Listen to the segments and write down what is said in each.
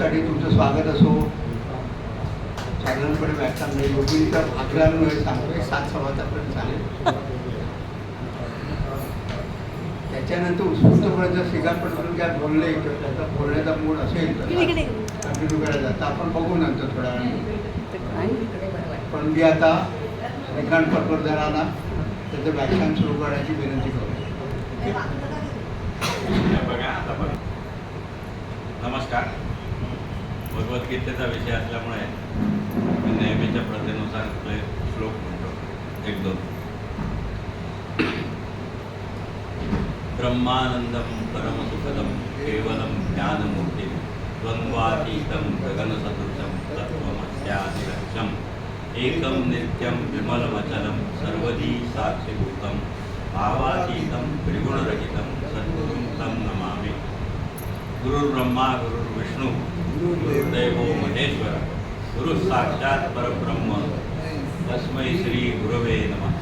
साठी तुमचं स्वागत असो. साधारणपणे व्याख्यान नाही योगिनीच्या आग्रहामुळे सांगतो 7:15 चालेल. त्याच्यानंतर उत्स्फूर्तपणे जर श्रीकांत काय बोलले किंवा त्याचा बोलण्याचा मूड असेल तर कंटिन्यू करायला जातं. आपण बघू नंतर थोड्या वेळाने. पण मी आता श्रीकांत पटवर्धनाला त्याचं व्याख्यान सुरू करण्याची विनंती करतो. नमस्कार. भगवद्गीतेचा विषय असल्यामुळे मी नेहमीच्या प्रथेनुसार आपले श्लोक म्हणतो. 1-2. ब्रह्मानंदम परमसुखदम केवलम ज्ञानमूर्तिम द्वंद्वातीतं गगनसदृशं तत्त्वमस्यादिलक्ष्यम् एकं नित्यं विमलमचलं सर्वदी साक्षिभूतं भावातीतं त्रिगुणरहितं सद्गुरुं तं नमामि. गुरुर्ब्रह्मा गुरुर्विष्णू गुरुदेवो महेश्वर गुरु साक्षात परब्रह्म तस्मै श्री गुरवे नमः.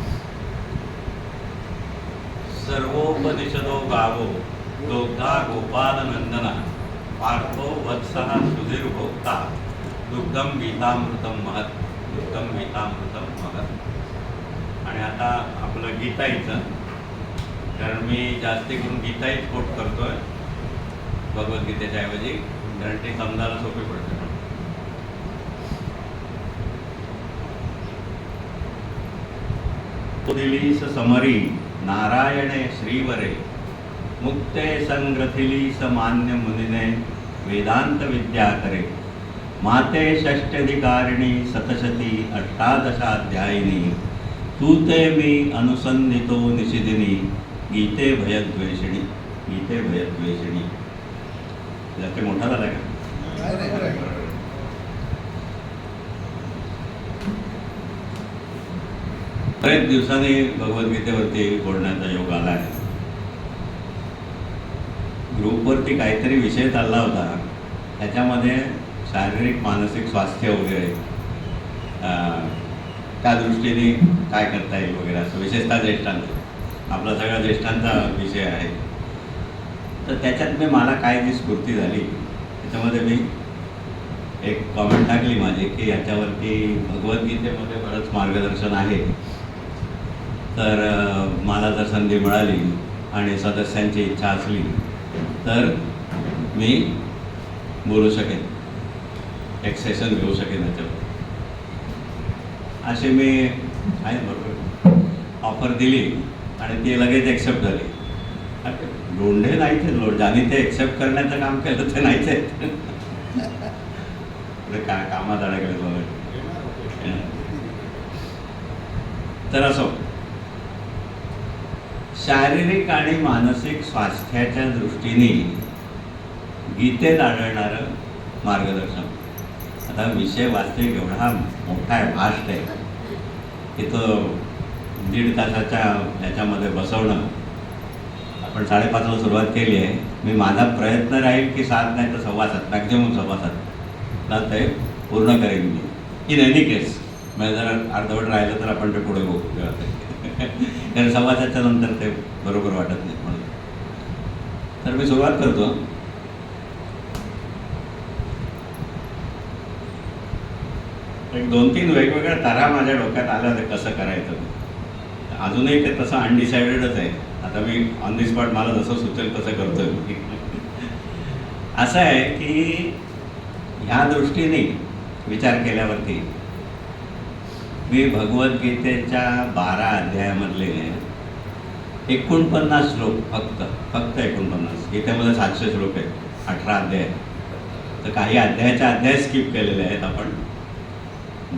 सर्वोपनिषदो गावो दोग्धा गोपालनंदना पार्थो वत्सः सुधीर्भोक्ता दुग्धम गीतामृतम महत् दुग्धम गीतामृतम महत्. आणि आता आपलं गीताईचं, कारण मी जास्ती करून गीताईच कोट करतोय भगवद्गीतेच्या ऐवजी, कारण ते समजायला सोपी पडते. दिलीस समरी नारायणे श्रीवरे मुक्ते संग्रथिली समान्य मुनिने वेदांत विद्या करे माते षष्ट्यधिकारिणी शतशती अष्टादशाध्यायिनी तूते मी अनुसंधितो निशिदिनी गीते भयद्वेषिणी गीते भयद्वेषिणी. जास्त मोठा झाला का? बरेच दिवसांनी भगवद्गीतेवरती बोलण्याचा योग आला आहे. ग्रुपवरती काहीतरी विषय चालला होता, त्याच्यामध्ये शारीरिक मानसिक स्वास्थ्य वगैरे त्या दृष्टीने काय करता येईल वगैरे असं, विशेषतः ज्येष्ठांचा, आपला सगळ्या ज्येष्ठांचा विषय आहे. तर त्याच्यात मला काय जी स्फूर्ती झाली त्याच्यामध्ये मी एक कॉमेंट टाकली माझी की याच्यावरती भगवद्गीतेमध्ये बरंच मार्गदर्शन आहे, तर मला जर संधी मिळाली आणि सदस्यांची इच्छा असली तर मी बोलू शकेन, एक सेशन घेऊ शकेन याच्यावर. अशी मी आहे बरोबर ऑफर दिली आणि ती लगेच एक्सेप्ट झाली. लोंढे नाहीच आहेत, ज्यांनी ते एक्सेप्ट करण्याचं काम केलं ते नाहीच आहेत. काय कामात अडकले बघा. तर असो, शारीरिक आणि मानसिक स्वास्थ्याच्या दृष्टीने गीतेत आढळणारं मार्गदर्शन. आता विषय वास्तविक एवढा मोठा आहे, भास्ट आहे की तो 1.5 तासाच्या ह्याच्यामध्ये बसवणं. आपण 5:30ला सुरुवात केली आहे. मी माझा प्रयत्न राहील की 7 नाही तर 7:15, मॅक्झिमम 7:15 ते पूर्ण करेन मी. इन एनी केस म्हणजे जर अर्धवट राहिलं तर आपण ते पुढे बघू तेव्हा ते, कारण 7:15च्या नंतर ते बरोबर वाटत नाही म्हणून. तर मी सुरुवात करतो. एक 2-3 वेगवेगळ्या तारा माझ्या डोक्यात आल्या होत्या कसं करायचं. अजूनही ते तसं अनडिसायडेडच आहे. आता मी ऑन दी स्पॉट मला जसं सुचेल तसं करतोय. असं आहे की ह्या दृष्टीने विचार केल्यावरती मी भगवद्गीतेच्या 12 अध्यायामधले 49 श्लोक, फक्त 49, गीतेमध्ये 700 श्लोक आहेत, 18 अध्याय. तर काही अध्याय स्किप केलेले आहेत आपण.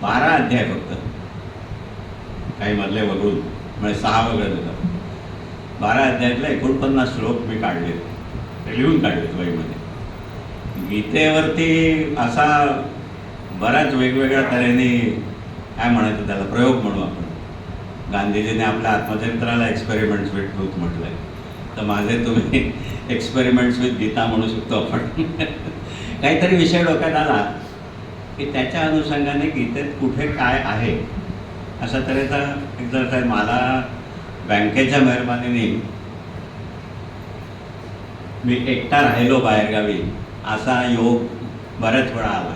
12 अध्याय फक्त, काही मधले वगळून, म्हणजे 6 वगैरे देतात. 12 अध्यायातले 49 श्लोक मी काढले, ते लिहून काढलेत वहीमध्ये. गीतेवरती असा बऱ्याच वेगवेगळ्या तऱ्हेने काय म्हणायचं त्याला, प्रयोग म्हणू आपण. गांधीजीने आपल्या आत्मचरित्राला एक्सपेरिमेंट्स विथ ट्रूथ म्हटलं आहे, तर माझे तुम्ही एक्सपेरिमेंट्स विथ गीता म्हणू शकतो आपण. काहीतरी विषय डोक्यात आला की त्याच्या अनुषंगाने गीतेत कुठे काय आहे अशा तऱ्हेचा एक्झरसाईज. मला बँकेच्या मेहरबानीने मी एकटा राहिलो बाहेरगावी असा योग बऱ्याच वेळा आला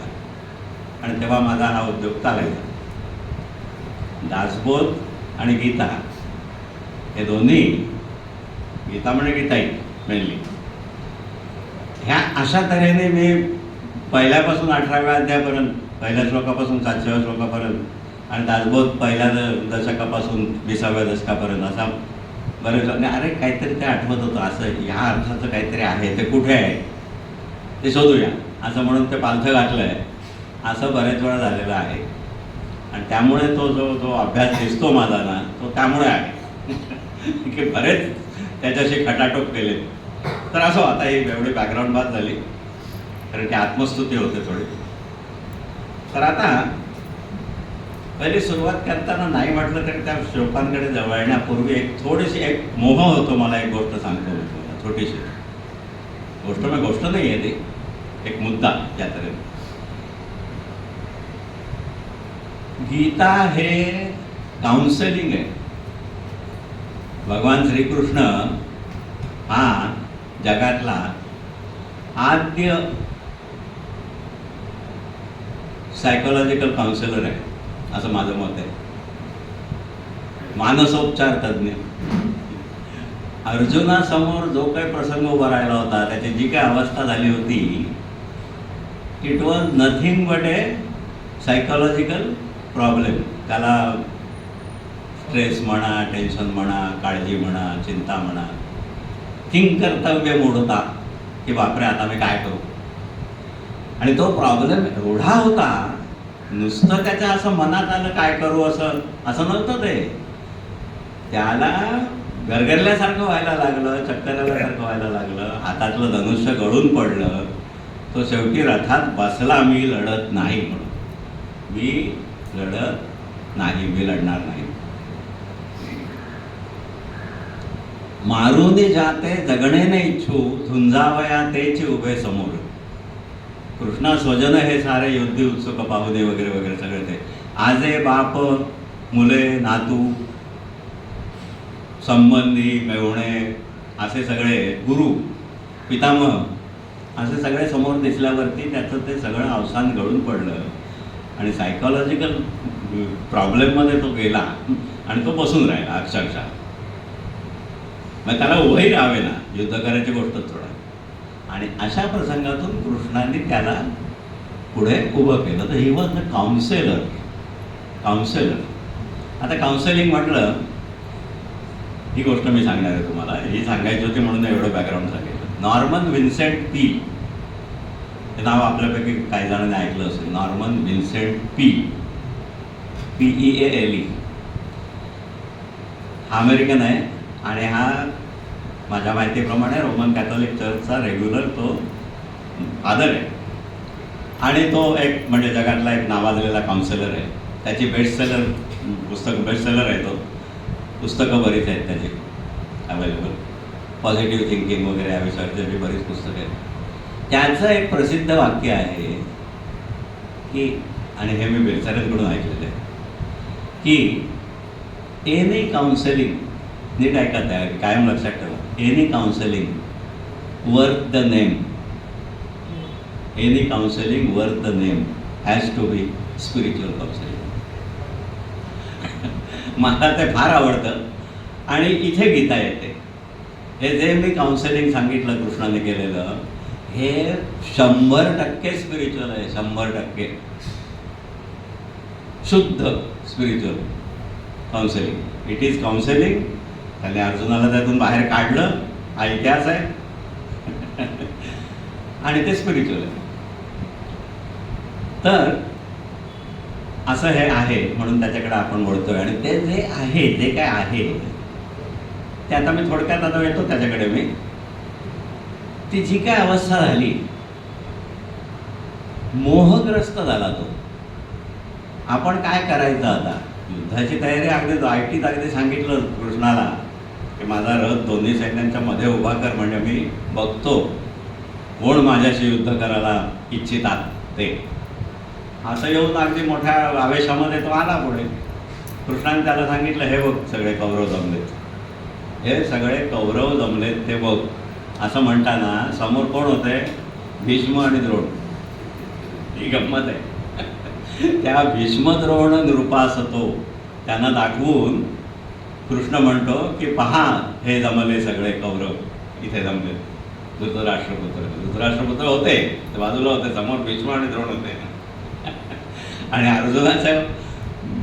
आणि तेव्हा माझा हा उद्योग चालायचा. दासबोध आणि गीता हे दोन्ही, गीता म्हणजे गीताई मेनली, ह्या अशा तऱ्हेने मी पहिल्यापासून 18व्या अध्यायापर्यंत, पहिल्या श्लोकापासून 700व्या श्लोकापर्यंत आणि दासबोध पहिल्या दशकापासून 20व्या दशकापर्यंत असा बरेच. अरे काहीतरी ते आठवत होतं, असं ह्या अर्थाचं काहीतरी आहे, ते कुठे आहे ते शोधूया असं म्हणून ते पालथं घातलं आहे, असं बरेच वेळा झालेलं आहे. आणि त्यामुळे तो जो अभ्यास दिसतो माझा ना, तो त्यामुळे आहे की बरेच त्याच्याशी खटाटोप केले. तर असं आता ही एवढी बॅकग्राऊंड बात झाली, कारण की आत्मस्तुती होते थोडी. तर आता पहिली सुरुवात करताना नाही म्हटलं तरी त्या श्लोकांकडे जवळण्यापूर्वी एक थोडीशी एक मोह होतो मला. एक गोष्ट सांगतो मी तुम्हाला, छोटीशी गोष्ट नाही आहे ती, एक मुद्दा. त्या तऱ्हेने गीता हे काउन्सिलिंग आहे. भगवान श्रीकृष्ण हा जगातला आद्य सायकोलॉजिकल काउन्सिलर आहे असं माझं मत आहे. मानसोपचार तज्ज्ञ. अर्जुनासमोर जो काही प्रसंग उभा राहिला होता, त्याची जी काही अवस्था झाली होती, it was nothing but A psychological problem. त्याला स्ट्रेस म्हणा, टेन्शन म्हणा, काळजी म्हणा, चिंता म्हणा, कर्तव्य मूड होता की बापरे आता मी काय करू. आणि तो प्रॉब्लेम एवढा होता, नुसतं त्याच्या असं मनात आलं काय करू असं नव्हतं ते. त्याला गरगरल्यासारखं व्हायला लागलं, चक्कर आल्यासारखं व्हायला लागलं, हातातलं धनुष्य गळून पडलं. तो शेवटी रथात बसला, मी लढत नाही म्हणून. मी लढत नाही, मी लढणार नाही. मारूनी जाते जगणे न इच्छू, झुंजावया तेची उभे समोर. कृष्णा स्वजन हे सारे युद्धी उत्सुक पाहुणे वगैरे वगैरे सगळे ते. आजे बाप, मुले, नातू, संबंधी, मेवणे, असे सगळे, गुरु, पितामह, असे सगळे समोर दिसल्यावरती त्याचं ते सगळं अवसान गळून पडलं आणि सायकोलॉजिकल प्रॉब्लेममध्ये तो गेला आणि तो बसून राहिला अक्षरशः. मग त्याला उभंही राहावे ना, युद्ध करायची गोष्टच थोडा. आणि अशा प्रसंगातून कृष्णाने त्याला पुढे उभं केलं. तर ही वॉज द काउन्सिलर. आता काउन्सिलिंग म्हटलं, ही गोष्ट मी सांगणार आहे तुम्हाला. ही सांगायची होती म्हणून एवढं बॅकग्राऊंड सांगितलं. नॉर्मन विन्सेंट पील हे नाव आपल्यापैकी काही जणांनी ऐकलं असेल. Norman Vincent peel, PEALE. हा अमेरिकन आहे आणि हा माझ्या माहितीप्रमाणे रोमन कॅथोलिक चर्चचा रेग्युलर तो फादर आहे. आणि तो एक म्हणजे जगातला एक नावाजलेला काउन्सिलर आहे. त्याची बेस्टसेलर आहे. तो पुस्तकं बरीच आहेत त्याची अवेलेबल. पॉझिटिव्ह थिंकिंग वगैरे या विषयावरची बी बरीच पुस्तकं आहेत. त्याचं एक प्रसिद्ध वाक्य आहे की, आणि हे मी बेलसरेंकडून ऐकलेलं आहे की, एनी काउन्सिलिंग, नीट ऐकत आहे, कायम लक्षात ठेवा, any counselling worth the name, any counselling worth the name has to be spiritual counselling. मला ते फार आवडतं. आणि इथे गीता येते. हे जे मी काउन्सिलिंग सांगितलं कृष्णाने केलेलं, हे 100% स्पिरिच्युअल आहे. 100% शुद्ध spiritual counselling. It is counselling. त्याने अर्जुनाला त्यातून बाहेर काढलं, हा इतिहास आहे. आणि ते स्पिरिच्युअल आहे. तर असं हे आहे म्हणून त्याच्याकडे आपण वळतोय. आणि ते जे आहे, जे काय आहे ते आता मी थोडक्यात आता येतो त्याच्याकडे. मी ती जी काय अवस्था झाली, मोहग्रस्त झाला तो. आपण काय करायचं आता, युद्धाची तयारी. अगदी आयटीत अगदी सांगितलं कृष्णाला की माझा रथ दोन्ही सैन्यांच्या मध्ये उभा कर, म्हणजे मी बघतो कोण माझ्याशी युद्ध करायला इच्छितात ते. असं येऊन अगदी मोठ्या आवेशामध्ये तो आला पुढे. कृष्णाने त्याला सांगितलं, हे बघ सगळे कौरव जमलेत, हे सगळे कौरव जमलेत ते बघ. असं म्हणताना समोर कोण होते? भीष्म आणि द्रोण. ही गंमत आहे. त्या भीष्मद्रोण नृपासतो त्यांना दाखवून कृष्ण म्हणतो की पहा हे जमले सगळे कौरव इथे जमले. धृतराष्ट्रपुत्र होते ते बाजूला होते, समोर भीष्म आणि द्रोण होते. आणि अर्जुनाचं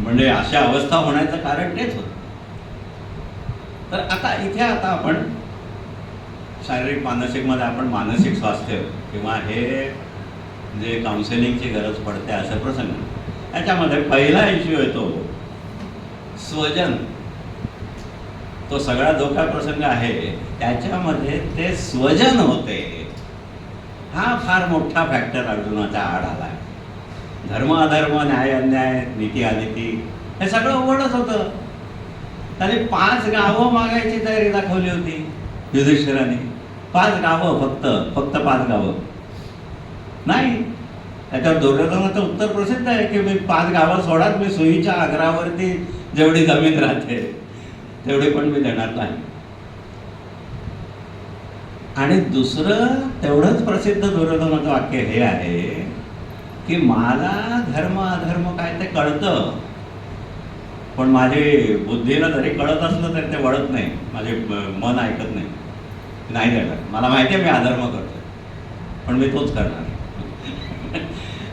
म्हणजे अशा अवस्था होण्याचं कारण तेच होतं. तर आता आपण शारीरिक मानसिकमध्ये आपण मानसिक स्वास्थ्य किंवा हे जे काउन्सिलिंगची गरज पडते असे प्रसंग, याच्यामध्ये पहिला इश्यू येतो स्वजन. तो सगळा जो काय प्रसंग आहे त्याच्यामध्ये ते स्वजन होते, हा फार मोठा फॅक्टर अर्जुनाच्या आड आला. धर्म अधर्म, न्याय अन्याय, नीती अनिती हे सगळं उघडच होतं. त्याने 5 गावं मागायची तयारी दाखवली होती युधिष्ठिराने. 5 गावं, फक्त 5 गावं नाही. त्याच्यावर दुर्योधनाचं उत्तर प्रसिद्ध आहे की मी 5 गावं सोडात, मी सुईच्या आग्रावरती जेवढी जमीन राहते तेवढी पण मी देणार नाही. आणि दुसरं तेवढंच प्रसिद्ध दुर्योधनाचं वाक्य हे आहे की मला धर्म अधर्म काय ते कळतं, पण माझी बुद्धीला जरी कळत असलं तरी ते वळत नाही, माझे मन ऐकत नाही देणार. मला माहिती आहे मी अधर्म करतो, पण मी तोच करणार.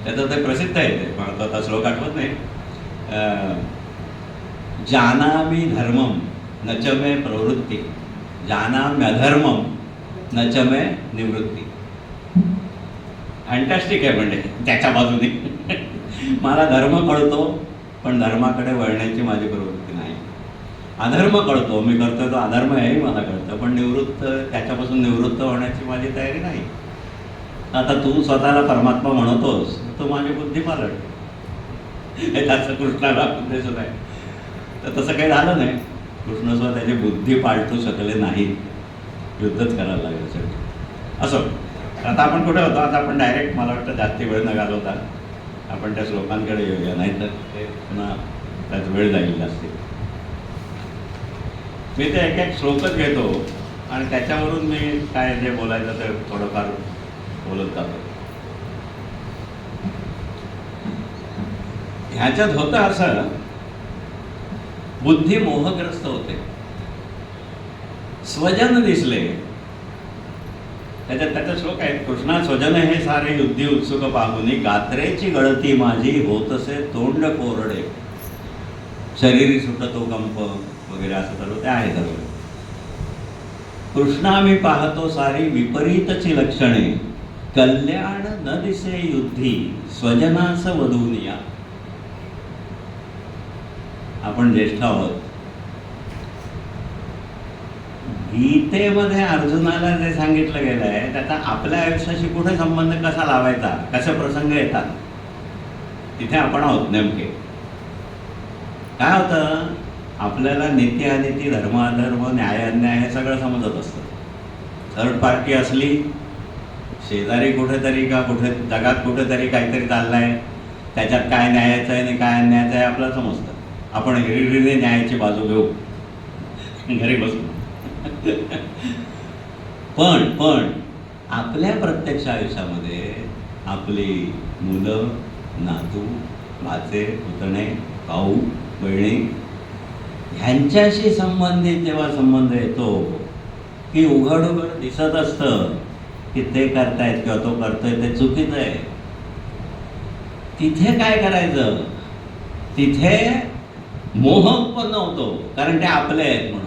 त्याचं ते प्रसिद्ध आहे, ते पण आता श्लोक आठवत नाही. जानामि धर्मम न च मे प्रवृत्ती, जानाम्यधर्मम न च मे निवृत्ती. फॅन्टॅस्टिक आहे म्हणजे त्याच्या बाजूने. मला धर्म कळतो पण धर्माकडे वळण्याची माझी प्रवृत्ती नाही. अधर्म कळतो, मी करतोय तो अधर्म हेही मला कळतं, पण त्याच्यापासून निवृत्त होण्याची माझी तयारी नाही. आता तू स्वतःला परमात्मा म्हणतोस, तो माझी बुद्धी पालट. हे त्याचं कृष्णाला उद्देश आहे. तर तसं काही झालं नाही. कृष्ण सुद्धा त्याची बुद्धी पालटू शकले नाहीत, युद्धच करायला लागलं शेवटी. असो, आता आपण कुठे होतो? आता आपण डायरेक्ट, मला वाटतं जास्ती वेळ न घालवता आपण त्या श्लोकांकडे येऊया, नाहीतर ते पुन्हा त्यात वेळ जाईल जास्ती. मी ते एक श्लोकच घेतो आणि त्याच्यावरून मी काय जे बोलायचं ते थोडंफार बोलत जातो. ह्याच्यात होतं असं, बुद्धी मोहग्रस्त होते. स्वजन दिसले, त्याचा श्लोक आहे, कृष्णा स्वजन हे सारे युद्धी उत्सुक पाहुनी, गात्रेची गळती माझी होतसे तोंड कोरडे, शरीरी सुटतो कंप वगैरे असं सर्व ते आहे सर्व. कृष्णा मी पाहतो सारी विपरीतची लक्षणे, कल्याण न दिसे युद्धी स्वजनास वधूनिया. आपण ज्येष्ठ आहोत. गीतेमध्ये अर्जुनाला जे सांगितलं गेलं आहे त्याचा आपल्या आयुष्याशी कुठे संबंध कसा लावायचा, कसे प्रसंग येतात, तिथे आपण आहोत नेमके. काय होतं, आपल्याला नीती अनिती, धर्म अधर्म, न्याय अन्याय हे सगळं समजत असतं. थर्ड पार्टी असली, शेजारी कुठेतरी का कुठे जगात कुठेतरी काहीतरी चाललंय, त्याच्यात काय न्यायाचं आहे आणि काय अन्यायाचं आहे आपल्याला समजतं. आपण हिरिरीने न्यायाची बाजू घेऊ घरी बसून. पण आपल्या प्रत्यक्ष आयुष्यामध्ये आपली मुलं, नातू, भाचे, पुतणे, भाऊ, बहिणी ह्यांच्याशी संबंधित जेव्हा संबंध येतो की उघड उघड दिसत असतं की ते करतायत किंवा तो करतोय ते चुकीचं आहे, तिथे काय करायचं? तिथे मोह उत्पन्न होतो, कारण ते आपले आहेत म्हणून.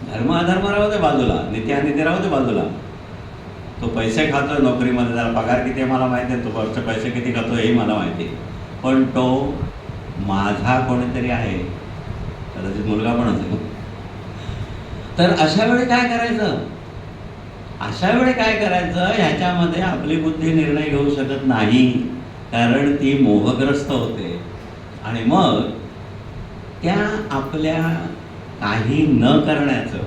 धर्म अधर्म राहू दे बाजूला, नीती अनिती राहू दे बाजूला. तो पैसे खातोय नोकरीमध्ये, त्याला पगार किती मला माहिती आहे, तो वरचे पैसे किती खातो हेही मला माहिती आहे, पण तो माझा कोणीतरी आहे, कदाचित मुलगा पण असेल. तर अशा वेळी काय करायचं? अशा वेळी काय करायचं, ह्याच्यामध्ये आपली बुद्धी निर्णय घेऊ शकत नाही, कारण ती मोहग्रस्त होते. आणि मग त्या आपल्या काही न करण्याचं,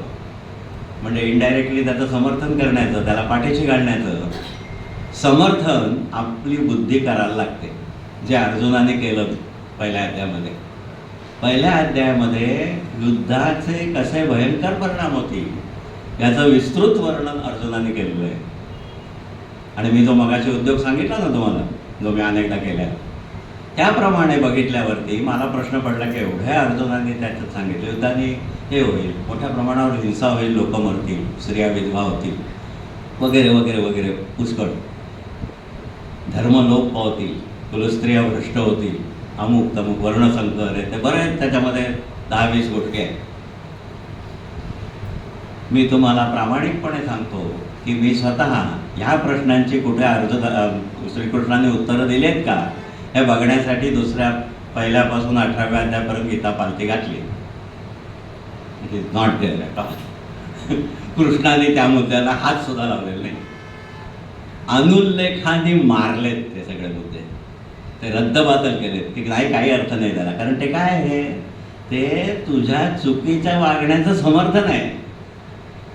म्हणजे इनडायरेक्टली त्याचं समर्थन करण्याचं, त्याला पाठीशी घालण्याचं समर्थन आपली बुद्धी करायला लागते, जे अर्जुनाने केलं पहिल्या अध्यायामध्ये. पहिल्या अध्यायामध्ये युद्धाचे कसे भयंकर परिणाम होतील याचं विस्तृत वर्णन अर्जुनाने केलेलं आहे. आणि मी जो मगाशी उद्योग सांगितला ना तुम्हाला, जो मी अनेकदा केला, त्याप्रमाणे बघितल्यावरती मला प्रश्न पडला की एवढ्या अर्जुनांनी त्याच्यात सांगितलं युद्धाने हे होईल, मोठ्या प्रमाणावर हिंसा होईल, लोक मरतील, स्त्रिया विधवा होतील, वगैरे वगैरे वगैरे पुष्कळ, धर्म लोप पावतील, कुलस्त्रिया भ्रष्ट होतील, अमुक तमुक वर्णसंकर आहे, ते बरेच त्याच्यामध्ये 10-20 गोष्टी आहेत. मी तुम्हाला प्रामाणिकपणे सांगतो की मी स्वतः ह्या प्रश्नांची कुठे श्रीकृष्णाने उत्तरं दिली आहेत का हे बघण्यासाठी पहिल्यापासून 18व्या अध्यायापर्यंत गीता पालथी घातली. It is not there at all. कृष्णाने त्या मुद्द्याला हात सुद्धा लावलेला नाही. अनुल्लेखाने मारलेत ते सगळे मुद्दे, ते रद्दबातल केलेत की नाही, काही अर्थ नाही त्याला. कारण ते काय आहे, ते तुझ्या चुकीच्या वागण्याचं समर्थन आहे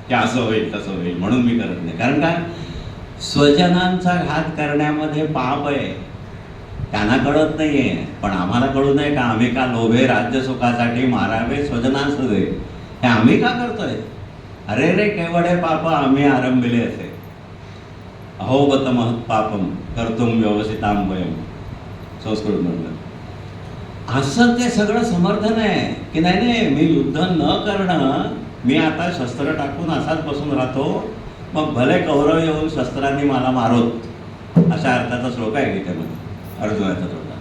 की असं होईल तसं होईल म्हणून मी करत नाही. कारण काय, स्वजनांचा घात करण्यामध्ये पाप आहे, त्यांना कळत नाही आहे, पण आम्हाला कळू नये का? आम्ही का लोभे राज्यसुखासाठी मारावे स्वजनांसुदे, हे आम्ही का करतोय? अरे रे केवढे पाप आम्ही आरंभिले असे, अहोबत महत् पापम कर्तुम व्यवसितांबयम, संस्कृत म्हणलं. असं ते सगळं समर्थन आहे की नाही नाही, मी युद्ध न करणं, मी आता शस्त्र टाकून असाच बसून राहतो, मग भले कौरव येऊन शस्त्रांनी मला मारोत, अशा अर्थाचा श्लोक आहे गीतेमध्ये, अर्जुनाचा तोडा.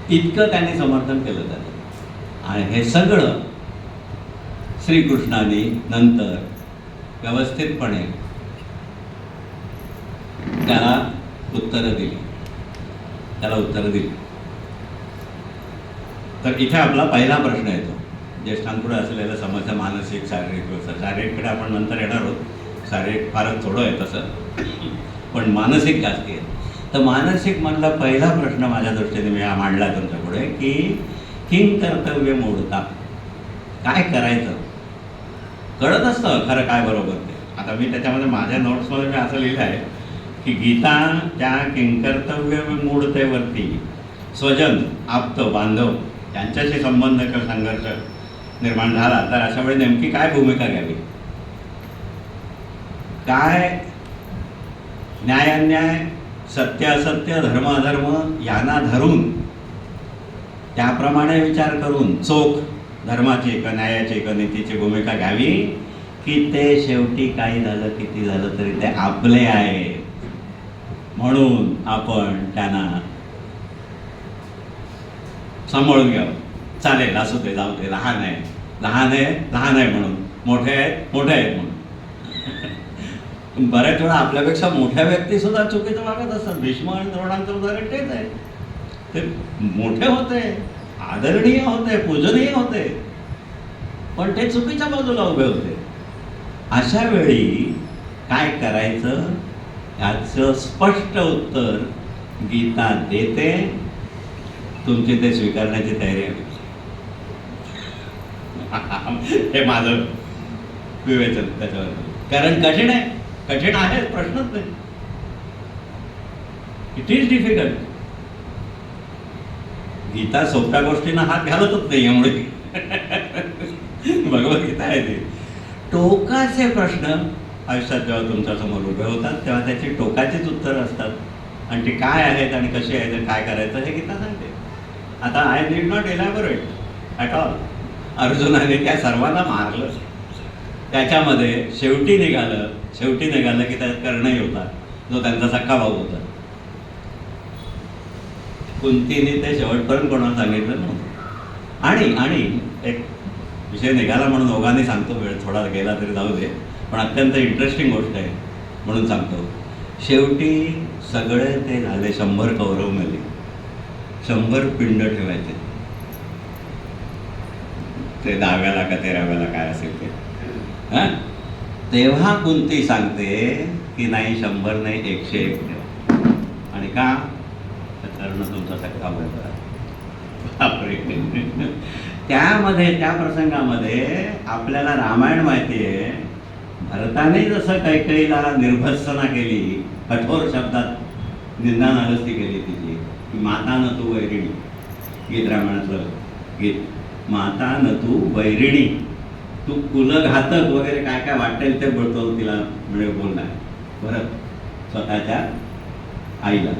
इतकं त्यांनी समर्थन केलं त्याचं. आणि हे सगळं श्रीकृष्णाने नंतर व्यवस्थितपणे त्याला उत्तरं दिली. तर इथे आपला पहिला प्रश्न येतो, ज्येष्ठांपुढे असलेल्या समस्या मानसिक, शारीरिक. शारीरिककडे आपण नंतर येणार आहोत, शारीरिक फारच थोडं आहे तसं, पण मानसिक जास्ती आहे. तर मानसिक मधला पहिला प्रश्न माझ्या दृष्टीने मी मांडला तुमच्यापुढे की किंग कर्तव्य मोडता, काय करायचं? कळत असतं खरं काय बरोबर ते. आता मी त्याच्यामध्ये माझ्या नोट्समध्ये मी असं लिहिलं आहे की गीता त्या किंकर्तव्य मूढतेवरती स्वजन, आप्त, बांधव यांच्याशी संबंध किंवा संघर्ष निर्माण झाला तर अशा वेळी नेमकी काय भूमिका घ्यावी, काय न्याय अन्याय, सत्य असत्य, धर्म अधर्म यांना धरून त्याप्रमाणे विचार करून चोख धर्माची किंवा न्यायाची किंवा नीतीची भूमिका घ्यावी, की ते शेवटी काही झालं किती झालं तरी ते आपले आहे म्हणून आपण त्यांना सांभाळून घ्यावं. चालेल, असू दे, जाऊ दे, लहान आहे म्हणून, मोठे आहेत म्हणून. बऱ्याच वेळा आपल्यापेक्षा मोठ्या व्यक्ती सुद्धा चुकीचं वागत असतात. भीष्म आणि द्रोणांचं उदाहरण तेच आहे. ते मोठे होते, आदरणीय होते, पूजनीय होते, पण ते चुकीच्या बाजूला उभे होते. अशा वेळी काय करायचं याचं स्पष्ट उत्तर गीता देते. तुमची ते स्वीकारण्याची तयारी आहे. हे माझं विवेचन त्याच्यावर. कारण कठीण आहे, प्रश्नच नाही. It is difficult. गीता सोप्या गोष्टींना हात घालतच नाही, यामुळे भगवद्गीता आहे ती. टोकाचे प्रश्न आयुष्यात जेव्हा तुमच्यासमोर उभे होतात तेव्हा त्याची टोकाचीच उत्तरं असतात, आणि ती काय आहेत आणि कशी आहेत आणि काय करायचं हे गीता सांगते. आता I need not elaborate at all. अर्जुनाने त्या सर्वांना मारलं, त्याच्यामध्ये शेवटी निघालं की त्यात कर्णही होता, जो त्यांचा सख्खा भाऊ होता. कुंतीने ते शेवटपर्यंत कोणाला सांगितलं नव्हतं. आणि एक विषय निघाला म्हणून ओघाने सांगतो, वेळ थोडा गेला तरी जाऊ दे, पण अत्यंत इंटरेस्टिंग गोष्ट आहे म्हणून सांगतो. शेवटी सगळे ते झाले, 100 कौरव मेले, 100 पिंड ठेवायचे, ते 10व्याला का 13व्याला काय असेल ते. तेव्हा कुंती सांगते की नाही, 100 नाही, 101 ठेवा. आणि का? कर्ण तुमचा सख्खा बोलता. त्यामध्ये त्या प्रसंगामध्ये आपल्याला रामायण माहिती आहे. भरताने जसं कैकेयीला निर्भत्सना केली, कठोर शब्दात निंदा नालस्ती केली तिची, की माता न तू वैरिणी, गीत रामायणातलं गीत, माता न तू वैरिणी, तू कुलघातक वगैरे काय काय वाटेल ते बोलतो तिला म्हणजे बोलणार परत स्वतःच्या आईला.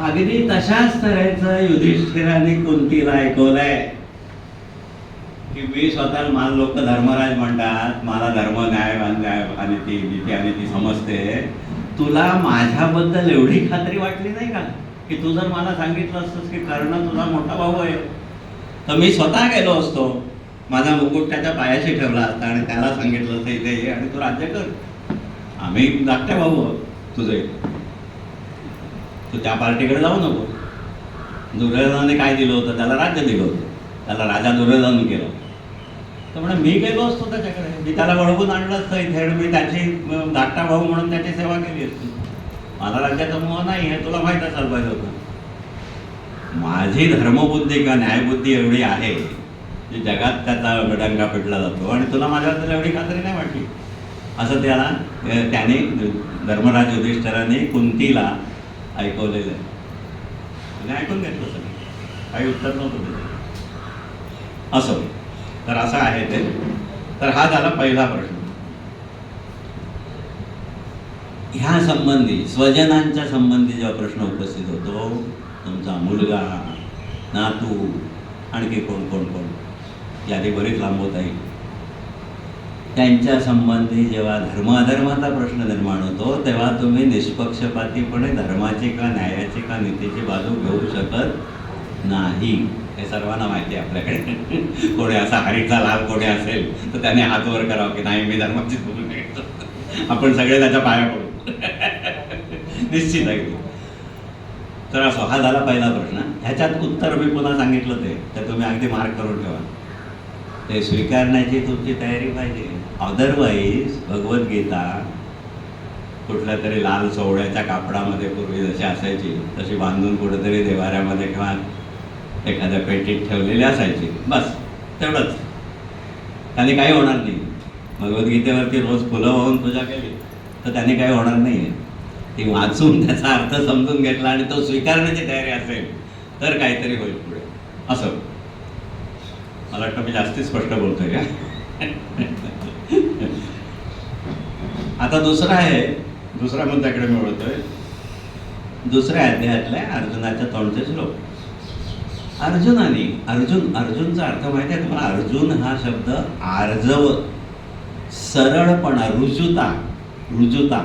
अगदी तशाच तऱ्हेचं युधिष्ठिराने कुंतीला ऐकवलंय की मी स्वतः मला लोक धर्मराज म्हणतात, मला धर्म न्याय आणि ती नीती आणि ती समजते. तुला माझ्याबद्दल एवढी खात्री वाटली नाही का की तू जर मला सांगितलं असतंस की कर्ण तुझा मोठा भाऊ आहे तर मी स्वतः गेलो असतो, माझा मुकुट त्याच्या पायाशी ठेवला असता आणि त्याला सांगितलं असतं इथे ये आणि तू राज्य कर, आम्ही धाकटे भाऊ आहोत तुझे, तू त्या पार्टीकडे जाऊ नको. दुर्योधनाने काय दिलं होतं? त्याला राज्य दिलं होतं, त्याला राजा दुर्योधन केलं. तर म्हणजे मी गेलो असतो त्याच्याकडे, मी त्याला वळवून आणलं असतं इथे, मी त्याची धाकटा भाऊ म्हणून त्याची सेवा केली असती. मला राज्याचा मोह नाही हे तुला माहीत असायला पाहिजे होतं. माझी धर्मबुद्धी किंवा न्यायबुद्धी एवढी आहे की जगात त्याचा डंका पिटला जातो आणि तुला माझ्याबद्दल एवढी खात्री नाही वाटली. असं त्याने धर्मराज युधिष्ठिराने कुंतीला ऐकवलेलं आहे. आणि ऐकून घेतलं सगळं, काही उत्तर नव्हतं त्याचं. असो, तर असं आहे ते. तर हा झाला पहिला प्रश्न. ह्या संबंधी स्वजनांच्या संबंधी जेव्हा प्रश्न उपस्थित होतो, तुमचा मुलगा, नातू, आणखी कोण कोण कोण, यादी बरीच लांबवता येईल, त्यांच्या संबंधी जेव्हा धर्माधर्माचा प्रश्न निर्माण होतो तेव्हा तुम्ही निष्पक्षपातीपणे धर्माची का न्यायाची का नीतीची बाजू घेऊ शकत नाही. हे सर्वांना माहिती आहे आपल्याकडे. कोणी असा हरीचा लाभ कोणी असेल तर त्याने हात वर करावं की नाही मी धर्माचीच बोलू नये. आपण सगळे त्याच्या पाया पडू निश्चित आहे. तर असो, हा झाला पहिला प्रश्न. ह्याच्यात उत्तर मी पुन्हा सांगितलं ते तुम्ही अगदी मार्क करून ठेवा. ते स्वीकारण्याची तुमची तयारी पाहिजे. अदरवाईज भगवद्गीता कुठल्या तरी लाल सोवळ्याच्या कापडामध्ये पूर्वी जशी असायची तशी बांधून कुठेतरी देवाऱ्यामध्ये किंवा एखाद्या पेटीत ठेवलेली असायची, बस तेवढंच. त्याने काही होणार नाही. भगवद्गीतेवरती रोज फुलं वाहून पूजा केली तर त्याने काही होणार नाही आहे. ती वाचून त्याचा अर्थ समजून घेतला आणि तो स्वीकारण्याची तयारी असेल तर काहीतरी होईल पुढे. असं मला वाटतं मी जास्ती स्पष्ट बोलतोय का? आता दुसऱ्या मुद्द्याकडे मी वळतोय. दुसऱ्या अध्यायातल्या अर्जुनाच्या तोंडचे श्लोक. अर्जुनचा अर्थ माहिती आहे तुम्हाला? अर्जुन हा शब्द आर्जव, सरळपणा, रुजुता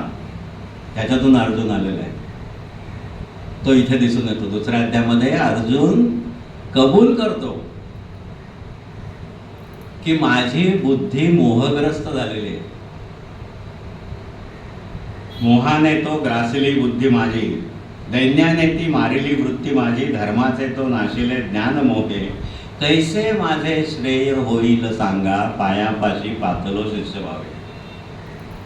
त्याच्यातून अर्जुन आलेला आहे. तो इथे दिसून येतो. दुसऱ्या अध्यायामध्ये अर्जुन कबूल करतो की माझी बुद्धी मोहग्रस्त झालेली आहे. मोहाने तो ग्रासली बुद्धी माझी, दैन्याने ती मारिली वृत्ती माझी, धर्माचे तो नाशिले ज्ञान मोहे, कैसे माझे श्रेय होईल सांगा, पायापाशी पातलो शिष्य व्हावे.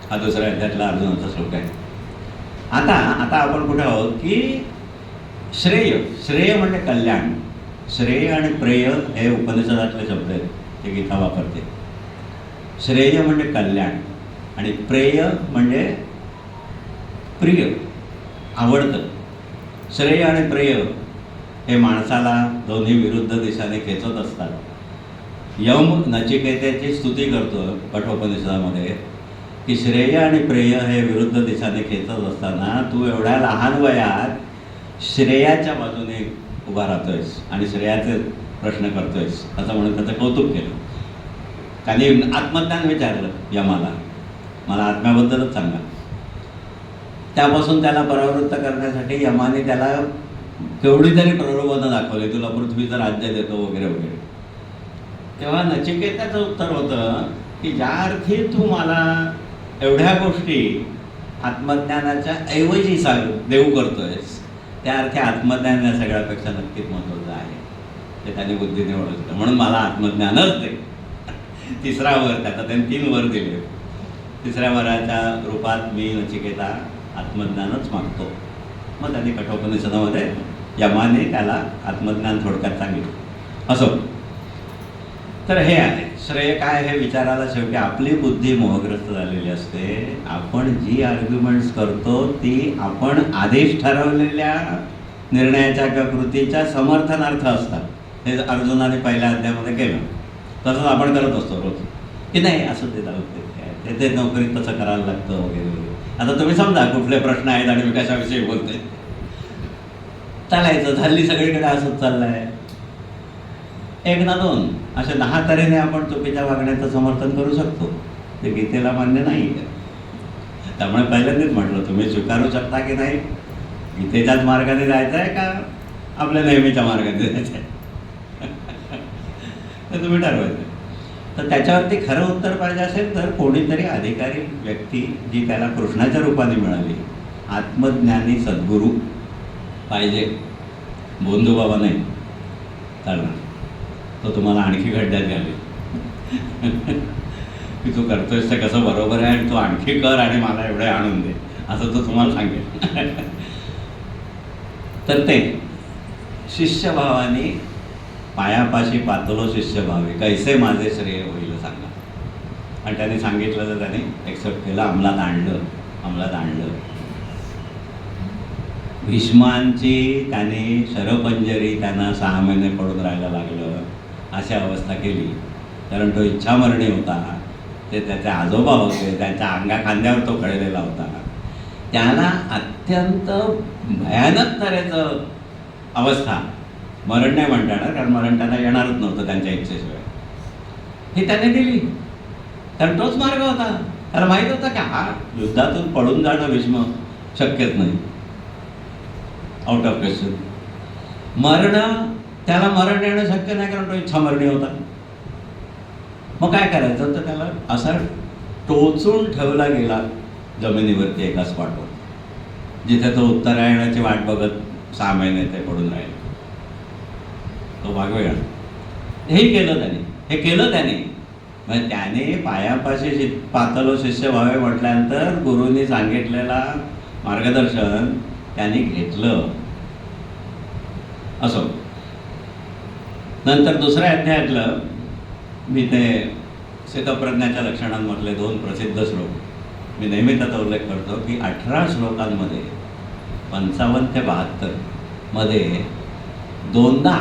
हा दुसऱ्या अध्यायातला अर्जुनाचा श्लोक आहे. आता आपण कुठे आहोत की श्रेय म्हणजे कल्याण. श्रेय आणि प्रेय हे उपनिषदातले शब्द आहेत, ते गीता वापरते. श्रेय म्हणजे कल्याण आणि प्रेय म्हणजे प्रिय, आवडतं. श्रेय आणि प्रेय हे माणसाला दोन्ही विरुद्ध दिशाने खेचत असतात. यम नचिकेतेची स्तुती करतो कठोपनिषदामध्ये की श्रेय आणि प्रेय हे विरुद्ध दिशाने खेचत असताना तू एवढ्या लहान वयात श्रेयाच्या बाजूने उभा राहतोयस आणि श्रेयाचे प्रश्न करतोयस असं म्हणून त्याचं कौतुक केलं. त्यांनी आत्मज्ञान विचारलं यमाला, मला आत्म्याबद्दलच सांगा. त्यापासून त्याला परावृत्त करण्यासाठी यमाने त्याला केवढी तरी प्रलोभनं दाखवली, तुला पृथ्वीचं राज्य देतो वगैरे वगैरे. तेव्हा नचिकेताचं उत्तर होतं की ज्या अर्थी तू मला एवढ्या गोष्टी आत्मज्ञानाच्या ऐवजी देऊ करतोयस त्या अर्थी आत्मज्ञान या सगळ्यापेक्षा नक्कीच महत्त्वाचं आहे. ते त्याने बुद्धीने ओळखलं, म्हणून मला आत्मज्ञानच दे. तिसरा वर त्याचा त्यांनी 3 वर दिले. तिसऱ्या वराच्या रूपात मी नचिकेता आत्मज्ञानच मागतो. मग त्यांनी कठोपनिषदामध्ये यमाने त्याला आत्मज्ञान थोडक्यात सांगितलं. असो, तर हे आहे श्रेय काय हे विचारायला शेवटी आपली बुद्धी मोहग्रस्त झालेली असते. आपण जी आर्ग्युमेंट्स करतो ती आपण आधीच ठरवलेल्या निर्णयाच्या किंवा कृतीच्या समर्थनार्थ असतात. हे अर्जुनाने पहिल्या अध्यायामध्ये केलं. तसंच आपण करत असतो रोज की नाही असं ते जाऊ ते नोकरीत तसं करायला लागतं वगैरे वगैरे. आता तुम्ही समजा कुठले प्रश्न आहेत आणि मी कशाविषयी बोलते, चालायचं झाली सगळीकडे असंच चाललंय. एक ना दोन अशा 10 तऱ्हेने आपण चुकीच्या वागण्याचं समर्थन करू शकतो. ते गीतेला मान्य नाही आहे. त्यामुळे पहिल्यांदाच म्हटलं तुम्ही स्वीकारू शकता की नाही, गीतेच्याच मार्गाने जायचं आहे का आपल्या नेहमीच्या मार्गाने जायचं आहे ते तुम्ही ठरवायचं. तर त्याच्यावरती खरं उत्तर पाहिजे असेल तर कोणीतरी अधिकारी व्यक्ती जी त्याला कृष्णाच्या रूपाने मिळाली, आत्मज्ञानी सद्गुरू पाहिजे. बोंधू बाबा नाही चालणार, तो तुम्हाला आणखी खड्ड्यात घालेल की तू करतोयस ते कसं बरोबर आहे आणि तू आणखी कर आणि मला एवढे आणून दे असं तो तुम्हाला सांगेल. तर ते शिष्यभावाने पायापाशी पातलो शिष्य भावे कैसे माझे श्रेय होईल सांगा. आणि त्याने सांगितलं तर त्याने एक्सेप्ट केलं, अंमलात आणलं. भीष्मांची त्याने शरपंजरी त्यांना 6 महिने पडून राहायला लागलं अशी अवस्था केली. कारण तो इच्छामरणी होता, ते त्याचे आजोबा होते, त्यांच्या खांद्यावर तो खळलेला होता. त्याला अत्यंत भयानक तऱ्हेचं अवस्था, मरण नाही म्हणता येणार कारण मरण त्यांना येणारच नव्हतं त्यांच्या इच्छेशिवाय, ही त्याने दिली. कारण तोच मार्ग होता. त्याला माहीत होतं की हा युद्धातून पळून जाणं भीष्म शक्यच नाही, आउट ऑफ क्वेश्चन. त्याला मरण येणं शक्य नाही कारण तो इच्छामरणी होता. मग काय करायचं, तर त्याला असा टोचून ठेवला गेला जमिनीवरती एका स्पॉटवर, जिथे तो उत्तरायणाची वाट बघत 6 महिने ते पडून राहिले. तो भाग वेगळा. हे केलं त्याने. म्हणजे त्याने पायापाशी पातलो शिष्य व्हावे म्हटल्यानंतर गुरुंनी सांगितलेला मार्गदर्शन त्याने घेतलं. असो, नंतर दुसऱ्या अध्यायातलं मी ते स्थितप्रज्ञाच्या लक्षणांमधले 2 प्रसिद्ध श्लोक मी नेहमी त्याचा उल्लेख करतो की 18 श्लोकांमध्ये 55 ते 72 मध्ये दोनदा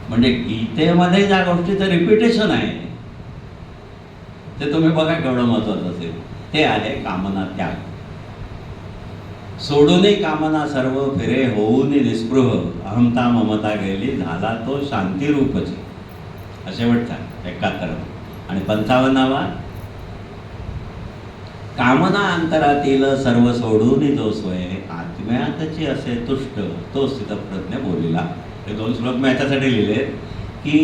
म्हणजे गीतेमध्ये ज्या गोष्टीचं रिपिटेशन आहे ते तुम्ही बघा केवढं महत्वाचं असेल. ते आहे कामना त्याग. सोडूनही कामना सर्व फिरे होऊन निस्पृह अहमता ममता गेली झाला तो शांतिरूपची, असे वाटतात 71. आणि 55वा कामना अंतरातील सर्व सोडून जो सोय आत्म्यातची असे तुष्ट तो स्थितप्रज्ञ बोलिला. हे 2 श्लोक मी याच्यासाठी लिहिले की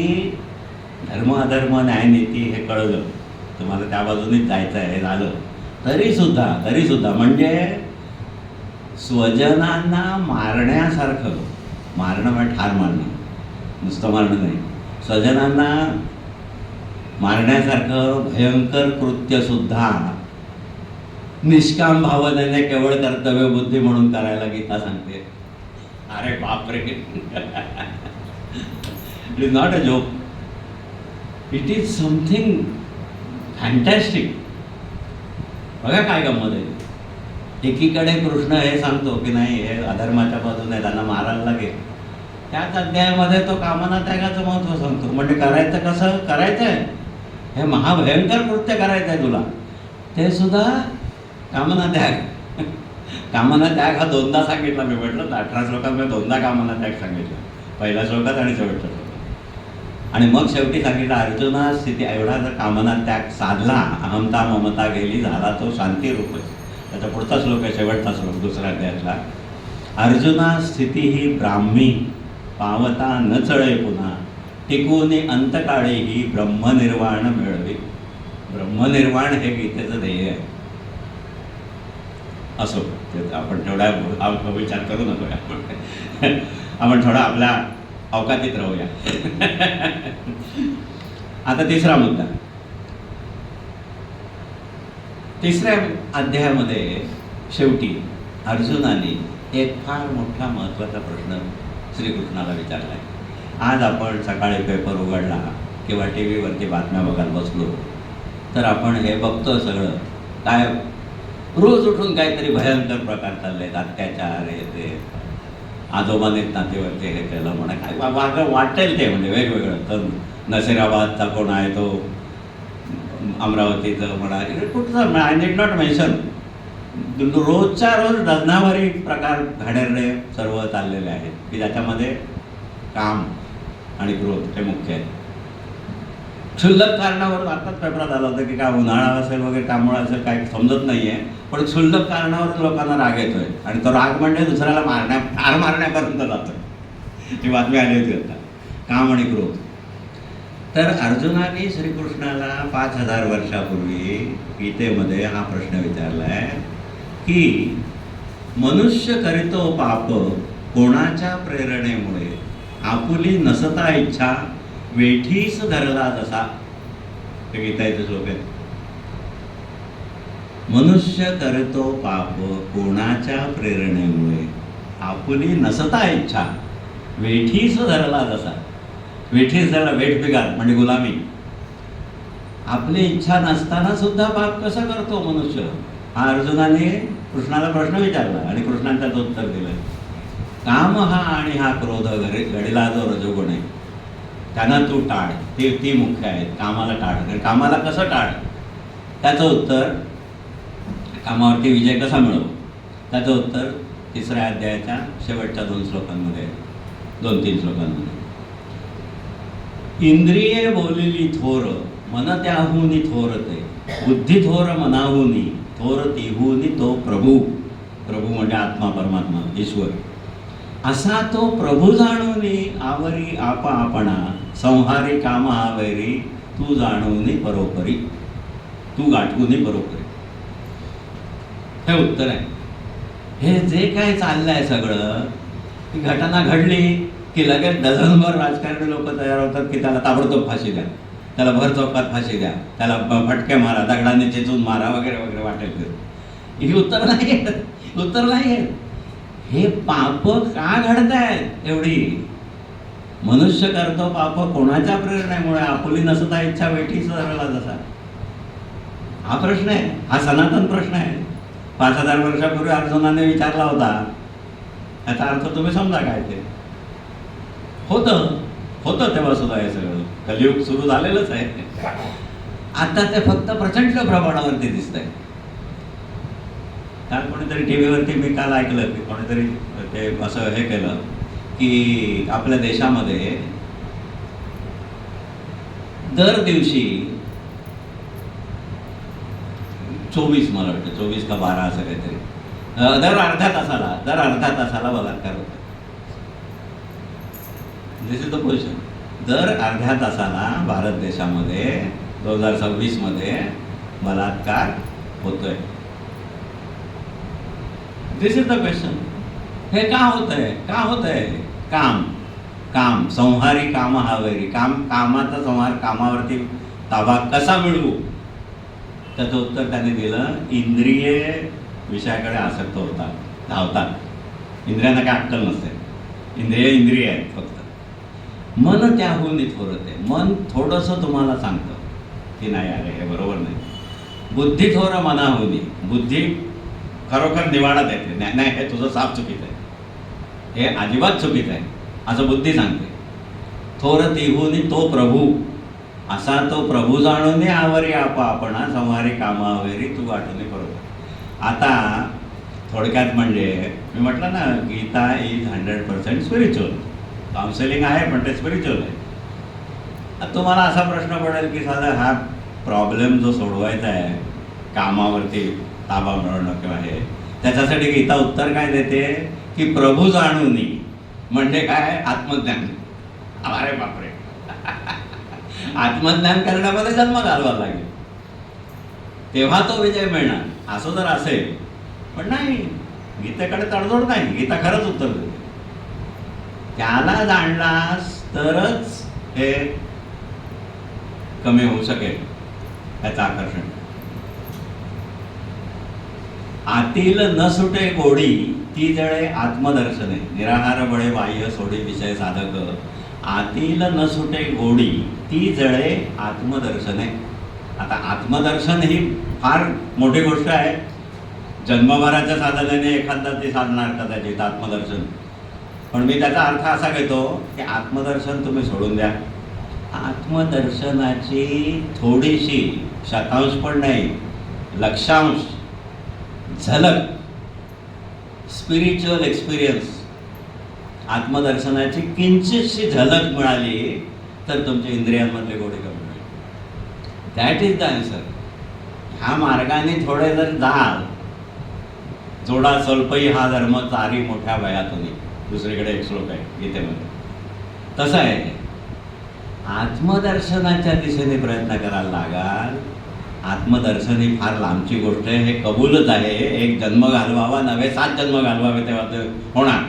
धर्म अधर्म न्यायनीती हे कळलं, तुम्हाला त्या बाजूनेच जायचं आहे, हे झालं तरी सुद्धा म्हणजे स्वजनांना मारण्यासारखं, मारणं म्हणजे ठार मारणं, नुसतं मारणं नाही, स्वजनांना मारण्यासारखं भयंकर कृत्यसुद्धा निष्काम भावनेने केवळ कर्तव्य बुद्धी म्हणून करायला गीता सांगते. अरे बापरे, it is not a joke, it is something fantastic. बघा काय गंमत आहे. एकीकडे कृष्ण हे सांगतो की नाही हे अधर्माच्या बाजूने त्यांना मारायला लागेल, त्याच अध्यायामध्ये तो कामना त्यागाचं महत्त्व सांगतो. म्हणजे करायचं कसं करायचंय, हे महाभयंकर कृत्य करायचं आहे तुला, ते सुद्धा कामना त्याग हा 2दा सांगितला. मी म्हटलं 18 श्लोकात मी 2दा कामना त्याग सांगितलं, पहिल्या श्लोकात आणि शेवटच्या श्लोकात. आणि मग शेवटी सांगितलं अर्जुना स्थिती एवढा जर कामना त्याग साधला अहमता ममता गेली झाला तो शांतिरूप. त्याचा पुढचा श्लोक आहे शेवटचा श्लोक 2ऱ्या अध्यायातला. अर्जुना स्थिती ही ब्राह्मी पावता न चळे पुन्हा टिकून अंतकाळी ही ब्रह्मनिर्वाण मिळवी. ब्रह्मनिर्वाण हे गीतेचं ध्येय आहे. असो, आपण तेवढा विचार करू नकोया, आपण थोडा आपल्या अवकातीत राहूया. आता तिसरा मुद्दा. 3ऱ्या अध्यायामध्ये शेवटी अर्जुनाने एक फार मोठा महत्त्वाचा प्रश्न श्रीकृष्णाला विचारला आहे. आज आपण सकाळी पेपर उघडला किंवा टी व्हीवरती बातम्या बघायला बसलो तर आपण हे बघतो सगळं काय, रोज उठून काहीतरी भयंकर प्रकार चालले आहेत, अत्याचार हे ते, आजोबाने नातेवाईक हे केलं म्हणा, काय वाटेल ते, म्हणजे वेगवेगळं. तर नसिराबादचा कोण आहे तो, अमरावतीचं म्हणा, कुठचं आय डिड नॉट मेन्शन. रोजच्या रोज डझनावारी प्रकार घाणेरडे सर्व चाललेले आहेत की ज्याच्यामध्ये काम आणि क्रोध हे मुख्य आहे. क्षुल्लक कारणावर आताच पेपरात आलं होतं की काय उन्हाळा असेल वगैरे त्यामुळे असेल काही समजत नाही आहे, पण क्षुल्लक कारणावर लोकांना राग येतोय आणि तो राग म्हणजे दुसऱ्याला ठार मारण्यापर्यंत जातोय. ती बातमी आली होती आता, काम आणि क्रोध. तर अर्जुनाने श्रीकृष्णाला 5000 वर्षापूर्वी गीतेमध्ये हा प्रश्न विचारला आहे की मनुष्य करीतो पाप कोणाच्या प्रेरणेमुळे, आपुली नसता इच्छा वेठीस धरला जसा. हे गीताचे श्लोक आहेत. मनुष्य करतो पाप कोणाच्या प्रेरणेमुळे, आपुली नसता इच्छा वेठीस धरला जसा. वेठीस धरला, वेठ बिगार म्हणजे गुलामी. आपली इच्छा नसताना सुद्धा पाप कसा करतो मनुष्य, हा अर्जुनाने कृष्णाला प्रश्न विचारला आणि कृष्णाने त्याचं उत्तर दिलं. काम हा आणि हा क्रोध घडीला जो रजोगुण आहे त्यांना तू टाळ, ती मुख्य आहेत. कामाला टाळ. कामाला कसं टाळ, त्याचं उत्तर, कामावरती विजय कसा मिळवू, त्याचं उत्तर 3ऱ्या अध्यायाच्या शेवटच्या 2 श्लोकांमध्ये, 2-3 श्लोकांमध्ये. इंद्रिये बोलिली थोर, मन त्याहुनी थोरते, बुद्धी थोर मनाहुनी, थोर तिहुनी तो प्रभू. प्रभू म्हणजे आत्मा, परमात्मा, ईश्वर. असा तो प्रभू जाणूनी आवरी आपा आपणा, संहारी काम आवैरी तू जाणवनी परोपरी, तू गाठवूनी परोपरी. हे उत्तर आहे. हे जे काय चाललंय सगळं, ती घटना घडली की लगेच डझनभर राजकारणी लोक तयार होतात की त्याला ताबडतोब फाशी द्या, त्याला भर चौकात फाशी द्या, त्याला फटके मारा, दगडांनी चेचून मारा वगैरे वगैरे वाटेल. ही उत्तर नाही आहेत, उत्तर नाही आहेत. हे पाप का घडतायत एवढी? मनुष्य करतो पाप कोणाच्या प्रेरणेमुळे, आपुली नसता इच्छा वेठीस धरला जसा. हा प्रश्न आहे, हा सनातन प्रश्न आहे. 5000 वर्षापूर्वी अर्जुनाने विचारला होता. याचा अर्थ तुम्ही समजा काय ते. होतं तेव्हा सुद्धा हे सगळं कलियुग सुरू झालेलंच आहे. आता ते फक्त प्रचंड प्रमाणावरती दिसतंय. काल कोणीतरी टी व्हीवरती मी काल ऐकलं की कोणीतरी ते असं हे केलं की आपल्या देशामध्ये दर दिवशी 24, मला वाटतं 24 का 12 असं काहीतरी, दर अर्ध्या तासाला बलात्कार होतो. दिस इज द पोझिशन. दर अर्ध्या तासाला भारत देशामध्ये 2026 मध्ये बलात्कार होतोय. दिस इज द क्वेश्चन. हे का होतंय? काम संहारी काम हावेरी, कामाचा संहार, कामावरती ताबा कसा मिळवू, त्याचं उत्तर त्याने दिलं. इंद्रिये विषयाकडे आसक्त होतात, धावतात. इंद्रियांना काय अक्कल नसते. इंद्रिय आहेत फक्त. मन त्याहून थोरते. मन थोडंसं तुम्हाला सांगतं की नाही अरे हे बरोबर नाही. बुद्धी थोर मनाहुनी. बुद्धी खरोखर निवाडा देते, नाही हे तुझं साफ चुकीचं आहे, हे अजिबात चुकीचं आहे असं बुद्धी सांगते. थोर तिहुनी तो प्रभू. असा तो प्रभू जाणून आवरी आपा आपणा, संहारी कामावेरी तू गाठवणे बरोबर. आता थोडक्यात म्हणजे मी म्हटलं ना, गीता इज 100% स्पिरिच्युअल. काउन्सिलिंग आहे पण ते स्पिरिच्युअल आहे. आता तुम्हाला असा प्रश्न पडेल की साधा हा प्रॉब्लेम जो सोडवायचा आहे, कामावरती ताबा मिळवणं किंवा हे, त्याच्यासाठी गीता उत्तर काय देते की प्रभू जाणूनी म्हणजे काय? आत्मज्ञान. अरे बापरे, आत्मज्ञान करण्यामध्ये जन्म घालवावा लागेल तेव्हा तो विजय मिळणार, असं जर असेल. पण नाही, गीतेकडे तडजोड नाही. गीता खरंच उत्तर देते. त्याला जाणलास तरच हे कमी होऊ शकेल त्याचं आकर्षण. आतील न सुटे गोडी ती जळे आत्मदर्शने, निराहार बळे बाह्य सोडी विषय साधक. आतील न सुटे गोडी ती जळे आत्मदर्शने. आता आत्मदर्शन ही फार मोठी गोष्ट आहे. जन्मभराच्या साधनेने एखादा ते साधणार कदाचित आत्मदर्शन. पण मी त्याचा अर्थ असा घेतो की आत्मदर्शन तुम्ही सोडून द्या. आत्मदर्शनाची थोडीशी, शतांश पण नाही, लक्षांश, झलक, स्पिरिच्युअल एक्सपिरियन्स, आत्मदर्शनाची किंचितशी झलक मिळाली तर तुमच्या इंद्रियांमधले गोडे कमी होईल. That is the answer. ह्या मार्गाने थोडे जर जाल, जोडा स्वल्पही हा धर्म चारी मोठ्या वयातून, दुसरीकडे एक श्लोक आहे गीतेमध्ये, तसं आहे ते. आत्मदर्शनाच्या दिशेने प्रयत्न करायला लागाल. आत्मदर्शन ही फार लांबची गोष्ट आहे, हे कबूलच आहे. एक जन्म घालवावा नव्हे, 7 जन्म घालवावे तेव्हा ते होणार.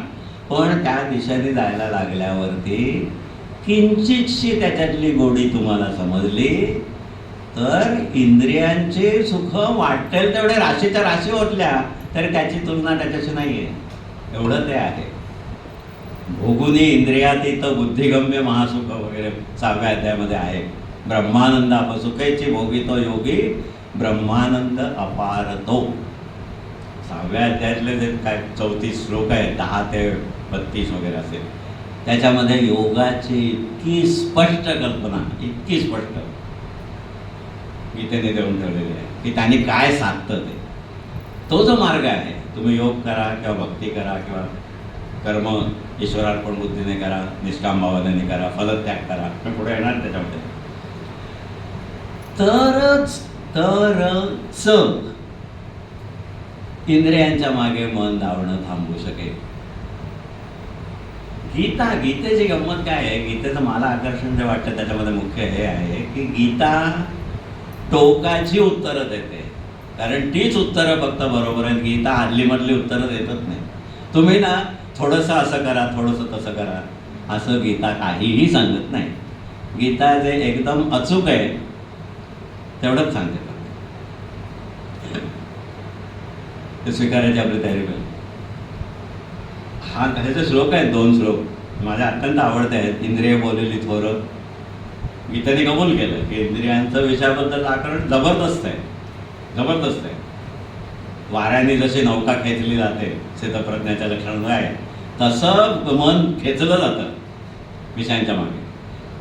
पण त्या दिशेने जायला लागल्यावरती किंचितशी त्याच्यातली गोडी तुम्हाला समजली तर इंद्रियांचे सुख वाटेल तेवढे राशीच्या राशी ओतल्या तरी त्याची तुलना त्याच्याशी नाही आहे. एवढं ते आहे. भोगुनी इंद्रियातीत बुद्धिगम्य महासुख वगैरे 6व्या अध्यायामध्ये आहे. ब्रह्मानंद अपसुखेची भोगितो योगी ब्रह्मानंद अपारतो. 6व्या अध्यायातले जे काय 34 श्लोक आहेत, 10 ते 32 वगैरे असेल, त्याच्यामध्ये योगाची इतकी स्पष्ट कल्पना, इतकी स्पष्ट गीतेने देऊन ठेवलेली आहे की त्यांनी काय साधतं ते. तो जो मार्ग आहे, तुम्ही योग करा किंवा भक्ती करा किंवा कर्म ईश्वरार्पण बुद्धीने करा, निष्काम भावनेने करा, फलत्याग करा, मी पुढे येणार त्याच्यामध्ये, तरच इंद्रियांच्या मागे मन धावणं थांबू शकेल. गीतेची गंमत काय आहे, गीतेचं मला आकर्षण जे वाटतं त्याच्यामध्ये मुख्य हे आहे की गीता टोकाची उत्तरं देते. कारण तीच उत्तरं फक्त बरोबर आहेत. गीता हल्लीमधली उत्तरं देतच नाही. तुम्ही ना थोडंसं असं करा, थोडंसं तसं करा, असं गीता काहीही सांगत नाही. गीता जे एकदम अचूक आहे तेवढंच सांगते. ते स्वीकारायची आपली तयारी पाहिजे. हा ह्याचे श्लोक आहेत, 2 श्लोक माझ्या अत्यंत आवडते आहेत. इंद्रिय बोलेली थोरं. गीतेने कबूल केलं की इंद्रियांचं विषयाबद्दल आकलन जबरदस्त आहे, जबरदस्त आहे. वाऱ्याने जशी नौका खेचली जाते स्थितप्रज्ञाच्या लक्षणामध्ये आहे, तसं मन खेचलं जातं विषयांच्या मागे.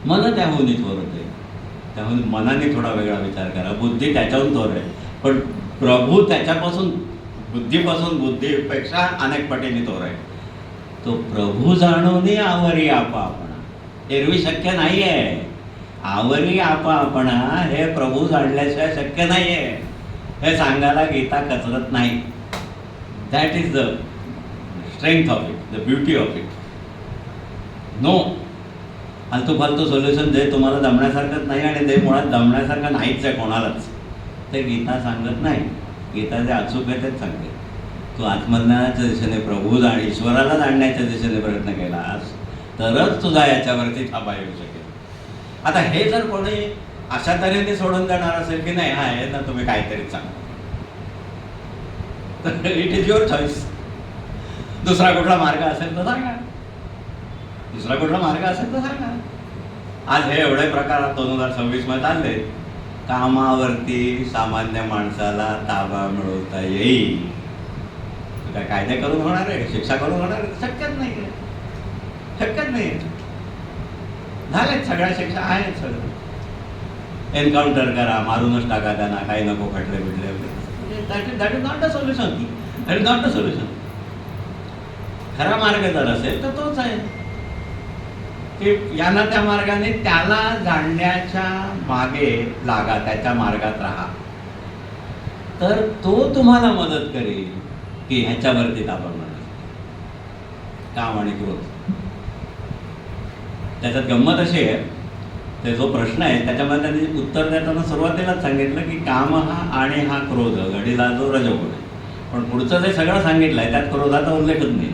मन त्याहून थोर होते. त्याहून मनाने थोडा वेगळा विचार करा. बुद्धी त्याच्याहून थोर आहे, पण प्रभू त्याच्यापासून, बुद्धीपासून, बुद्धीपेक्षा अनेक पटीने थोर आहे. तो प्रभू जाणून आवरी आपा आपणा. एरवी शक्य नाही आहे. आवरी आपा आपणा हे प्रभू जाणल्याशिवाय शक्य नाही आहे. हे सांगायला गीता कचरत नाही. That is the strength of it, the beauty of it. No फालतू फालतू सोल्युशन जे तुम्हाला जमण्यासारखंच नाही आणि ते मुळात जमण्यासारखं नाहीच आहे कोणालाच, ते गीता सांगत नाही. गीता जे अचूक आहे तेच सांगते. तू आत्मज्ञानाच्या दिशेने, प्रभू ईश्वराला जाणण्याच्या दिशेने प्रयत्न केलास तरच तुझा याच्यावरती थांबा येऊ शकेल. आता हे जर कोणी अशा तऱ्हेने सोडून देणार असेल की नाही, हा आहे ना तुम्ही काहीतरी सांगा, तर इट इज युअर चॉईस. दुसरा कुठला मार्ग असेल तर सांगा, दुसरा कुठला मार्ग असेल तर सांगा. आज हे एवढे प्रकार 2026 मध्ये चालले. कामावरती सामान्य माणसाला ताबा मिळवता येईल, काय कायदे करून होणार आहे, शिक्षा करून होणार आहे? शक्यच नाही आहे, शक्यच नाही. झालेत सगळ्या शिक्षा आहेत. सगळं एन्काउंटर करा, मारूनच टाका त्यांना, काही नको खटले बिटले वगैरे. That is not a solution. That is not a solution. खरा मार्ग जर असेल तर तोच आहे की यांना त्या मार्गाने त्याला जाणण्याच्या मागे लागा, त्याच्या मार्गात राहा, तर तो तुम्हाला मदत करेल की ह्याच्यावरती ताबा मिळणार. काम आणि क्रोध. त्याच्यात गंमत अशी आहे, ते जो प्रश्न आहे त्याच्यामध्ये त्यांनी उत्तर देताना सुरुवातीलाच सांगितलं की काम हा आणि हा क्रोध घडीला जो रजोगुण आहे. पण पुढचं जे सगळं सांगितलं आहे त्यात क्रोधाचा उल्लेखच नाही.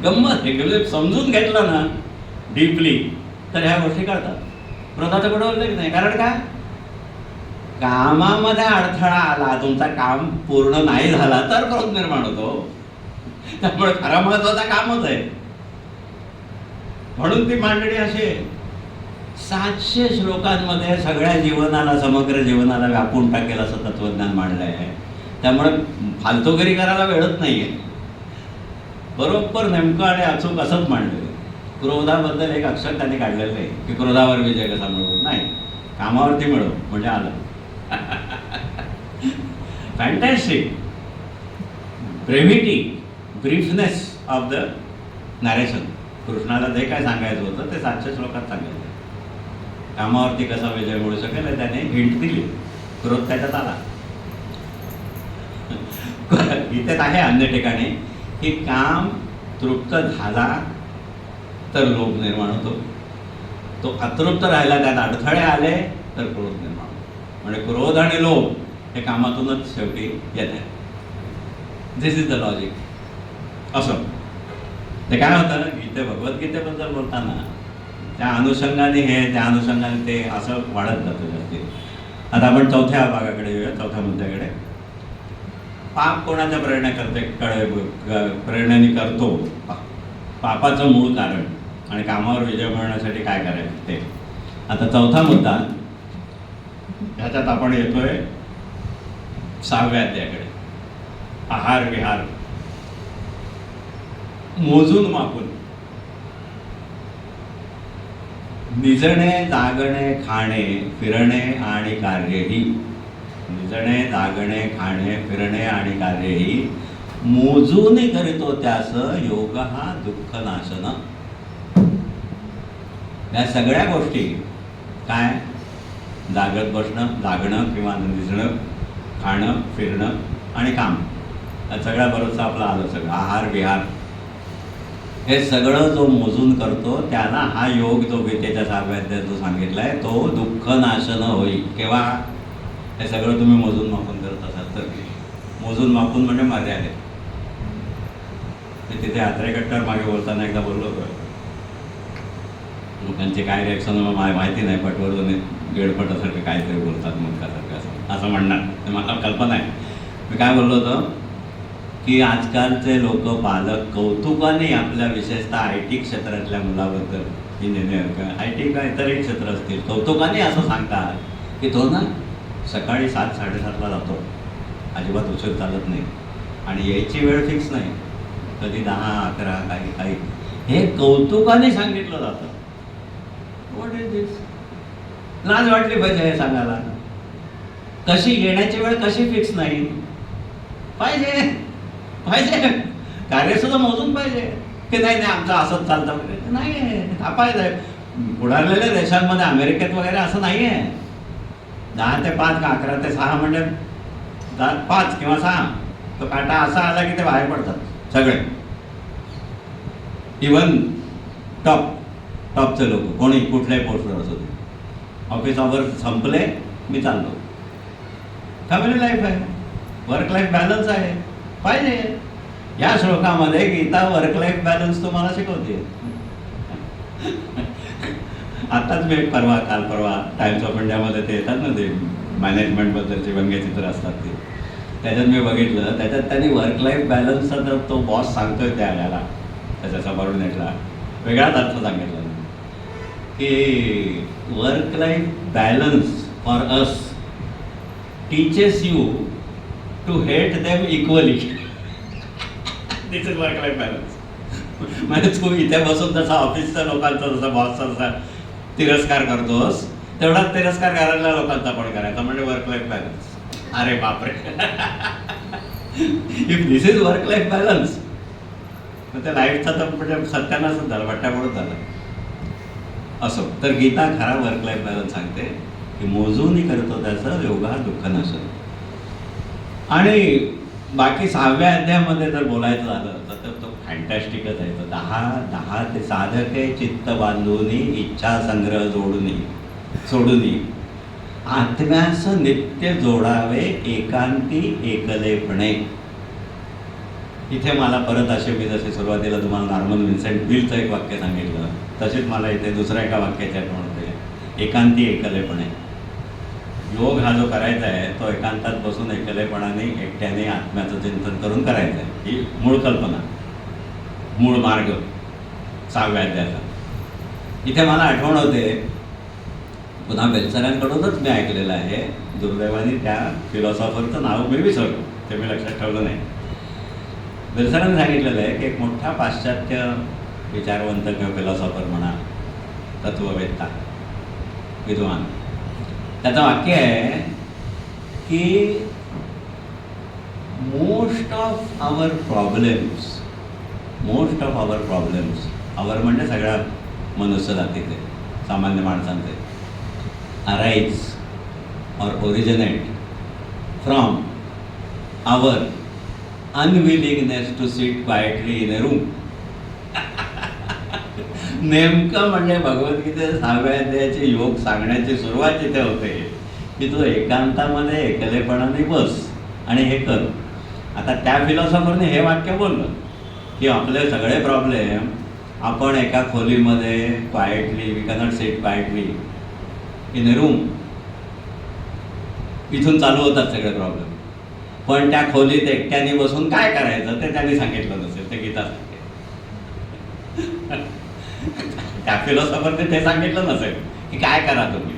गंमत आहे, समजून घेतलं ना डीपली तर ह्या गोष्टी कळतात. क्रोधाचा कुठं उल्लेख नाही. कारण काय, कामामध्ये अडथळा आला, तुमचा काम पूर्ण नाही झाला तर क्रोध निर्माण होतो. त्यामुळे खरा महत्वाचा कामच आहे. म्हणून ती मांडणी अशी 700 श्लोकांमध्ये सगळ्या जीवनाला, समग्र जीवनाला व्यापून टाकेल असं तत्वज्ञान मांडलं आहे. त्यामुळे फालतूगिरी करायला वेळच नाही आहे. बरोबर नेमकं आणि अचूक असंच मांडलं. क्रोधाबद्दल एक अक्षर त्यांनी काढलेलं आहे की क्रोधावर विजय कसा मिळवू, नाही, कामावरती मिळव म्हणजे आलं. Fantastic brevity, briefness of the narration. कृष्णाला जे काय सांगायचं होतं ते 700 श्लोकात सांगायचं. कामावरती कसा विजय मिळू शकेल हे त्याने हिंट दिली, क्रोध त्याच्यात आला. इथे आहे अन्य ठिकाणी की काम तृप्त झाला तर लोभ निर्माण होतो, तो अतृप्त राहिला, त्यात अडथळे आले तर क्रोध निर्माण होतो. म्हणजे क्रोध आणि लोभ हे कामातूनच शेवटी येत आहे. This is the logic. असं ते काय होतं, भगवद्गीतेबद्दल बोलताना त्या अनुषंगाने हे, त्या अनुषंगाने ते असं वाढत जातं जास्ती. आता आपण चौथ्या भागाकडे येऊया, चौथ्या मुद्द्याकडे. पाप कोणाच्या प्रेरणेने करतो, पापाचं मूळ कारण आणि कामावर विजय मिळवण्यासाठी काय करायचं ते. आता चौथा मुद्दा, ह्याच्यात आपण येतोय 6व्या अध्यायाकडे. आहार विहार, मोजून मापून. निजणे जागणे खाणे फिरणे आणि कार्यही. निजणे जागणे खाणे फिरणे आणि कार्यही मोजून करीतो त्यास योग हा दुःख नाशन. या सगळ्या गोष्टी काय, जागत बसणं, जागणं किंवा निजणं, खाणं फिरणं आणि काम, या सगळ्या बरोबर आपलं आलं सगळं. आहार विहार हे सगळं जो मोजून करतो त्याला हा योग, जो गीतेच्या 6व्या अध्यायात जो सांगितलाय, तो दुःख नाशन होईल. केव्हा? हे सगळं तुम्ही मोजून मापून करत असाल तर. मोजून मापून म्हणजे मर्यादे. तिथे यात्रेकट्टावर मागे बोलताना एकदा बोललो होतो, लोकांचे काय रिॲक्शन मला माहिती नाही, पटवरून गेडपटासारखं काहीतरी बोलतात मुलगासारखं असं म्हणणार, मला कल्पना आहे. मी काय बोललो होतो की आजकालचे लोक पालक कौतुकाने आपल्या, विशेषतः आय टी क्षेत्रातल्या मुलाबद्दल, इंजिनियर किंवा आय टी किंवा इतरही क्षेत्र असतील, कौतुकाने असं सांगतात की तो ना सकाळी 7-7:30ला जातो, अजिबात उशीर चालत नाही आणि यायची वेळ फिक्स नाही, कधी 10-11 काही. हे कौतुकाने सांगितलं जातं. व्हॉट इज दिस? लाज वाटली पाहिजे हे सांगायला. कशी येण्याची वेळ कशी फिक्स नाही पाहिजे. कार्यसुद्धा मोजून पाहिजे की नाही नाही आमचं असंच चालतं नाही आहे. थापायचं. पुढारलेल्या देशांमध्ये, अमेरिकेत वगैरे असं नाही आहे. 10 ते 5 का 11 ते 6 म्हणजे 5 किंवा 6 तो काटा असा आला की ते बाहेर पडतात सगळे. इव्हन टॉपचे लोक, कोणी कुठल्याही पोस्टवर असू दे. ऑफिस आवर संपले, मी चाललो. फॅमिली लाईफ आहे, वर्क लाईफ बॅलन्स आहे, पाहिजे. या श्लोकामध्ये गीता वर्क लाईफ बॅलन्स तुम्हाला शिकवते. आताच मी काल परवा टाइम्स ऑफ इंडियामध्ये ते येतात ना, ते मॅनेजमेंटबद्दलचे व्यंग्यचित्र असतात ते, त्याच्यात मी बघितलं, त्याच्यात त्यांनी वर्क लाईफ बॅलन्सचा जर तो बॉस सांगतोय त्या याला, त्याच्या सबऑर्डिनेटला वेगळाच अर्थ सांगितला की work life balance for us teaches you to hate them equally. This is work life balance. म्हणजे तू इथे बसून जसा ऑफिसच्या लोकांचा, जसा बॉसचा जसा तिरस्कार करतोस, तेवढाच तिरस्कार घरातल्या लोकांचा पण करायचा, म्हणजे वर्क लाईफ बॅलन्स. अरे बापरे. If this is work life balance तर त्या लाईफचा तर म्हणजे सत्यानाशच झाला, वाट्यामुळेच झाला. असो तर गीता खरा वर्क लाईफ बॅलन्स सांगते की मोजूनही करतो त्याचं योगा दुःख नाशन. आणि बाकी 6व्या अध्यायामध्ये जर बोलायचं झालं तर तो फॅन्टॅस्टिकच आहे. तो 10 ते साधके चित्त बांधूनी इच्छा संग्रह सोडूनी आत्म्यास नित्य जोडावे एकांती एकलेपणे. इथे मला परत असे, मी जसे सुरुवातीला तुम्हाला नॉर्मन विन्सेंट मिलचं एक वाक्य सांगितलं, तसेच मला इथे दुसऱ्या एका वाक्याच्या आठवण होते, एकांती एकलेपणे. योग हा जो करायचा आहे तो एकांतात बसून एकलेपणाने एकट्याने आत्म्याचं चिंतन करून करायचं आहे. ही मूळ कल्पना, मूळ मार्ग 6व्या अध्यायाचा. इथे मला आठवण होते, पुन्हा बेलसरांकडूनच मी ऐकलेलं आहे, दुर्दैवाने त्या फिलॉसॉफरचं नाव मी विसरलो, ते मी लक्षात ठेवलं नाही. बेलसरांनी सांगितलेलं आहे की एक मोठा पाश्चात्य विचारवंत किंवा फिलॉसॉफर म्हणा, तत्ववेत्ता, विद्वान, त्याचं वाक्य आहे की most of our problems our म्हणजे सगळ्या मनुष्य जातीचे, सामान्य माणसांचे, arise or originate from our unwillingness to sit quietly in a room. नेमकं म्हणजे भगवद्गीतेच्या 6व्या अध्यायाचे योग सांगण्याची सुरुवात तिथे होते की तू एकांतामध्ये एकलेपणाने बस आणि हे कर. आता त्या फिलॉसॉफरने हे वाक्य बोललं की आपले सगळे प्रॉब्लेम आपण एका खोलीमध्ये quietly, we cannot sit quietly in a room, इथून चालू होतात सगळे प्रॉब्लेम. पण त्या खोलीत एकट्याने बसून काय करायचं ते त्यांनी सांगितलं नसेल, ते गीता सांगते. त्या फिलॉसॉफरने ते सांगितलं नसेल की काय करा तुम्ही.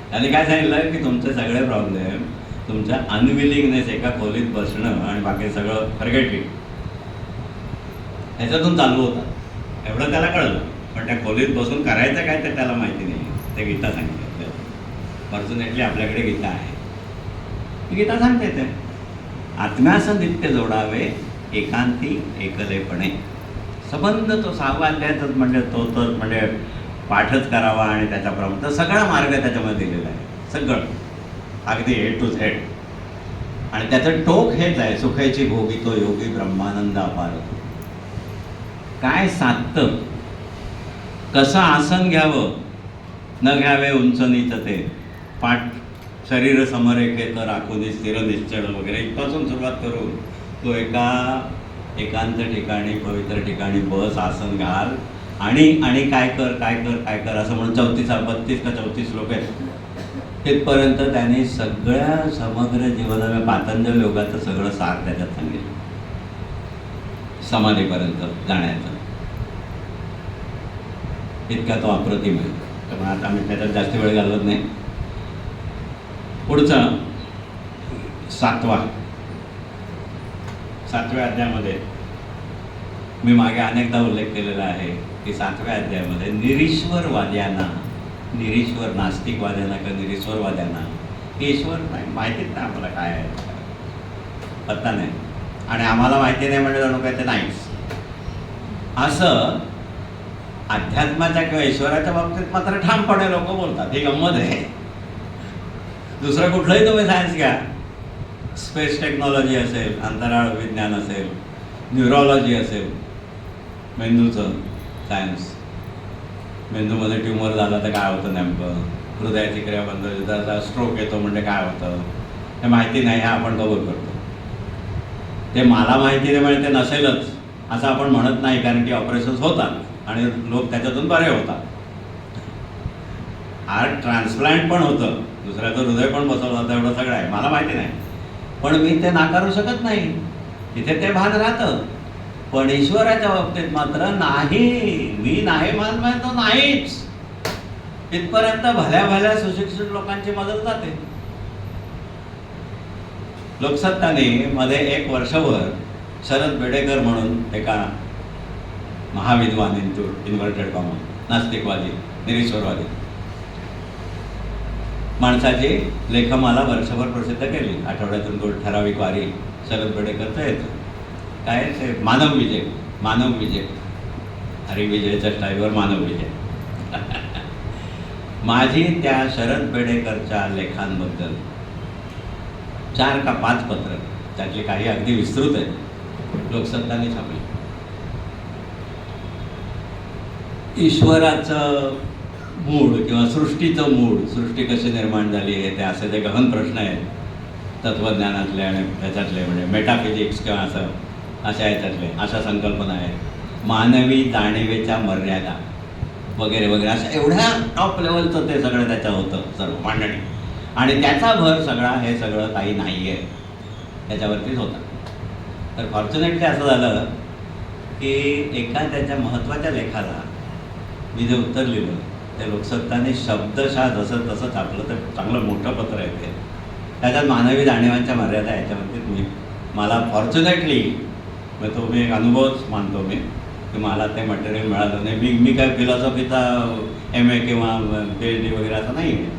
त्यांनी काय सांगितलं की तुमचे सगळे प्रॉब्लेम तुमच्या अनविलिंगनेस एका खोलीत बसणं आणि बाकी सगळं फॉरगेटिंग ह्याच्यातून चालू होतात. एवढं त्याला कळलं, पण त्या खोलीत बसून करायचं काय ते त्याला माहिती नाही. ते गीता सांगितलं. फॉर्च्युनेटली आपल्याकडे गीता आहे. गीता सांगते ते आत्म्यास नित्य जोडावे एकांती एकलेपणे. संबंध तो 6व्या अध्यायातच म्हणजे तो तर म्हणजे पाठच करावा आणि त्याच्याप्रमाणे तर सगळा मार्ग त्याच्यामध्ये दिलेला आहे, सगळं अगदी ए टू झेड. आणि त्याचं टोक हेच आहे, सुखेची भोगी तो योगी ब्रह्मानंद अपार. काय साधतं, कसं आसन घ्यावं, न घ्यावे उंच नीच ते, पाठ शरीर समरेखे तर राखून स्थिर निश्चळ वगैरे इथपासून सुरुवात करून तो एका एकांत ठिकाणी पवित्र ठिकाणी बस, आसन घाल आणि काय कर असं म्हणून 32 का 34 श्लोक आहेत. तिथपर्यंत त्याने सगळ्या समग्र जीवनामध्ये पातंजल योगाचं सगळं सार त्याच्यात सांगितलं, समाधीपर्यंत जाण्याचं. इतका तो अप्रतिम आहे. त्यामुळे आता आम्ही त्याच्यात जास्त वेळ घालवत नाही. पुढचा 7व्या अध्यायामध्ये मी मागे अनेकदा उल्लेख केलेला आहे की 7व्या अध्यायामध्ये निरीश्वरवाद्यांना, निरीश्वर नास्तिकवाद्यांना किंवा निरीश्वरवाद्यांना ईश्वर नाही, माहितीच नाही आम्हाला काय आहे, पत्ता नाही, आणि आम्हाला माहिती नाही म्हणजे जणू काय ते नाहीच असं अध्यात्माच्या किंवा ईश्वराच्या बाबतीत मात्र ठामपणे लोक बोलतात. ही गंमत आहे. दुसरं कुठलंही तुम्ही सायन्स घ्या, स्पेस टेक्नॉलॉजी असेल, अंतराळ विज्ञान असेल, न्यूरोलॉजी असेल, मेंदूचं सायन्स, मेंदूमध्ये ट्यूमर झाला तर काय होतं नेमकं, हृदयाची क्रिया बंद झाली तर स्ट्रोक येतो म्हणजे काय होतं हे माहिती नाही, हे आपण कबूल करतो. ते मला माहिती नाही म्हणजे ते नसेलच असं आपण म्हणत नाही, कारण की ऑपरेशन्स होतात आणि लोक त्याच्यातून बरे होतात. हार्ट ट्रान्सप्लांट पण होतं, दुसऱ्याचं हृदय पण बसवलं जातं, एवढं सगळं आहे, मला माहिती नाही. पण मी ते नाकारू शकत नाही, तिथे ते भान राहतं. पण ईश्वराच्या बाबतीत मात्र नाही, मी नाही मानतो नाहीच. इथपर्यंत भल्या भल्या सुशिक्षित लोकांची मदत जाते. लोकसत्ताने मध्ये 1 वर्षभर शरद बेडेकर म्हणून एका महाविद्वान इन्व्हर्टेड कॉमा नास्तिकवादी निरीश्वरवादी माणसाची लेखमाला वर्षभर प्रसिद्ध केली. आठवड्यातून 2 ठराविक वारी शरद बेडेकरचं येतं. काय ते मानव विजय हरिविजयच्या स्टाईलवर मानव विजय. माझी त्या शरद बेडेकरच्या लेखांबद्दल 4 का 5 पत्र, त्यातली काही अगदी विस्तृत आहेत, लोकसत्ताने छापली. ईश्वराचं मूळ किंवा सृष्टीचं मूळ, सृष्टी कशी निर्माण झाली आहे ते असे जे गहन प्रश्न आहेत तत्त्वज्ञानातले आणि ह्याच्यातले, म्हणजे मेटाफिजिक्स किंवा अशा ह्याच्यातले, अशा संकल्पना आहेत. मानवी जाणीवेच्या मर्यादा वगैरे वगैरे अशा एवढ्या टॉप लेवलचं ते सगळं त्याचं होतं सर्व मांडणी. आणि त्याचा भर सगळा हे सगळं काही नाही आहे त्याच्यावरतीच होता. तर फॉर्च्युनेटली असं झालं की एका त्याच्या महत्त्वाच्या लेखाला मी जे उत्तर लिहिलं ते लोकसत्ताने शब्दशः जसं तसं छापलं. तर चांगलं मोठं पत्र आहे ते. त्याच्यात मानवी जाणीवांच्या मर्यादा याच्यावरती मला फॉर्च्युनेटली तो मी एक अनुभवच मानतो मी की मला ते मटेरियल मिळालं नाही. मी काय फिलॉसॉफीचा MA किंवा PhD वगैरे असं नाही आहे.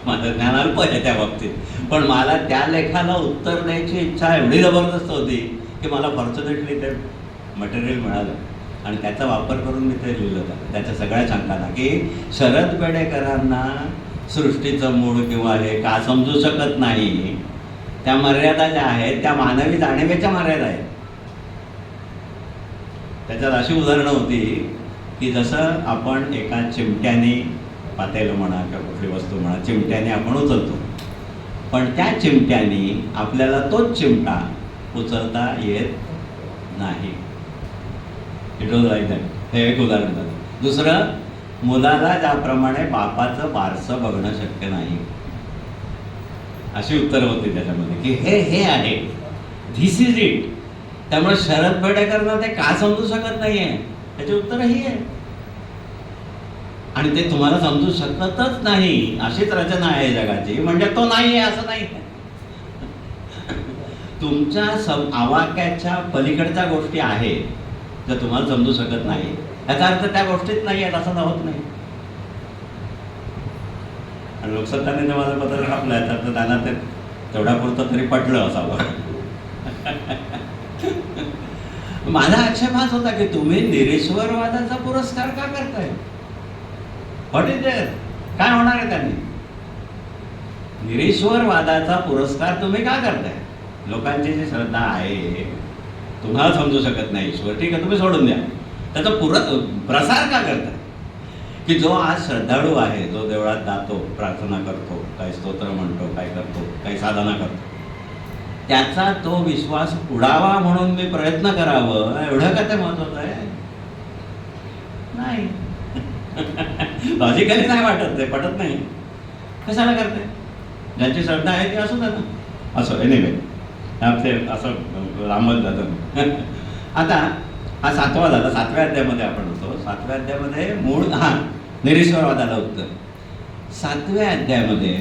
माझं ज्ञान अल्प आहे त्या बाबतीत. पण मला त्या लेखाला उत्तर द्यायची इच्छा एवढी जबरदस्त होती की मला फॉर्च्युनेटली ते मटेरियल मिळालं आणि त्याचा वापर करून मी ते लिहिलं होतं त्याच्या सगळ्या शंकांना, की शरद पेडणेकरांना सृष्टीचं मूळ किंवा हे का समजू शकत नाही. त्या मर्यादा ज्या आहेत त्या मानवी जाणिवेच्या मर्यादा आहेत. त्याच्यात अशी उदाहरणं होती की जसं आपण एका चिमट्याने पातेलं म्हणा किंवा कुठली वस्तू म्हणा, चिमट्याने आपण उचलतो, पण त्या चिमट्याने आपल्याला तोच चिमटा उचलता येत नाही. It was like that. हे एक उदाहरण झालं. दुसरं, मुलाला ज्याप्रमाणे बापाचं बारसं बघणं शक्य नाही, अशी उत्तरं होती त्याच्यामध्ये की हे आहे, धिस इज इट. त्यामुळे शरद पेडणेकरांना ते का समजू शकत नाही आहे, त्याची उत्तरं ही आहे. आणि ते तुम्हाला समजू शकतच नाही अशीच रचना आहे जगाची, म्हणजे तो नाही आहे असं नाही. तुमच्या आवाक्याच्या पलीकडच्या गोष्टी आहेत ज्या तुम्हाला समजू शकत नाही, याचा अर्थ त्या गोष्टीत नाही आहेत असं होत नाही. आणि लोकसत्ताने जे माझं पत्र छापलं याचा अर्थ त्यांना ते तेवढ्यापुरतं तरी पटलं असावं. माझा आक्षेप हाच होता की तुम्ही निरीश्वरवादाचा पुरस्कार का करताय. व्हॉट इज देअर, काय होणार आहे त्यांनी. निरीश्वरवादाचा पुरस्कार तुम्ही का करताय. लोकांची जी श्रद्धा आहे, तुम्हाला समजू शकत नाही ईश्वर, ठीक आहे तुम्ही सोडून द्या, त्याचा प्रसार का करताय. की जो आज श्रद्धाळू आहे, जो देवळात जातो, प्रार्थना करतो, काही स्तोत्र म्हणतो, काय करतो, काही साधना करतो, त्याचा तो विश्वास उडावा म्हणून मी प्रयत्न करावं एवढं का ते महत्वाचं आहे. नाही. लॉजिकली नाही वाटत, ते पटत नाही. कशाला करते. ज्यांची श्रद्धा आहे ती असू द्या ना. असं एनिवे ते असं लांबत जातं. आता हा 7वा झाला. 7व्या अध्यायामध्ये आपण होतो. 7व्या अध्यायामध्ये मूळ निरीश्वरवादाला उत्तर. 7व्या अध्यायामध्ये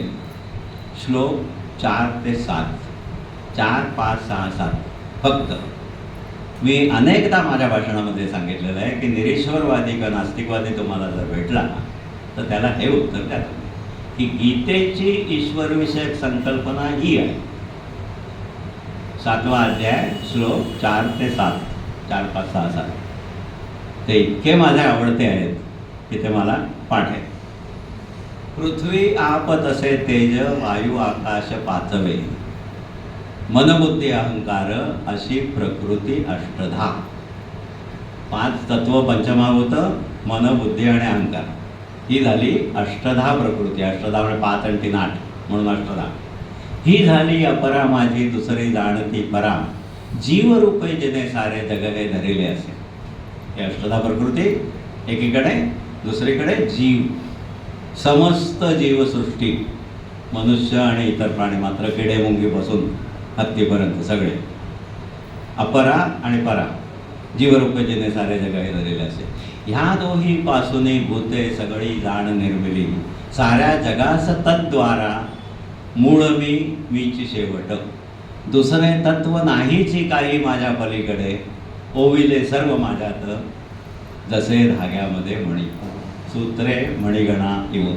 श्लोक 4 ते 7, 4, 5, 6, 7 फक्त. मी अनेकदा माझ्या भाषणामध्ये सांगितलेलं आहे की निरीश्वरवादी किंवा नास्तिकवादी तुम्हाला जर भेटला तर त्याला हे उत्तर द्या की गीतेची ईश्वरविषयक संकल्पना ही आहे. 7वा अध्याय श्लोक 4 ते 7, 4, 5, 6, 7 ते इतके माझे आवडते आहेत की ते मला पाठ आहे. पृथ्वी आप तसे तेज, वायू आकाश पाचवे, मनबुद्धी अहंकार अशी प्रकृती अष्टधा. 5 तत्व पंचमहाभूत, मन, बुद्धी आणि अहंकार ही झाली अष्टधा प्रकृती. अष्टधा म्हणजे 5 आणि 3 8 म्हणून अष्टधा. ही झाली अपरा माझी दुसरी जाणती परा, जीवरूपे जिने सारे जग हे धरिले असे. ही अष्टधा प्रकृती एकीकडे, दुसरीकडे जीव, समस्त जीवसृष्टी, मनुष्य आणि इतर प्राणी, मात्र किडे मुंगीपासून हत्तीपर्यंत सगळे. अपरा आणि परा, जीवरूपे जिने सारे जग हे धरिले असे. ह्या दोन्ही पासून भूते सगळी जाण निर्मिली, साऱ्या जगास तद्वारा मूळ मी, मीची शेवट. दुसरे तत्व नाहीची काही माझ्या पलीकडे, ओविले सर्व माझ्यात जसे धाग्यामध्ये मणी, सूत्रे मणिगणा इव.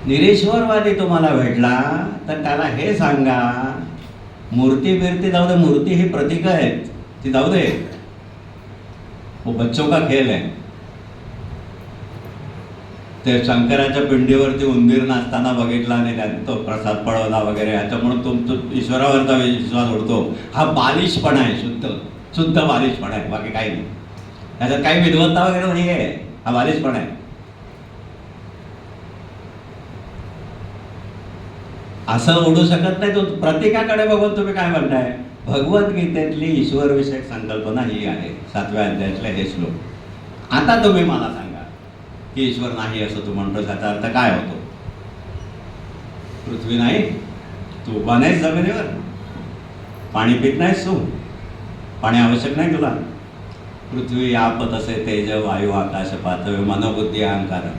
निरीश्वरवादी तुम्हाला भेटला तर त्याला हे सांगा, मूर्ती बिरती जाऊ दे, मूर्ती ही प्रतीक आहेत ती जाऊ दे, वो बच्चों का खेल है. ते शंकराच्या पिंडीवरती उंदीर नाचताना बघितला आणि तो प्रसाद पळवला वगैरे, याच्यामुळे तुमचं ईश्वरावरचा विश्वास उडतो. हा बालिशपणा आहे, शुद्ध बालिशपणा आहे, बाकी काही नाही. त्याच्यात काही विद्वत्ता वगैरे नाही आहे, हा बालिशपणा आहे. असं उडू शकत नाही. तो प्रतीकाकडे बघून तुम्ही काय म्हणताय. भगवद्गीतेतली ईश्वरविषयक संकल्पना ही आहे. 7व्या अध्यायातले हे श्लोक. आता तुम्ही मला सांगा की ईश्वर नाही असं तू म्हणतो, त्याचा अर्थ काय होतो. पृथ्वी नाही, तू उभा नाहीस जमिनीवर, पाणी पित नाहीस, तू पाणी आवश्यक नाही तुला. पृथ्वी आप तसे तेज, वायू आकाश पातळी, मनोबुद्धी अहंकार.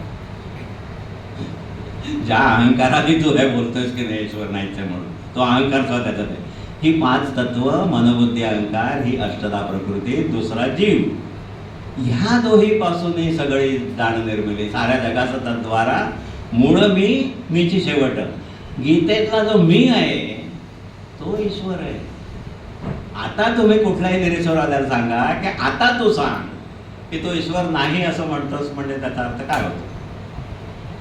ज्या अहंकाराने तू हे बोलतोयस की नाही ईश्वर नाहीच आहे म्हणून, तो अहंकार सुद्धा त्याच्यात आहे. ही 5 तत्व, मनबुद्धी अहंकार, ही अष्टधा प्रकृती, दुसरा जीव, ह्या दोहीपासून सगळी जाण निर्मिली. साऱ्या जगाचा तद्वारा मूळ मी, मीची शेवट. गीतेतला जो मी आहे तो ईश्वर आहे. आता तुम्ही कुठल्याही निरीश्वराला सांगा की आता तू सांग की तो ईश्वर नाही असं म्हणतोस, म्हणजे त्याचा अर्थ काय होतो?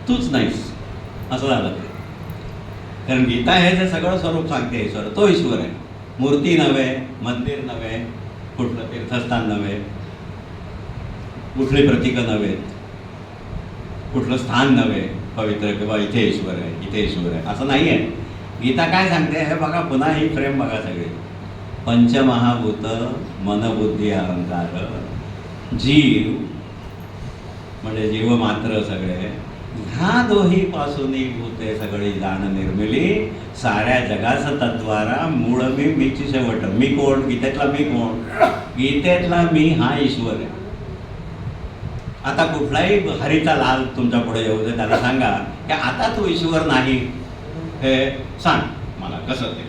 तूच नाहीस असं झालं ते. कारण गीता हे जे सगळं स्वरूप सांगते ईश्वर, तो ईश्वर आहे. मूर्ती नव्हे, मंदिर नव्हे, कुठलं तीर्थस्थान नव्हे, कुठली प्रतीकं नव्हेत, कुठलं स्थान नव्हे पवित्र, किंवा इथे ईश्वर आहे, इथे ईश्वर आहे, असं नाही आहे. गीता काय सांगते हे बघा, पुन्हा ही फ्रेम बघा सगळी. पंचमहाभूत, मनबुद्धी अहंकार, जीव म्हणजे जीव मात्र सगळे, ह्या दोहीपासून भूते सगळी जाण निर्मिली. साऱ्या जगाचं तत्वारा मूळ मी, मीची शेवट. मी कोण? गीतेतला मी कोण? गीतेतला मी हा ईश्वर आहे. आता कुठलाही हरीचा लाल तुमच्या पुढे येऊ दे, त्याला सांगा की आता तू ईश्वर नाही हे सांग मला, कसं ते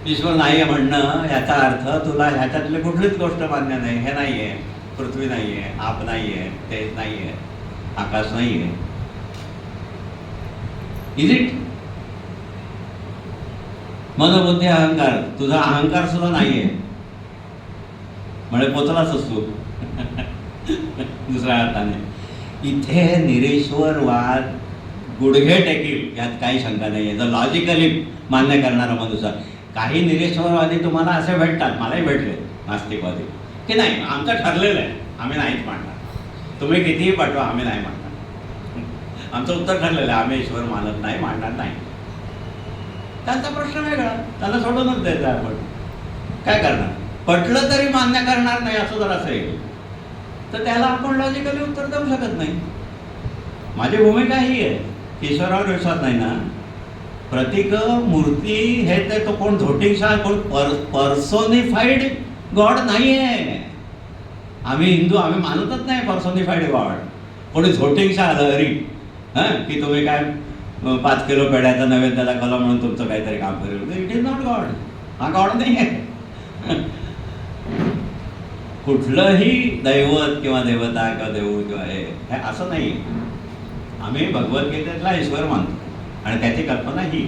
ईश्वर नाही आहे म्हणणं याचा अर्थ तुला ह्याच्यातली कुठलीच गोष्ट मान्य नाही. हे नाही आहे, पृथ्वी नाही आहे, आप नाही आहे, तेज नाही आहे, आकाश नाही आहे. Is it? मनबुद्धी अहंकार, तुझा अहंकार सुद्धा नाही आहे म्हणजे पोचलाच असतो दुसऱ्या अर्थाने. इथे निरीश्वरवाद गुडघे टेकील यात काही शंका नाही आहे, जर लॉजिकली मान्य करणारा मनुष्य. काही निरीश्वरवादी तुम्हाला असे भेटतात, मलाही भेटले नास्तिकवादी, की नाही आमचं ठरलेलं आहे, आम्ही नाहीच मानणार, तुम्ही कितीही पाठवा आम्ही नाही मानणार, आमचं उत्तर ठरलेलं आहे, आम्ही ईश्वर मानत नाही, मानणार नाही. त्यांचा प्रश्न वेगळा, त्याला सोडूनच द्यायचा आपण. काय करणार? पटलं तरी मान्य करणार नाही असं जर असेल तर त्याला आपण लॉजिकली उत्तर देऊ शकत नाही. माझी भूमिका ही आहे, ईश्वरावर विश्वास नाही ना, प्रतीक मूर्ती हे ते तो कोण झोटिंगशाह, कोण पर्सोनिफाईड गॉड नाही आहे. आम्ही हिंदू, आम्ही मानतच नाही पर्सोनिफाईड गॉड. कोणी झोटिंगशाह लहरी की तुम्ही काय 5 किलो पेढ्याचा नैवेद्याला कला म्हणून तुमचं काहीतरी काम करेल, इट इज नॉट गॉड. हा गॉड नाही आहे. कुठलंही दैवत किंवा देवता किंवा देऊळ किंवा हे असं नाही. आम्ही भगवद्गीतेतला ईश्वर मानतो आणि त्याची कल्पना ही,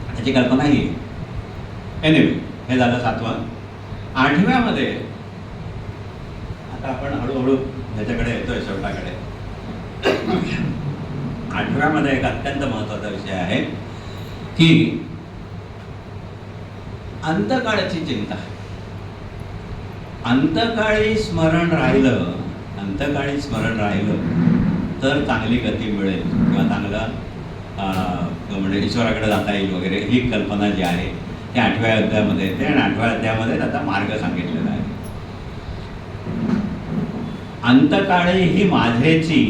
त्याची कल्पना ही. एनिवे, हे झालं 7वं. 8व्यामध्ये आता आपण हळूहळू ह्याच्याकडे येतोय, शेवटाकडे. 8व्यामध्ये एक अत्यंत महत्त्वाचा विषय आहे की अंतकाळाची चिंता. अंतकाळी स्मरण राहिलं, अंतकाळी स्मरण राहिलं तर चांगली गती मिळेल किंवा चांगलं म्हणजे ईश्वराकडे जाता येईल वगैरे, ही कल्पना जी आहे ती 8व्या अध्यायामध्ये येते. आणि 8व्या अध्यायामध्ये त्याचा मार्ग सांगितलेला आहे. अंतकाळी ही माझेची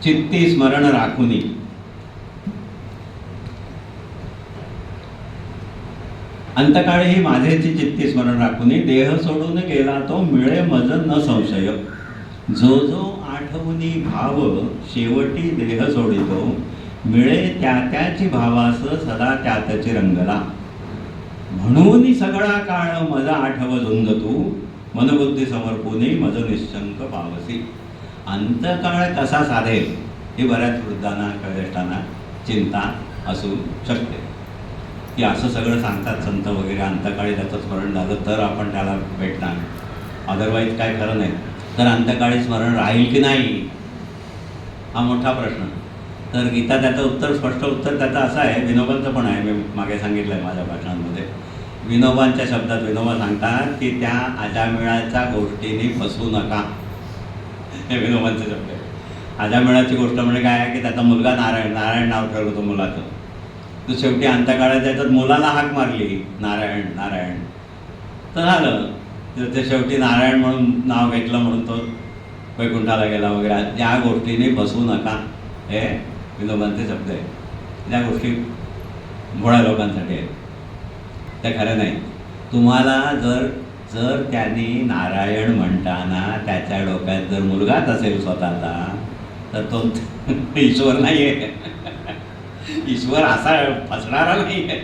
चित्ती स्मरण राखुनी. अंतकाळी ही माझेची चित्ती स्मरण राखुनी, देह सोडून गेला तो मिळे मज न संशय. जो जो आठवणी भाव शेवटी देह सोडितो, मिळे त्या त्याची भावास सदा त्याची रंगला. म्हणून सगळा काळ मज आठव झुंज तू, मनबुद्धी समर्पुनी मज निशंक पावसी. अंतकाळ कसा साधेल ही बऱ्याच वृद्धांना किंवा ज्येष्ठांना चिंता असू शकते. की असं सगळं सांगतात संत वगैरे, अंतकाळी त्याचं स्मरण झालं तर आपण त्याला भेटणार, अदरवाईज काय खरं नाही. तर अंतकाळी स्मरण राहील की नाही हा मोठा प्रश्न. तर गीता त्याचं उत्तर, स्पष्ट उत्तर त्याचं असं आहे, विनोबांचं पण आहे, मी मागे सांगितलं आहे माझ्या भाषणांमध्ये. विनोबांच्या शब्दात विनोबा सांगतात की त्या अजामिळाच्या गोष्टींनी फसू नका. हे विनोबांचे शब्द आहे. अजामिळाची गोष्ट म्हणजे काय आहे की त्याचा मुलगा नारायण, नारायण नाव ठेवलं होतं मुलाचं. तर शेवटी अंतकाळात त्याच्यात मुलाला हाक मारली नारायण नारायण, तर झालं. तर ते शेवटी नारायण म्हणून नाव घेतलं म्हणून तो वैकुंठाला गेला वगैरे. त्या गोष्टीने फसवू नका, हे विनोबांचे शब्द आहे. त्या गोष्टी भोळ्या लोकांसाठी आहेत, त्या खऱ्या नाही. तुम्हाला जर त्यांनी नारायण म्हणताना त्याच्या डोक्यात जर मुलगाच असेल स्वतःचा, तर तो ईश्वर नाही आहे. ईश्वर असा फसणारा नाही आहे,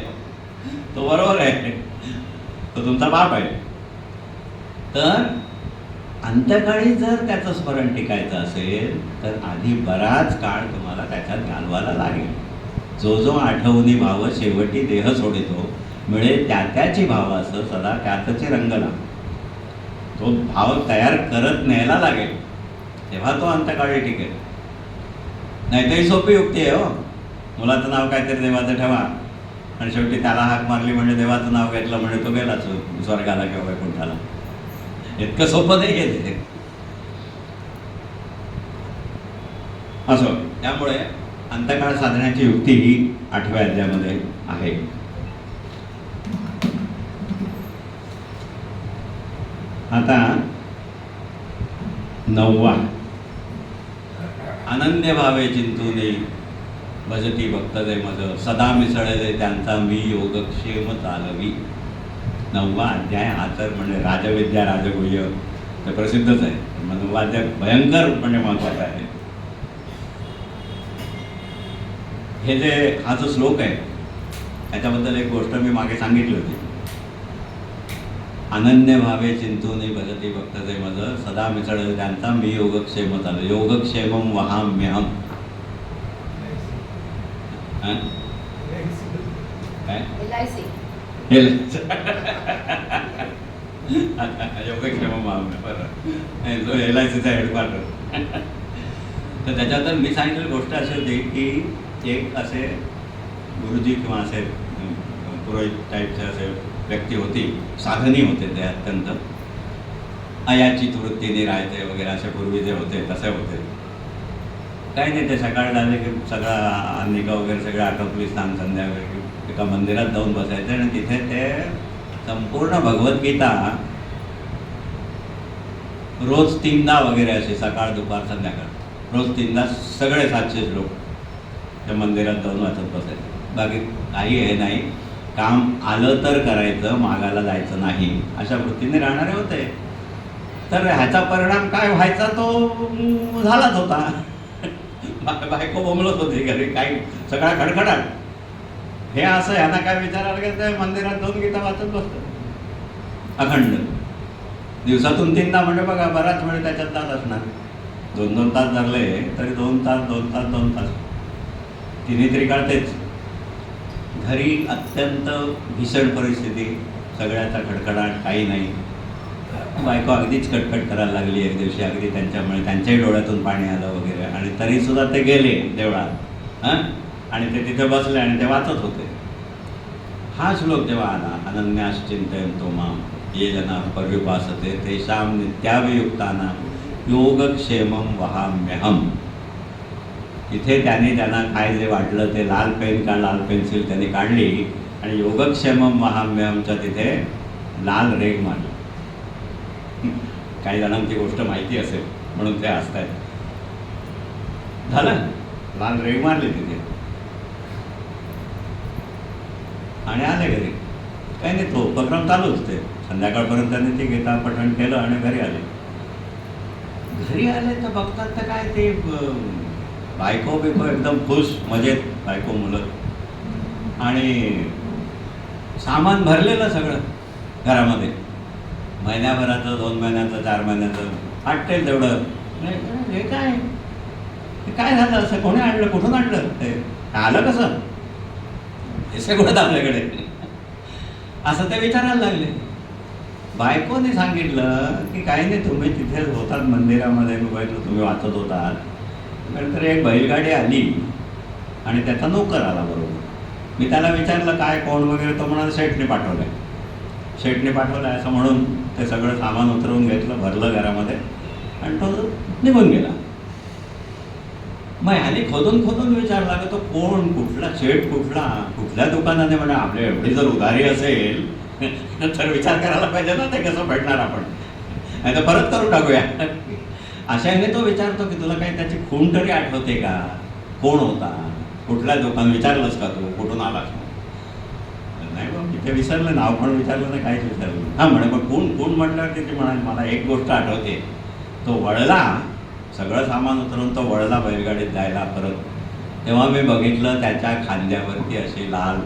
तो बरोबर आहे, तो तुमचा बाप आहे. तर अंत्यकाळी जर त्याचं स्मरण टिकायचं असेल तर आधी बराच काळ तुम्हाला त्याच्यात घालवायला लागेल. जो जो आठवणी भाव शेवटी देह सोडितो, मिळे त्याची भाव असं सदा त्यातची रंगला. तो भाव तयार करत न्यायला लागेल, तेव्हा तो अंत्यकाळी टिकेल. नाही तरी सोपी युक्ती आहे हो. मुलाचं नाव काहीतरी देवाचं ठेवा आणि शेवटी त्याला हाक मारली म्हणजे देवाचं नाव घेतलं म्हणजे तो गेलाच स्वर्गाला किंवा वैकुंठाला. इतकं सोपं नाही आहे तिथे. असो, त्यामुळे अंत्यकाळ साधण्याची युक्ती ही 8व्या अध्यायामध्ये आहे. आता 9वा, अनन्य भावे चिंतूने भजती भक्तजय मज, सदा मिसळले त्यांचा मी योगक्षेम चालवी. 9वा अध्याय हा तर म्हणजे राजविद्या राजगुह्य ते प्रसिद्धच आहे. 9वा अध्याय भयंकर म्हणजे महत्वाचा आहे. हे जे हा जो श्लोक आहे त्याच्याबद्दल एक गोष्ट मी मागे सांगितली होती. अनन्य भावे चिंतूने भजती भक्तजय मज, सदा मिसळले त्यांचा मी योगक्षेम चालू. योगक्षेमम वहाम्यहम. काय योगक्षेमम वहाम्यहम, बरं, जो LICचा हेडक्वार्टर. तर त्याच्यात मी सांगितलेली गोष्ट अशी होती की एक असे गुरुजी किंवा असे पुरोहित टाईपचे असे व्यक्ती होती, साधनी होते ते, अत्यंत अयाचित वृत्तीने राहायचे वगैरे, असे पूर्वी जे होते तसे होते. काही नाही, ते सकाळ झाले की सगळा निगा वगैरे सगळं आटोपली, स्नान संध्या वगैरे, एका मंदिरात जाऊन बसायचे आणि तिथे ते संपूर्ण भगवद्गीता रोज 3दा वगैरे असे, सकाळ दुपार संध्याकाळ रोज 3दा सगळे 700 श्लोक त्या मंदिरात जाऊन वाचत बसायचे. बाकी काही हे नाही, काम आलं तर करायचं, मागायला जायचं नाही, अशा वृत्तीने राहणारे होते. तर ह्याचा परिणाम काय व्हायचा तो झालाच होता. बायको बोंबलत होती घरी, काही सगळा खडखडाट. हे असं ह्यांना काय विचारायला गेलं, मंदिरात जाऊन गीता वाचत बसतो अखंड. दिवसातून 3दा म्हणजे बघा बराच वेळ त्याच्यात तास असणार. 2-2 तास धरले तरी 2 तास तिन्ही त्रिकाळ तेच. घरी अत्यंत भीषण परिस्थिती, सगळ्याचा खडखडाट, काही नाही. बायको अगदीच कटकट करायला लागली एक दिवशी, अगदी त्यांच्यामुळे त्यांच्याही डोळ्यातून पाणी आलं वगैरे. आणि तरीसुद्धा ते गेले देवळात आणि ते तिथे बसले आणि ते वाचत होते. हा श्लोक जेव्हा आला, अनन्याश्चिंतयन्तो माम ये जना पर्युपासते तेषां नित्याभियुक्तानां योगक्षेमं वहाम्यहम. तिथे त्यांना काय जे वाटलं ते लाल पेन का लाल पेन्सिल त्यांनी काढली आणि योगक्षेमम वहाम्यहमच्या तिथे लाल रेग मारली. काही जणांची गोष्ट माहिती असेल म्हणून ते हसतायत. झालं, लाल रेग मारली तिथे आणि आले घरी. काही नाही, तो उपक्रम चालूच. ते संध्याकाळपर्यंत त्यांनी ते गीता पठण केलं आणि घरी आले. तर बघतात तर काय ते बायको एकदम खुश, मजेत, बायको मुलं, आणि सामान भरलेलं सगळं घरामध्ये. महिन्याभराचं, 2 महिन्याचं, 4 महिन्याचं वाटतेल तेवढं. हे काय झालं, असं कोणी आणलं, कुठून आणलं, ते आलं कसं, हे सगळं आपल्याकडे, असं ते विचारायला लागले. बायकोने सांगितलं की काही नाही, तुम्ही तिथे होतात मंदिरामध्ये, बघितलं तुम्ही वाचत होतात, नंतर एक बैलगाडी आली आणि त्याचा नोकर आला बरोबर. मी त्याला विचारलं काय कोण वगैरे, तो म्हणाला शेठने पाठवलं आहे असं म्हणून ते सगळं सामान उतरवून घेतलं, भरलं घरामध्ये आणि तो निघून गेला. मग ह्याने खोदून विचारला की तो कोण, कुठला शेठ, कुठल्या दुकानाने. म्हणजे आपल्या एवढी जर उधारी असेल तर विचार करायला पाहिजे ना, ते कसं भेटणार आपण, नाही तर परत करून टाकूया. अशाने तो विचारतो की तुला काही त्याची खूण तरी आठवते का, कोण होता, कुठल्या दुकान, विचारलंस का तू, कुठून आलास. नाही बघ, तिथे विचारलं, नाव पण विचारलं नाही, काहीच विचारलं. हां म्हणे, पण कोण म्हटल्यावर तिथे म्हणाल मला एक गोष्ट आठवते. तो वळला, सगळं सामान उतरून तो वळला बैलगाडीत जायला परत तेव्हा मी बघितलं त्याच्या खांद्यावरती अशी लाल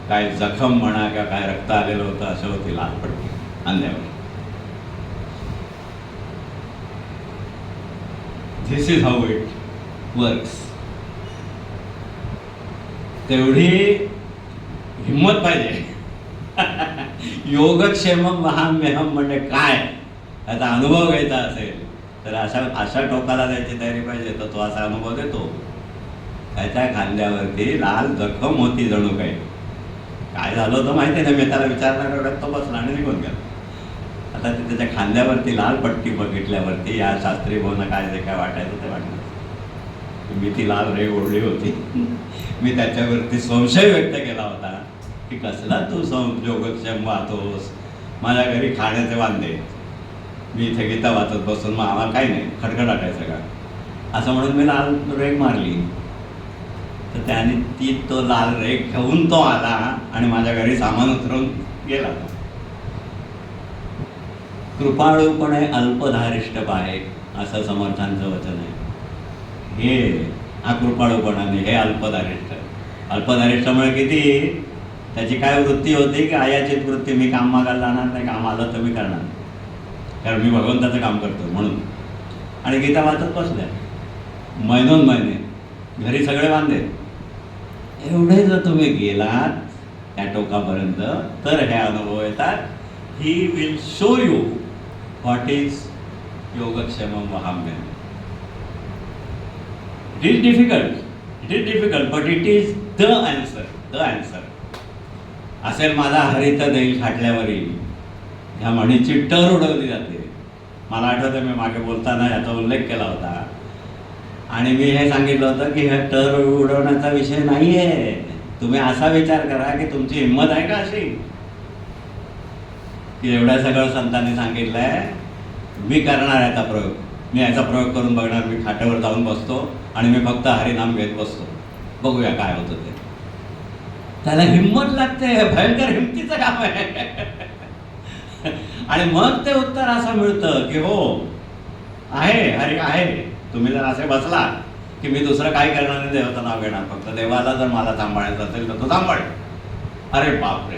काय जखम म्हणा किंवा काय रक्त आलेलं होतं असं होती लाल पट्टी खांद्यावर. This is how it works. तेवढी हिंमत पाहिजे. योगक्षेमम महाम्यहम म्हणजे काय याचा अनुभव घ्यायचा असेल तर अशा टोकाला जायची तयारी पाहिजे. तर तो असा अनुभव देतो. त्याच्या खांद्यावरती लाल जखम होती जणू काही. काय झालं होतं माहिती नाही. मी त्याला विचारणार एवढ्यात तो बसला आणि निघून गेला. आता ते त्याच्या खांद्यावरती लाल पट्टी बघितल्यावरती या शास्त्री भाऊंना काय जे काय वाटायचं ते वाटलं. मी ती लाल रेग ओढली होती. मी त्याच्यावरती संशय व्यक्त केला होता की कसला तू योगक्षेम वाहतोस. माझ्या घरी खाण्याचे वांदे. मी इथे गीता वाचत बसून मग आम्हाला काही नाही खटखटाट आहे सगळं असं म्हणून मी लाल रेग मारली. तर त्याने तो लाल रेग घेऊन तो आला आणि माझ्या घरी सामान उतरवून गेला. कृपाळूपणे अल्पधारिष्ट पाहे असं समर्थांचं वचन आहे. हे हा कृपाळूपणाने हे अल्पधारिष्ट. अल्पधारिष्टामुळे किती त्याची काय वृत्ती होती की आयाचीच वृत्ती. मी काम मागायला जाणार नाही. काम आलं तर मी करणार कारण मी भगवंताचं काम करतो म्हणून. आणि गीता वाचत बसल्या महिनोन महिने घरी सगळे वांदे. एवढे जर तुम्ही गेलात त्या टोकापर्यंत तर हे अनुभव येतात. He will show you what is योगक्षेमम वहाम्यहम. It is difficult but it is the answer. असेल माझा हरित देईल खाटल्यावरी ह्या म्हणीची टर उडवली जाते. मला आठवतं मी मागे बोलताना याचा उल्लेख केला होता आणि मी हे सांगितलं होतं की हे टर उडवण्याचा विषय नाही आहे. तुम्ही असा विचार करा की तुमची हिंमत आहे का अशी की एवढ्या सगळं संतांनी सांगितलं आहे मी करणार याचा प्रयोग. मी याचा प्रयोग करून बघणार. मी खाट्यावर जाऊन बसतो आणि मी फक्त हरिनाम घेत बसतो. बघूया काय होतं ते. त्याला हिंमत लागते. भयंकर हिमतीचं काम आहे. आणि मग ते उत्तर असं मिळतं की हो आहे हरी आहे. तुम्ही जर असे बसला की मी दुसरं काय करणार नाही देवाचं नाव घेणार. फक्त देवाला जर मला सांभाळायचं असेल तर तो सांभाळ. अरे बापरे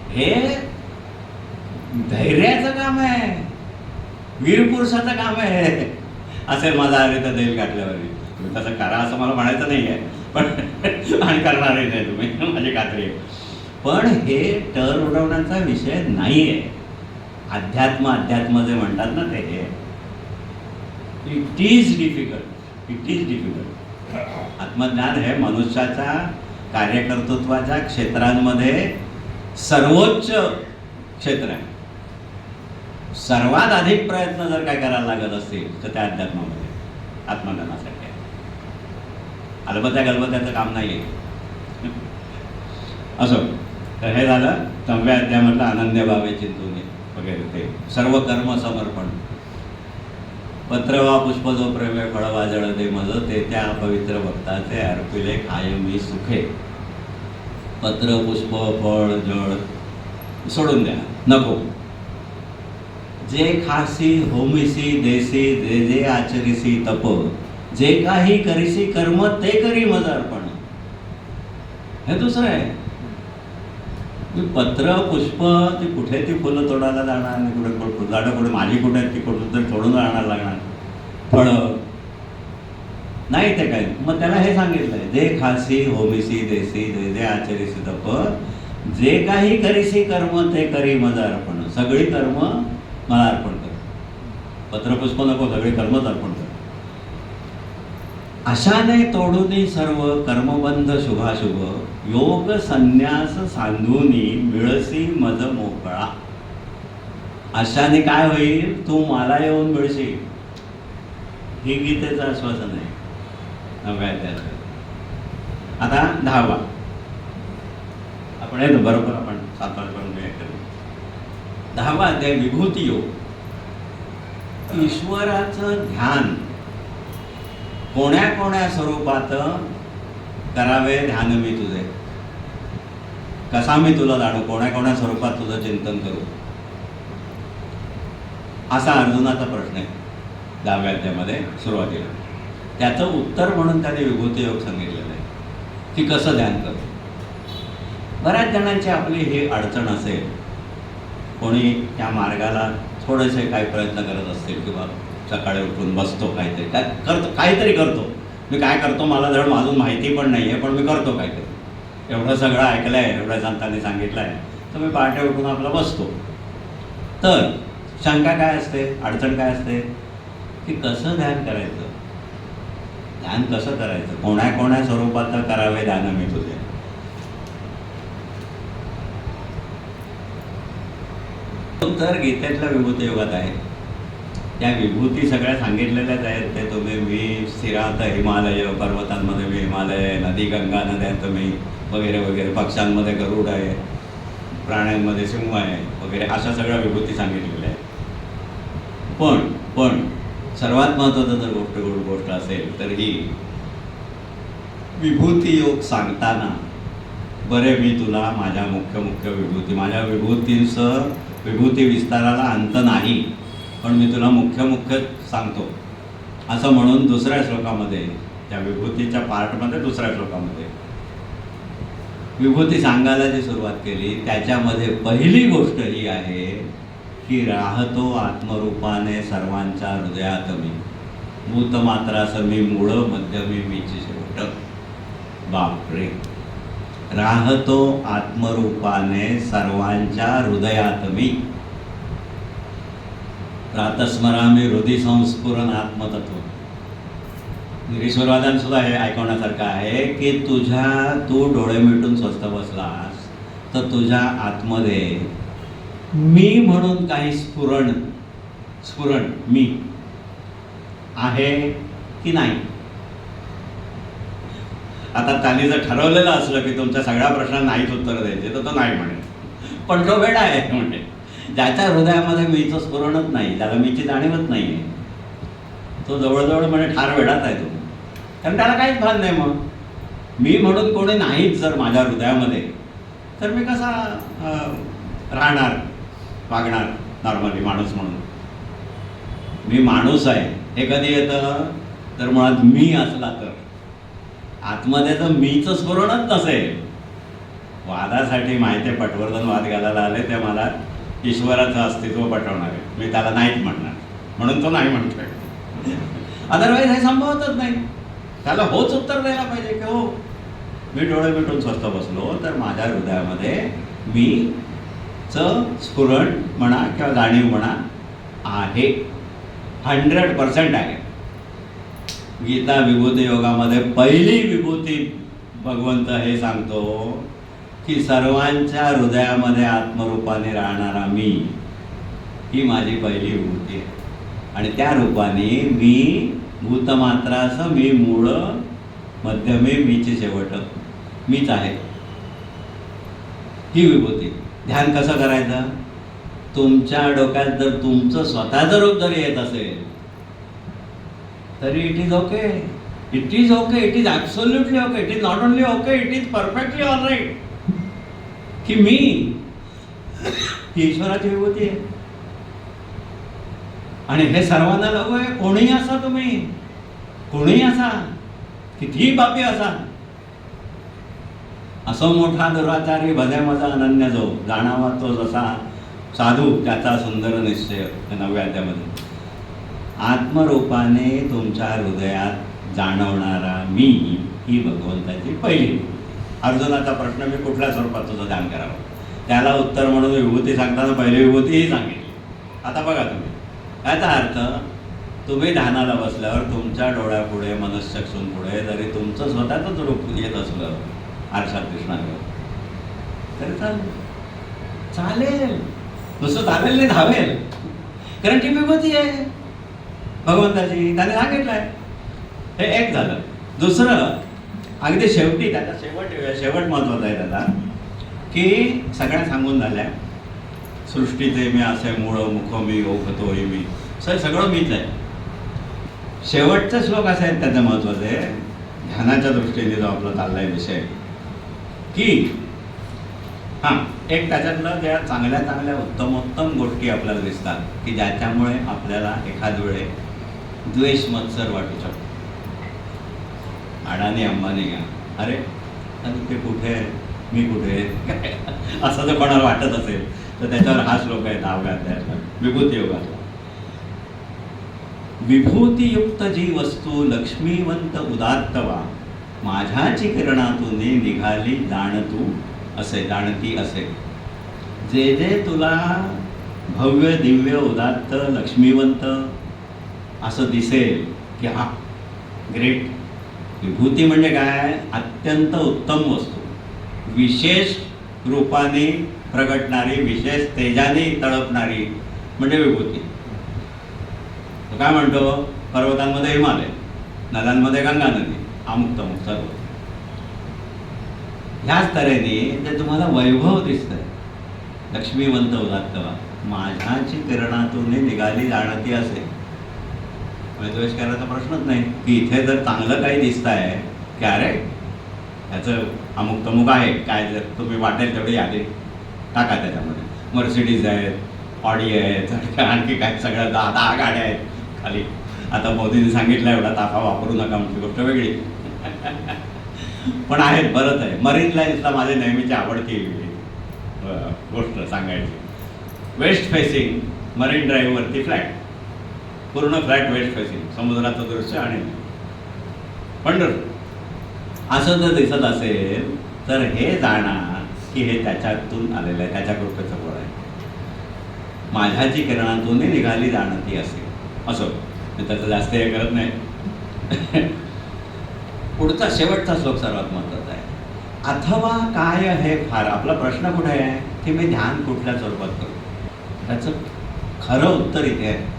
हे धैर्याचं काम आहे. वीरपुरुषाचं काम आहे. असेल माझा हरी तर देईल गाठल्यावर. तुम्ही तसं करा असं मला म्हणायचं नाही आहे पण आणि करणारही नाही तुम्ही माझी खात्री आहे. पण हे टर उडवण्याचा विषय नाही आहे. अध्यात्म जे म्हणतात ना ते इट इज डिफिकल्ट. आत्मज्ञान हे मनुष्याच्या कार्यकर्तृत्वाच्या क्षेत्रांमध्ये सर्वोच्च क्षेत्र आहे. सर्वात अधिक प्रयत्न जर काय करायला लागत असतील तर त्या अध्यात्मामध्ये आत्मज्ञानासाठी आहे. अलबत्या गलबत्याचं काम नाही आहे. असो तर हे झालं 9व्या अध्यायामधलं अनन्य भावे चिंतूने वगैरे ते सर्व कर्म समर्पण. पत्र वा पुष्प जो प्रेमे फळ वा जळ दे मज ते त्या पवित्र भक्ताचे अर्पिले कायमी सुखे. पत्र पुष्प फळ जळ सोडून द्या नको. जे खासी होमिसी देसी जे जे आचरिसी तप जे काही करीसी कर्म ते करी मज अर्पण. हे दुसरं आहे. पत्र पुष्प ती कुठे ती फुलं तोडायला जाणार नाही. कुठे झाडं कुठे माझी कुठे ती कुठून तरी तोडून राहणार लागणार. फळं नाही ते काय. मग त्याला हे सांगितलंय जे खासी होमिसी देसी जे जे आचरिसी तप जे काही करीसी कर्म ते करी मज अर्पण. सगळी कर्म मला अर्पण कर. पत्रपुष्प नको सगळी कर्मच अर्पण कर. अशाने तोडूनी सर्व कर्मबंध शुभाशुभ योग संन्यास सांधूनी मिळसी मज मोकळा. अशाने काय होईल तू मला येऊन मिळशील. ही गीतेचं आश्वासन आहे 9व्या अध्यायात. आता 10वा आपण येतो बरोबर आपण 7 वाजेपर्यंत वेळ करू. 10वा अध्याय विभूती योग. ईश्वराचं ध्यान कोण्या कोण्या स्वरूपात करावे ध्यान मी तुझे. कसा मी तुला जाणू. कोण्या कोण्या स्वरूपात तुझं चिंतन करू असा अर्जुनाचा प्रश्न आहे 10व्या अध्यायामध्ये सुरुवातीला. त्याचं उत्तर म्हणून त्याने विभूती योग सांगितलेलं आहे की कसं ध्यान करू. बऱ्याच जणांची आपली ही अडचण असेल, कोणी त्या मार्गाला थोडेसे काही प्रयत्न करत असतील किंवा सकाळी उठून बसतो, काहीतरी करतो. मी काय करतो मला धड अजून माहिती पण नाही आहे, पण मी करतो काहीतरी. एवढं सगळं ऐकलं आहे, एवढ्या संतांनी सांगितलं आहे, तर मी पहाटे उठून आपलं बसतो. तर शंका काय असते, अडचण काय असते की कसं ध्यान करायचं, ध्यान कसं करायचं, कोण्या स्वरूपात करावे ध्यान मी तुझे. तर गीतेतल्या विभूती योगात आहे. त्या विभूती सगळ्या सांगितलेल्याच आहेत. ते तुम्ही मी स्थिरात हिमालय, पर्वतांमध्ये मी हिमालय, नदी गंगा नद्या तुम्ही वगैरे वगैरे, पक्ष्यांमध्ये गरुड आहे, प्राण्यांमध्ये सिंह आहे वगैरे, अशा सगळ्या विभूती सांगितलेल्या आहेत. पण सर्वात महत्त्वाचं जर गोष्ट असेल तर ही विभूती योग सांगताना, बरे मी तुला माझ्या मुख्य विभूती, माझ्या विभूतींचं विभूती विस्ताराला अंत नाही, पण मी तुला मुख्य सांगतो असं म्हणून दुसऱ्या श्लोकामध्ये, त्या विभूतीच्या पार्टमध्ये दुसऱ्या श्लोकामध्ये विभूती सांगायला जी सुरुवात केली त्याच्यामध्ये पहिली गोष्ट ही आहे की राहतो आत्मरूपाने सर्वांच्या हृदयात मी, भूतमात्रास मी मूळ, मध्यमी मीची शेवट. बापरे, राहतो आत्मरूपाने सर्वांच्या हृदयात मी. प्रातस्मरामी हृदय संस्फुरण आत्मतत्व. गिरीश्वरवादन सुद्धा हे ऐकवण्यासारखं आहे की तू डोळे मिटून स्वस्थ बसलास तर तुझ्या आतमध्ये मी म्हणून काही स्फुरण मी आहे की नाही. आता त्यांनी जर ठरवलेलं असलं की तुमच्या सगळ्या प्रश्नांना नाहीच उत्तर द्यायचे तर तो नाही म्हणेल, पण तो वेडा आहे. म्हणजे ज्याच्या हृदयामध्ये मीचं स्फुरणच नाही, ज्याला मीची जाणीवच नाही आहे, तो जवळजवळ म्हणजे ठार वेडाच आहे तो. कारण त्याला काहीच भान नाही. मग मी म्हणून कोणी नाहीच जर माझ्या हृदयामध्ये, तर मी कसा राहणार, वागणार नॉर्मली माणूस म्हणून. मी माणूस आहे हे कधी येतं तर मुळात मी असला तर. आतमध्ये जर मीचं स्फुरणच नसेल. वादासाठी माहिती पटवर्धन वाद घालायला आले ते मला ईश्वराचं अस्तित्व पटवणार आहे, मी त्याला नाहीच म्हणणार म्हणून तो नाही म्हणतोय. अदरवाईज हे संभवतच नाही. त्याला होच उत्तर द्यायला पाहिजे की हो मी डोळे मिटून स्वस्थ बसलो तर माझ्या हृदयामध्ये मीचं स्फुरण म्हणा किंवा जाणीव म्हणा आहे, 100% आहे. गीता विभूती योगामध्ये पहिली विभूती भगवंत हे सांगतो की सर्वांच्या हृदयामध्ये आत्मरूपाने राहणारा मी, ही माझी पहिली विभूती आहे. आणि त्या रूपाने मी भूतमात्रास मी मूळ, मध्यमे मीची शेवट, मीच आहे. ही विभूती. ध्यान कसं करायचं? तुमच्या डोक्यात जर तुमचं स्वतःचं रूप जरी येत असेल तरी it is okay, it is okay, it is absolutely okay, it is not only okay, it is perfectly all right की मी ही ईश्वराची विभूती आहे. आणि हे सर्वांना लागू आहे. कोणीही असा, तुम्ही कोणीही असा, कितीही पापी असा. असो मोठा दुराचारी भजे मजा अनन्य जो, जाणावा तो जसा साधू त्याचा सुंदर निश्चय. 9व्या अध्यायामध्ये आत्मरूपाने तुमच्या हृदयात जाणवणारा मी ही भगवंताची पहिली. अर्जुनाचा प्रश्न मी कुठल्या स्वरूपात तुझं ध्यान करावं, त्याला उत्तर म्हणून विभूती सांगताना पहिली विभूती ही सांगितली. आता बघा तुम्ही, याचा अर्थ तुम्ही ध्यानाला बसल्यावर तुमच्या डोळ्यापुढे, मनश्चक्षूंपुढे जरी तुमचं स्वतःचंच रूप येत असलं आरशात दिसणार तरी चालेल. नुसतं चालेल नाही, धावेल. कारण ती विभूती आहे भगवंताची, त्याने सांगितलं आहे. हे एक झालं. दुसरं, अगदी शेवटी त्याचा शेवट महत्त्वाचा आहे त्याचा, की सगळ्या सांगून झाल्या. सृष्टीचे मी असे मूळ, मुख मी, ओघतो ही मी, सगळं मीच आहे. शेवटचे श्लोक असे आहेत त्याचं महत्त्वाचे, ध्यानाच्या दृष्टीने जो आपला चाललाय विषय, की एक त्याच्यातलं ज्या चांगल्या उत्तमोत्तम गोष्टी आपल्याला दिसतात की ज्याच्यामुळे आपल्याला एखाद वेळे द्वेष मत्सर वाटू शकतो. अडाणी अंबानी घ्या, अरे आणि ते कुठे आहे, मी कुठे आहे? असं जर कोणाला वाटत असेल तर त्याच्यावर हा श्लोक आहे 10व्या अध्यायातला विभूती योगातला. विभूतीयुक्त जी वस्तू लक्ष्मीवंत उदात्तवा, माझ्याची किरणातून निघाली जाणतू असे, जाणती असे. जे जे तुला भव्य दिव्य उदात्त लक्ष्मीवंत असं दिसेल की हा ग्रेट. विभूती म्हणजे काय? अत्यंत उत्तम वस्तू, विशेष रूपाने प्रगटणारी, विशेष तेजाने तळपणारी म्हणजे विभूती. तो काय म्हणतो? पर्वतांमध्ये हिमालय, नद्यांमध्ये गंगा नदी, अमुक तमुक सर्व. ह्याच तऱ्हेने ते तुम्हाला वैभव दिसतंय, लक्ष्मीवंत उदात्तवा, माझ्याची किरणातून निघाली जाणती असे. द्वेष करायचा प्रश्नच नाही की इथे जर चांगलं काही दिसत आहे की अरे ह्याचं अमुक तमुक आहे काय, जर तुम्ही वाटेल तेवढी यादी टाका त्याच्यामध्ये. मर्सिडीज आहेत, ऑडी आहेत, आणखी काय सगळ्या 10 गाड्या आहेत खाली. आता मोदींनी सांगितलं एवढा ताफा वापरू नका, आमची गोष्ट वेगळी. पण आहेत, बरंच आहे. मरीन लाईन्सला माझी नेहमीची आवडती गोष्ट सांगायची. वेस्ट फेसिंग मरीन ड्राईव्हवरती फ्लॅट, पूर्ण फ्लॅट वेस्ट फेसिंग, समुद्राचं दृश्य आणि पंढरपूर असं जर दिसत असेल तर हे जाणा की हे त्याच्यातून आलेलं आहे, त्याच्या कृपेचं फळ आहे. माझ्याची किरणातून निघाली जाणती असे. असं मी त्याचं जास्त हे करत नाही. पुढचा शेवटचा श्लोक सर्वात महत्त्वाचा आहे. अथवा काय हे फार. आपला प्रश्न कुठे आहे की मी ध्यान कुठल्या स्वरूपात करू, त्याचं खरं उत्तर इथे आहे.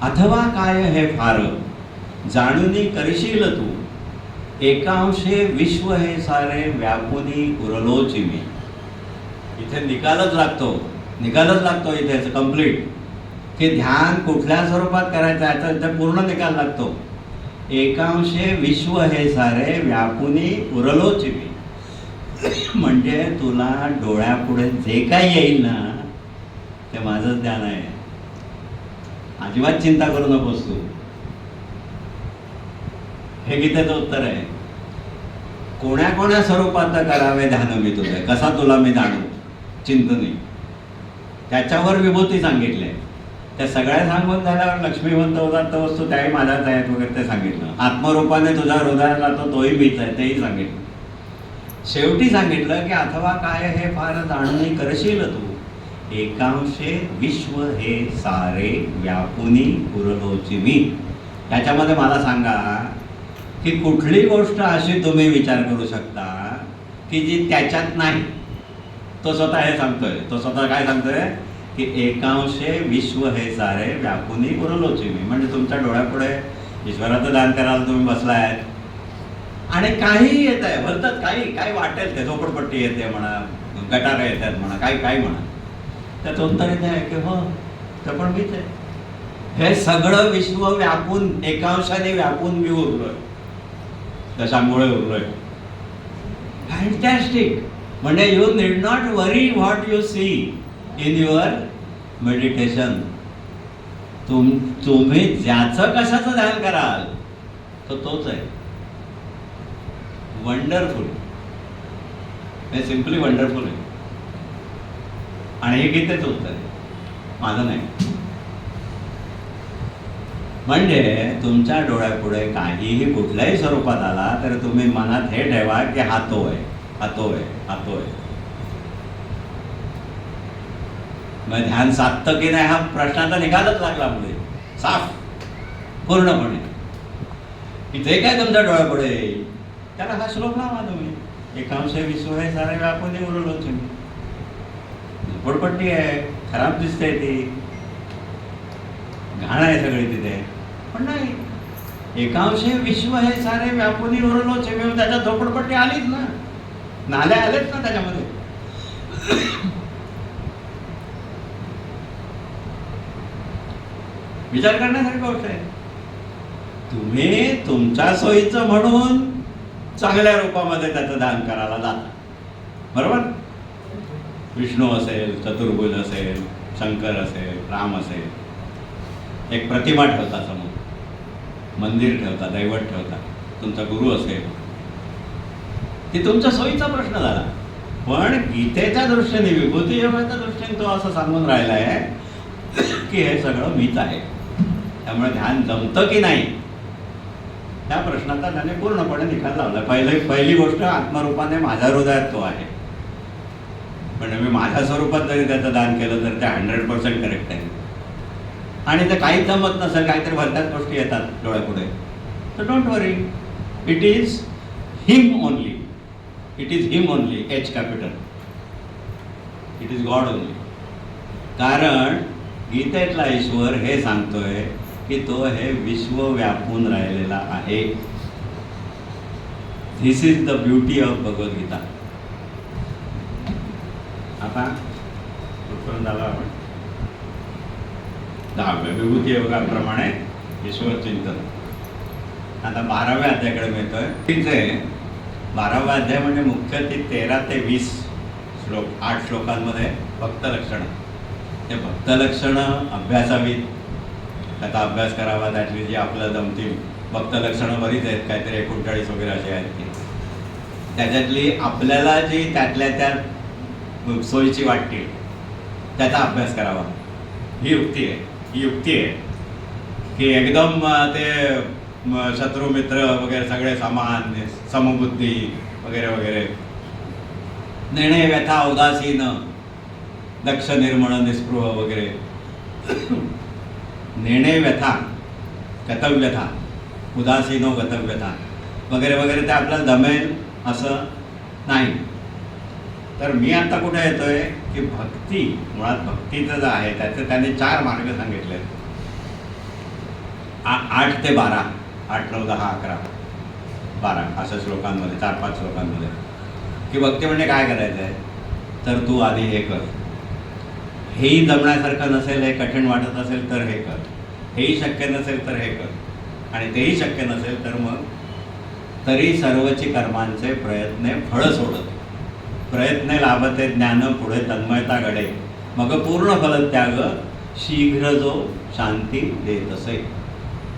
अथवा काय हे फार, जाणूनी करशील तू, एकांशे विश्व हे सारे व्यापुनी उरलोची मी. इथे निकालच लागतो इथे कम्प्लीट की ध्यान कुठल्या स्वरूपात करायचं याचा इथे पूर्ण निकाल लागतो. एकांशे विश्व हे सारे व्यापुनी उरलोची मी. म्हणजे तुला डोळ्यापुढे जे काही येईल ना ते माझंच ध्यान आहे. अजिबात चिंता करू नकोस तू. हे गीतेचं उत्तर आहे. कोण्या स्वरूपात करावे ध्यान मी तुझे, कसा तुला मी जाणू चिंतनी, त्याच्यावर विभूती सांगितले. त्या सगळ्या सांगून झाल्यावर लक्ष्मीवंत उदात्त वस्तू त्याही माझ्याच आहेत वगैरे ते सांगितलं. आत्मरूपाने तुझ्या हृदयात राहतो तोही मीच आहे तेही सांगितलं. शेवटी सांगितलं की अथवा काय हे फार जाणून करशील तू, एकांशे विश्व हे सारे व्यापुनी उरलोची मी. त्याच्यामध्ये मला सांगा की कुठली गोष्ट अशी तुम्ही विचार करू शकता की जी त्याच्यात नाही. तो स्वतः हे सांगतोय, तो स्वतः काय सांगतोय की एकांशे विश्व हे सारे व्यापुनी उरलोची मी. म्हणजे तुमच्या डोळ्यापुढे ईश्वराचं दान करायला तुम्ही बसलाय आणि काही येत आहे भलतंच, काही वाटेल ते, झोपडपट्टी येते म्हणा, गटारं येतात म्हणा, काही म्हणा, त्याचं उत्तर येत आहे की हो ते पण मीच आहे. हे सगळं विश्व व्यापून, एकांशाने व्यापून मी उरलोय, त्याच्यामुळे उरलोय. फॅन्टॅस्टिक. म्हणजे you need not worry what you see in your meditation. तुम्ही ज्याचं कशाचं ध्यान कराल तो तोच आहे. वंडरफुल, हे सिम्पली वंडरफुल आहे. आणि हे गीतेचं उत्तर आहे, माझं नाही. म्हणजे तुमच्या डोळ्यापुढे काहीही कुठल्याही स्वरूपात आला तर तुम्ही मनात हे ठेवा की हा तो आहे, हा तो आहे, हा तो आहे. मग ध्यान साधतं की नाही हा प्रश्नाचा निकालच लागला पुढे साफ पूर्णपणे. इथे काय तुमच्या डोळ्यापुढे येईल त्याला हा श्लोक लावा तुम्ही. एकांशे विश्व हे सारे व्यापून उरलोच मी. झोपडपट्टी आहे, खराब दिसते ती, घाण आहे सगळी तिथे, पण नाही. एकांशे विश्व हे सारे व्यापुनी उरलोच मी. त्याच्यात झोपडपट्टी आलीच ना, नाल्या आलेच ना त्याच्यामध्ये. विचार करण्यासारखी गोष्ट आहे. तुम्ही तुमच्या सोयीचं म्हणून चांगल्या रूपामध्ये त्याचं ध्यान करायला जाता, बरोबर. विष्णू असेल, चतुर्भुज असेल, शंकर असेल, राम असेल, एक प्रतिमा ठेवता समोर, मंदिर ठेवता, दैवत ठेवता, तुमचा गुरु असेल, ती तुमच्या सोयीचा प्रश्न झाला. पण गीतेच्या दृष्टीने, विभूती योगाच्या दृष्टीने तो असं सांगून राहिला आहे की हे सगळं मीच आहे. त्यामुळे ध्यान जमतं की नाही त्या प्रश्नाचा त्याने पूर्णपणे निकाल लावला. पहिली गोष्ट, आत्मरूपाने माझ्या हृदयात तो आहे. पण मी माझ्या स्वरूपात जरी त्याचं दान केलं तर ते 100% करेक्ट आहे. आणि ते काहीच जमत नसेल, काहीतरी भलत्याच गोष्टी येतात डोळ्यापुढे, तर don't worry, it is him only. It is him only, H capital. It is God only. कारण गीतेतला ईश्वर हे सांगतोय की तो हे विश्व व्यापून राहिलेला आहे. This is the beauty of Bhagavad Gita. आता कुठपर्यंत झालं आपण? 10व्या विभूती योगाप्रमाणे ईश्वर चिंतन. आता 12व्या अध्यायाकडे मिळतोय. तिचे 12वा अध्याय म्हणजे मुख्य ते 13 ते 20 श्लोक, 8 श्लोकांमध्ये भक्त लक्षणं. ते भक्त लक्षणं अभ्यासावीत, त्याचा अभ्यास करावा. त्यातली जी आपल्याला जमतील भक्त लक्षणं बरीच आहेत, काहीतरी 39 वगैरे असे आहेत की त्याच्यातली आपल्याला जी त्यातल्या त्या सोयीची वाटतील त्याचा अभ्यास करावा. ही युक्ती आहे की एकदम ते शत्रू मित्र वगैरे सगळे समान, समबुद्धी वगैरे वगैरे, नेणे व्यथा उदासीन, दक्ष निर्मळ निस्पृह वगैरे, नेणे व्यथा गतव्यथा, उदासीनो गतव्यथा वगैरे वगैरे, ते आपल्याला जमेल असं नाही. तर मी आता कुठे येतोय की भक्ती, मुळात भक्तीचं जे आहे त्याचे त्याने 4 मार्ग सांगितले आहेत. 8 ते 12, 8, 9, 10, 11, 12 अशा श्लोकांमध्ये, 4-5 श्लोकांमध्ये की भक्ती म्हणजे काय करायचं आहे. तर तू आधी हे कर, हेही जमण्यासारखं नसेल, हे कठीण वाटत असेल तर हे कर, हेही शक्य नसेल तर हे कर, आणि तेही शक्य नसेल तर मग तरी सर्वची कर्मांचे प्रयत्ने फळ सोडत, प्रयत्ने लाभते ज्ञान पुढे तन्मयता घडे, मग पूर्ण फलत्याग शीघ्र जो शांती देत असे.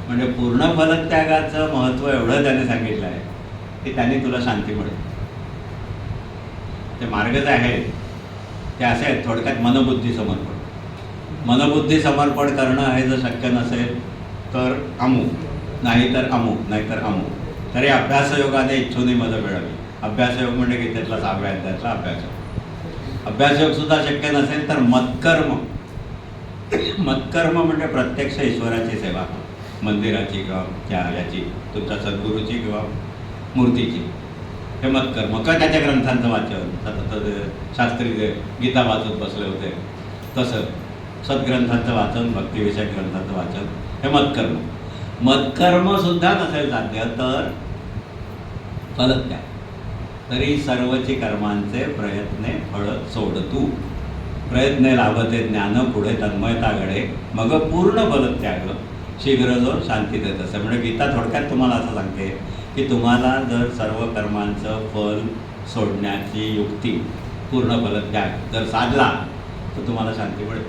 म्हणजे पूर्ण फलत्यागाचं महत्त्व एवढं त्याने सांगितलं आहे की त्याने तुला शांती मिळेल. ते मार्ग जे आहेत ते असे आहेत थोडक्यात. मनबुद्धी समर्पण. मनबुद्धी समर्पण करणं हे जर शक्य नसेल तर अमुक, नाहीतर अमुक, नाहीतर अमुक. तरी अभ्यासयोगाने इच्छुनी मद मिळावी. अभ्यासयोग म्हणजे गीतेतला 6व्या अध्यायातला अभ्यासयोग. अभ्यासयोग सुद्धा शक्य नसेल तर मत्कर्म. मत्कर्म म्हणजे प्रत्यक्ष ईश्वराची सेवा, मंदिराची किंवा त्या याची, तुमच्या सद्गुरूची किंवा मूर्तीची, हे मत्कर्म. का त्याच्या ग्रंथांचं वाचन, सतत शास्त्री जे गीता वाचत बसले होते तसं सद्ग्रंथांचं वाचन, भक्तिविषयक ग्रंथांचं वाचन, हे मत्कर्म. मत्कर्म सुद्धा नसेल साध्य तर फलत्याग. तरी सर्वची कर्मांचे प्रयत्ने फळ सोड तू, प्रयत्ने लाभते ज्ञान पुढे तन्मयता घडे, मग पूर्ण फलत्याग शीघ्र जो शांती देत असते. म्हणजे गीता थोडक्यात तुम्हाला असं सांगते की तुम्हाला जर सर्व कर्मांचं फल सोडण्याची युक्ती, पूर्ण फलत्याग जर साधला तर तुम्हाला शांती मिळेल.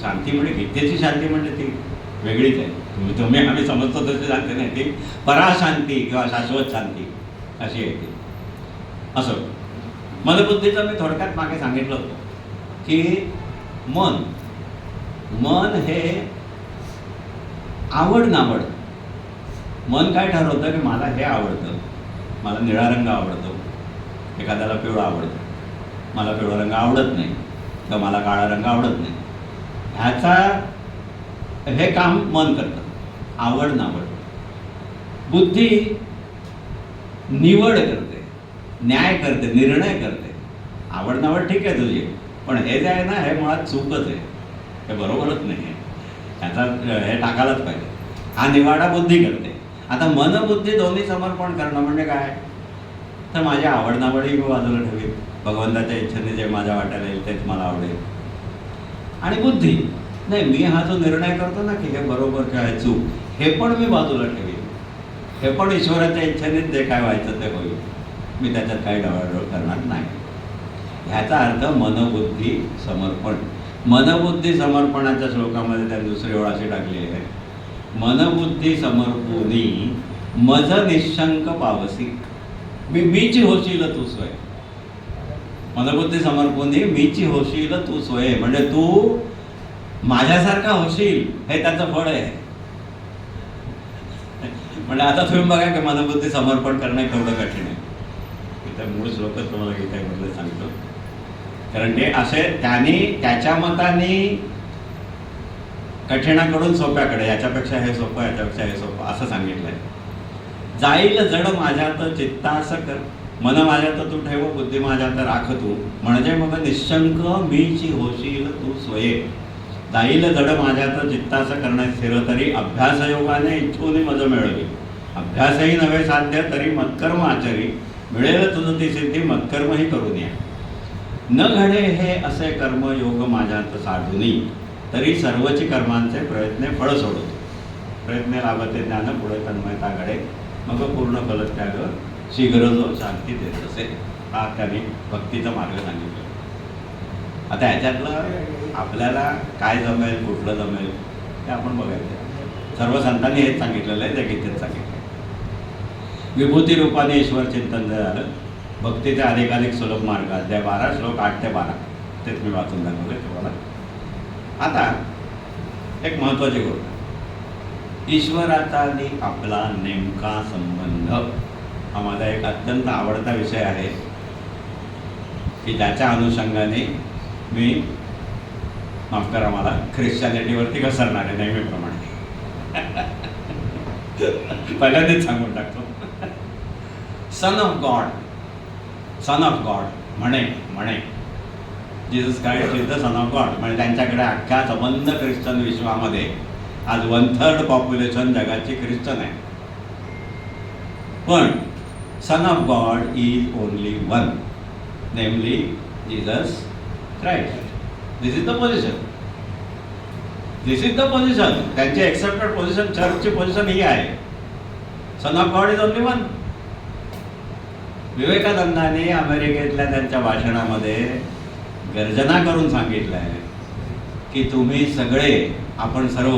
शांती म्हणजे गीतेची शांती म्हणजे ती वेगळीच आहे. आम्ही समजतो तशी शांती नाही, ती पराशांती किंवा शाश्वत शांती अशी आहे ती. असं मनबुद्धीचं मी थोडक्यात मागे सांगितलं होतं की मन हे आवड नावड. मन काय ठरवतं की मला हे आवडतं, मला निळा रंग आवडतो, एखाद्याला पिवळा आवडतो, मला पिवळा रंग आवडत नाही किंवा मला काळा रंग आवडत नाही. ह्याचा हे काम मन करतं, आवड नावड. बुद्धी निवड करते, न्याय करते, निर्णय करते. आवड नावड ठीक आहे तुझी, पण हे जे आहे ना हे मुळात चूकच आहे, हे बरोबरच नाही आहे, ह्याचा हे टाकायलाच पाहिजे. हा निवाडा बुद्धी करते. आता मनबुद्धी दोन्ही समर्पण करणं म्हणजे काय, तर माझ्या आवड नावडही मी बाजूला ठेवीन, भगवंताच्या इच्छेने जे माझ्या वाट्याला येईल तेच मला आवडेल. आणि बुद्धी नाही, मी हा जो निर्णय करतो ना की हे बरोबर किंवा हे चूक, हे पण मी बाजूला ठेवीन, हे पण ईश्वराच्या इच्छेनेच जे काय व्हायचं ते होईल, मी त्याच्यात काही ढवळाढवळ करणार नाही. ह्याचा अर्थ मनबुद्धी समर्पण. मनबुद्धी समर्पणाच्या श्लोकामध्ये त्या दुसरी ओळ अशी टाकली आहे मनबुद्धी समर्पुनी मज निशंक पावसी. मीची होशील तू सोय. मनबुद्धी समर्पुनी मीची होशील तू सोय, म्हणजे तू माझ्यासारखा होशील हे त्याचं फळ आहे. म्हणजे आता तुम्ही बघा की मनबुद्धी समर्पण करणं केवढं कठीण आहे. इथं मूळ श्लोकच तुम्हाला गीतेमधलं सांगतो. कारण ते असे त्याच्या मताने कठीणाकडून सोप्याकडे, याच्यापेक्षा हे सोपं, याच्यापेक्षा हे सोपं असं सांगितलंय. जाईल जड माझ्यात चित्तास कर, मन माझ्यात तू ठेव, बुद्धी माझ्यात राख तू, म्हणजे मग निशंक मीची होशील तू स्वये. जाईल जड माझ्यात चित्तास करण्यास स्थिर, तरी अभ्यास योगाने इच्छून मज मिळवी. अभ्यासही नव्हे साध्य, तरी मत्कर्म आचरी, मिळेल तुझं ती सिद्धी, मत्कर्मही करून या. न घडे हे असे कर्म योग माझ्यात साधुनी, तरी सर्वची कर्मांचे प्रयत्न फळ सोडतो. प्रयत्न लाभते ज्ञान, पुढे तन्मयता घडे, मग पूर्ण फलत्याग शीघ्र जो शांती देत असे. हा त्यांनी भक्तीचा मार्ग सांगितला. आता ह्याच्यातलं आपल्याला काय जमेल, कुठलं जमेल ते आपण बघायचं. सर्व संतांनी हेच सांगितलेलं आहे, त्या गीतेत सांगितलं. विभूती रूपाने ईश्वर चिंतन झालं. भक्तीचे अधिकाधिक सुलभ मार्ग, अध्याय 12 श्लोक 8 ते 12 तेच मी वाचून दाखवले तुम्हाला. आता एक महत्त्वाची गोष्ट, ईश्वराचा आणि आपला नेमका संबंध हा माझा एक अत्यंत आवडता विषय आहे की ज्याच्या अनुषंगाने मी, माफ करा मला, ख्रिश्चॅनिटीवरती घसरणार आहे नेहमीप्रमाणे. पहिल्यांदाच सांगून टाकतो. Son of God, son of God म्हणे Jesus Christ is the son of God. म्हणजे त्यांच्याकडे अख्ख्या संबंध ख्रिश्चन विश्वामध्ये आज 1/3 पॉप्युलेशन जगाची ख्रिश्चन आहे. पण son of God is only one, namely Jesus Christ. This is the position, this is the position. त्यांची एक्सेप्टेड पोझिशन, चर्चची पोझिशन ही आहे. Son of God is only one. विवेकानंदाने अमेरिकेतल्या त्यांच्या भाषणामध्ये गर्जना करून सांगितलं आहे की तुम्ही सगळे, आपण सर्व,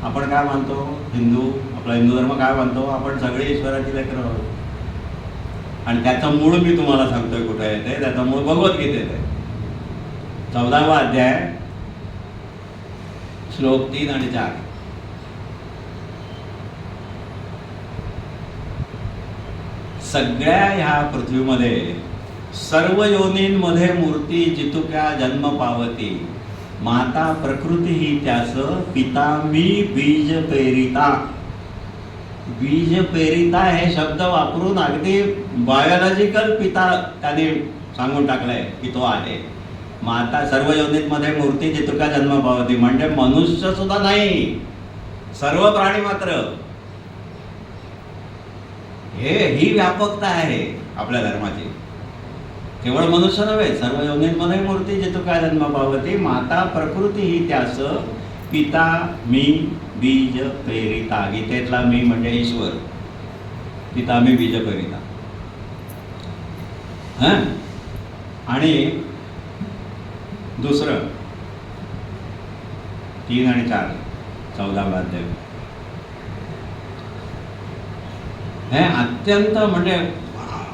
आपण काय मानतो, हिंदू, आपला हिंदू धर्म काय मानतो, आपण सगळे ईश्वराची लेकरं आहोत. आणि त्याचं मूळ मी तुम्हाला सांगतोय कुठे येते. त्याचं मूळ भगवद्गीतेत आहे. 14वा अध्याय श्लोक 3 आणि 4. सगळ्या ह्या पृथ्वीमध्ये सर्व योनींमध्ये मूर्ती जितुक्या जन्म पावती, माता प्रकृती ही त्यास, पिता मी बीज पेरिता. बीज पेरिता हे शब्द वापरून अगदी बायोलॉजिकल पिता त्याने सांगून टाकलाय की तो आहे. माता सर्व योनींमध्ये मूर्ती जितुक्या जन्म पावती, म्हणजे मनुष्य सुद्धा नाही, सर्व प्राणी मात्र. ही व्यापकता आहे आपल्या धर्माची. केवळ मनुष्य नव्हे, सर्व योनींमध्ये मूर्ती जितुक्या जन्म पावती, माता प्रकृती ही त्यास, पिता मी बीज पेरिता. गीतेतला मी म्हणजे ईश्वर, पिता मी बीज पेरिता. आणि दुसरं 3 आणि 4 14वा अध्याय. हे अत्यंत म्हणजे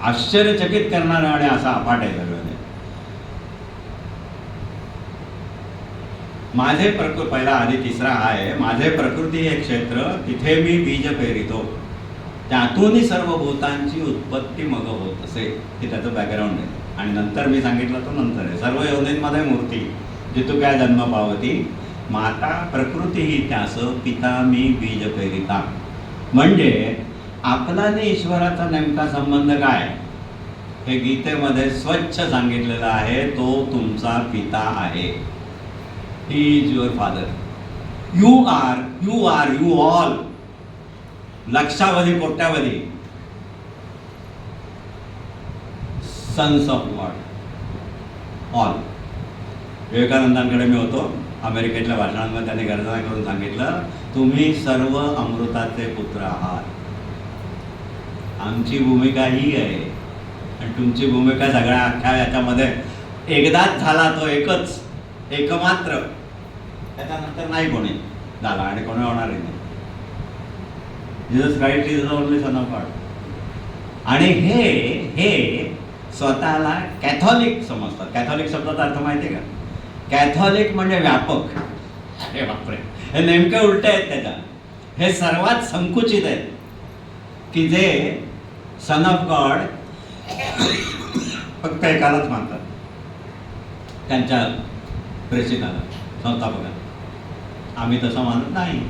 आश्चर्यचकित करणारं आणि असा अपाट आहे सगळं. माझे पहिला आधी तिसरा आहे, माझे प्रकृती हे क्षेत्र, तिथे मी बीज पेरितो, त्यातूनही सर्व भूतांची उत्पत्ती मग होत असे. हे त्याचं बॅकग्राऊंड आहे. आणि नंतर मी सांगितलं तो नंतर आहे. सर्व योनींमध्ये मूर्ती जितुक्या जन्म पावती, माता प्रकृती ही त्यास, पिता मी बीज पेरिता. म्हणजे आपला आणि ईश्वराचा नेमका संबंध काय हे गीतेमध्ये स्वच्छ सांगितलेलं आहे. तो तुमचा पिता आहे. He is your father. You all. लक्षावधी कोट्यावधी सन्स ऑफ गॉड, ऑल. विवेकानंदांकडे मी होतो अमेरिकेतल्या भाषणांमध्ये, त्यांनी गर्जना करून सांगितलं, तुम्ही सर्व अमृताचे पुत्र आहात. आमची भूमिका ही आहे आणि तुमची भूमिका सगळ्या अख्ख्या याच्यामध्ये एकदाच झाला तो एकच, एकमात्र, त्याच्यानंतर नाही कोणी. झाला आणि कोणी होणारही नाही. Jesus Christ is the only son of God. आणि हे स्वतःला कॅथॉलिक समजतात. कॅथॉलिक शब्दाचा अर्थ माहिती आहे का? कॅथॉलिक म्हणजे व्यापक. अरे बापरे, हे नेमके उलटे आहेत त्याच्या. हे सर्वात संकुचित आहेत की जे सन ऑफ गॉड फक्त एकालाच मानतात, त्यांच्या प्रेषिताला, संस्थापकाला. आम्ही तसं मानत नाही.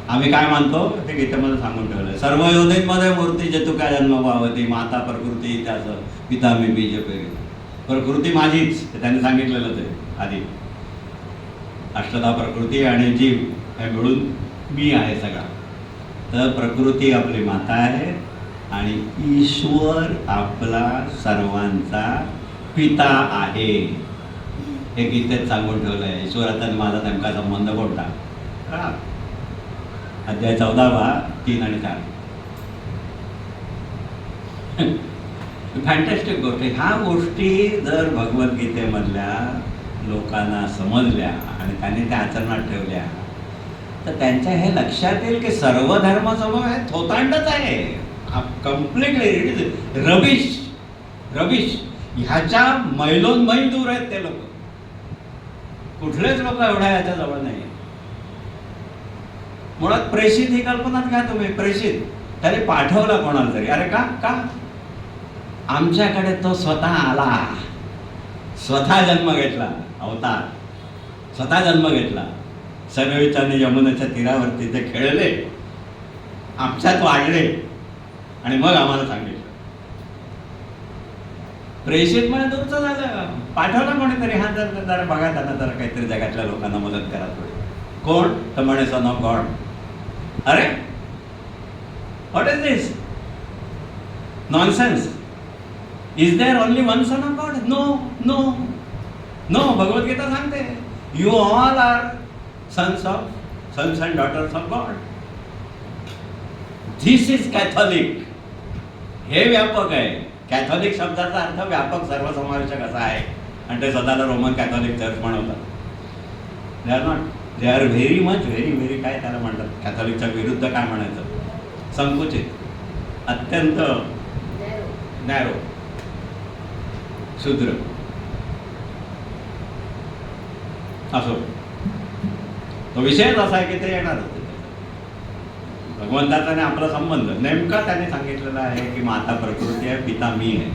आम्ही काय मानतो ते गीतेमध्ये सांगून ठेवलंय. सर्व योनींमध्ये मूर्ती जतुका जन्म पावती, माता प्रकृती त्याच पिता मी बीज पेरी. प्रकृती माझीच, ते त्यांनी सांगितलेलं ते आधी. अष्टधा प्रकृती आणि जीव हे मिळून मी आहे सगळा. तर प्रकृती आपली माता आहे आणि ईश्वर आपला सर्वांचा पिता आहे. हे गीतेत सांगून ठेवलं आहे. ईश्वराचा आणि माझा नेमका संबंध कोणता? का अध्याय 14 3 आणि 4. फॅन्टॅस्टिक गोष्ट. ह्या गोष्टी जर भगवद्गीतेमधल्या लोकांना समजल्या आणि त्यांनी त्या आचरणात ठेवल्या तर त्यांच्या हे लक्षात येईल की सर्व धर्म समूह हे थोतांडच आहे. Completely rubbish rubbish. ह्याच्या मैलोनमै दूर आहेत ते लोक. कुठलेच लोक एवढ्या ह्याच्या जवळ नाही. मुळात प्रेषित ही कल्पनाच घ्या तुम्ही. प्रेषित त्याने पाठवला कोणाला तरी. अरे का का आमच्याकडे तो स्वतः आला, स्वतः जन्म घेतला, अवतार स्वतः जन्म घेतला. सरयुचा आणि यमुनेच्या तीरावरती ते खेळले, आमच्यात वाढले आणि मग आम्हाला सांगितलं. प्रेषित म्हणजे दूरचं झालं. पाठवला कोणीतरी. हा जरा बघा त्यांना जरा काहीतरी जगातल्या लोकांना मदत करा थोडी. कोण? तर म्हणे सन ऑफ गॉड. अरे what is this nonsense? Is there only one son of God? No no no. Bhagavadgita सांगते you all are sons and daughters of God. This is catholic. हे व्यापक आहे. कॅथॉलिक शब्दाचा अर्थ व्यापक, सर्वसमावेशक असा आहे. आणि ते स्वतःला रोमन कॅथॉलिक चर्च म्हणवतात. They are not. They are very much very काय त्याला म्हणतात, कॅथॉलिकच्या विरुद्ध काय म्हणायचं, संकुचित, अत्यंत नॅरो, शूद्र. असो, तो विषयच असा आहे की ते येणार होते. भगवंताचा आणि आपला संबंध नेमका त्याने सांगितलेला आहे की माता प्रकृती आहे, पिता मी आहे.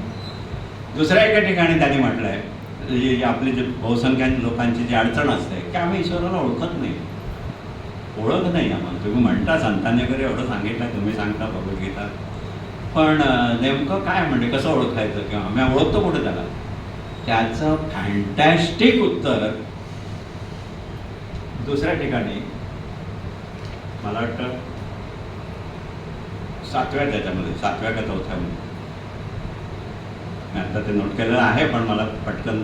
दुसऱ्या एका ठिकाणी त्याने म्हटलं आहे, आपली जे बहुसंख्याक लोकांची जी अडचण असते की आम्ही ईश्वराला ओळखत नाही, ओळख नाही आम्हाला. तुम्ही म्हणता संतांनी वगैरे एवढं सांगितलं, तुम्ही सांगता भगवद्गीता, पण नेमकं काय म्हणजे कसं ओळखायचं किंवा आम्ही ओळखतो कुठे त्याला? त्याचं फॅन्टॅस्टिक उत्तर दुसऱ्या ठिकाणी, मला वाटतं 7व्या त्याच्यामध्ये, 7व्या का 4थ्यामध्ये, मी आता ते नोट केलेलं आहे पण मला पटकन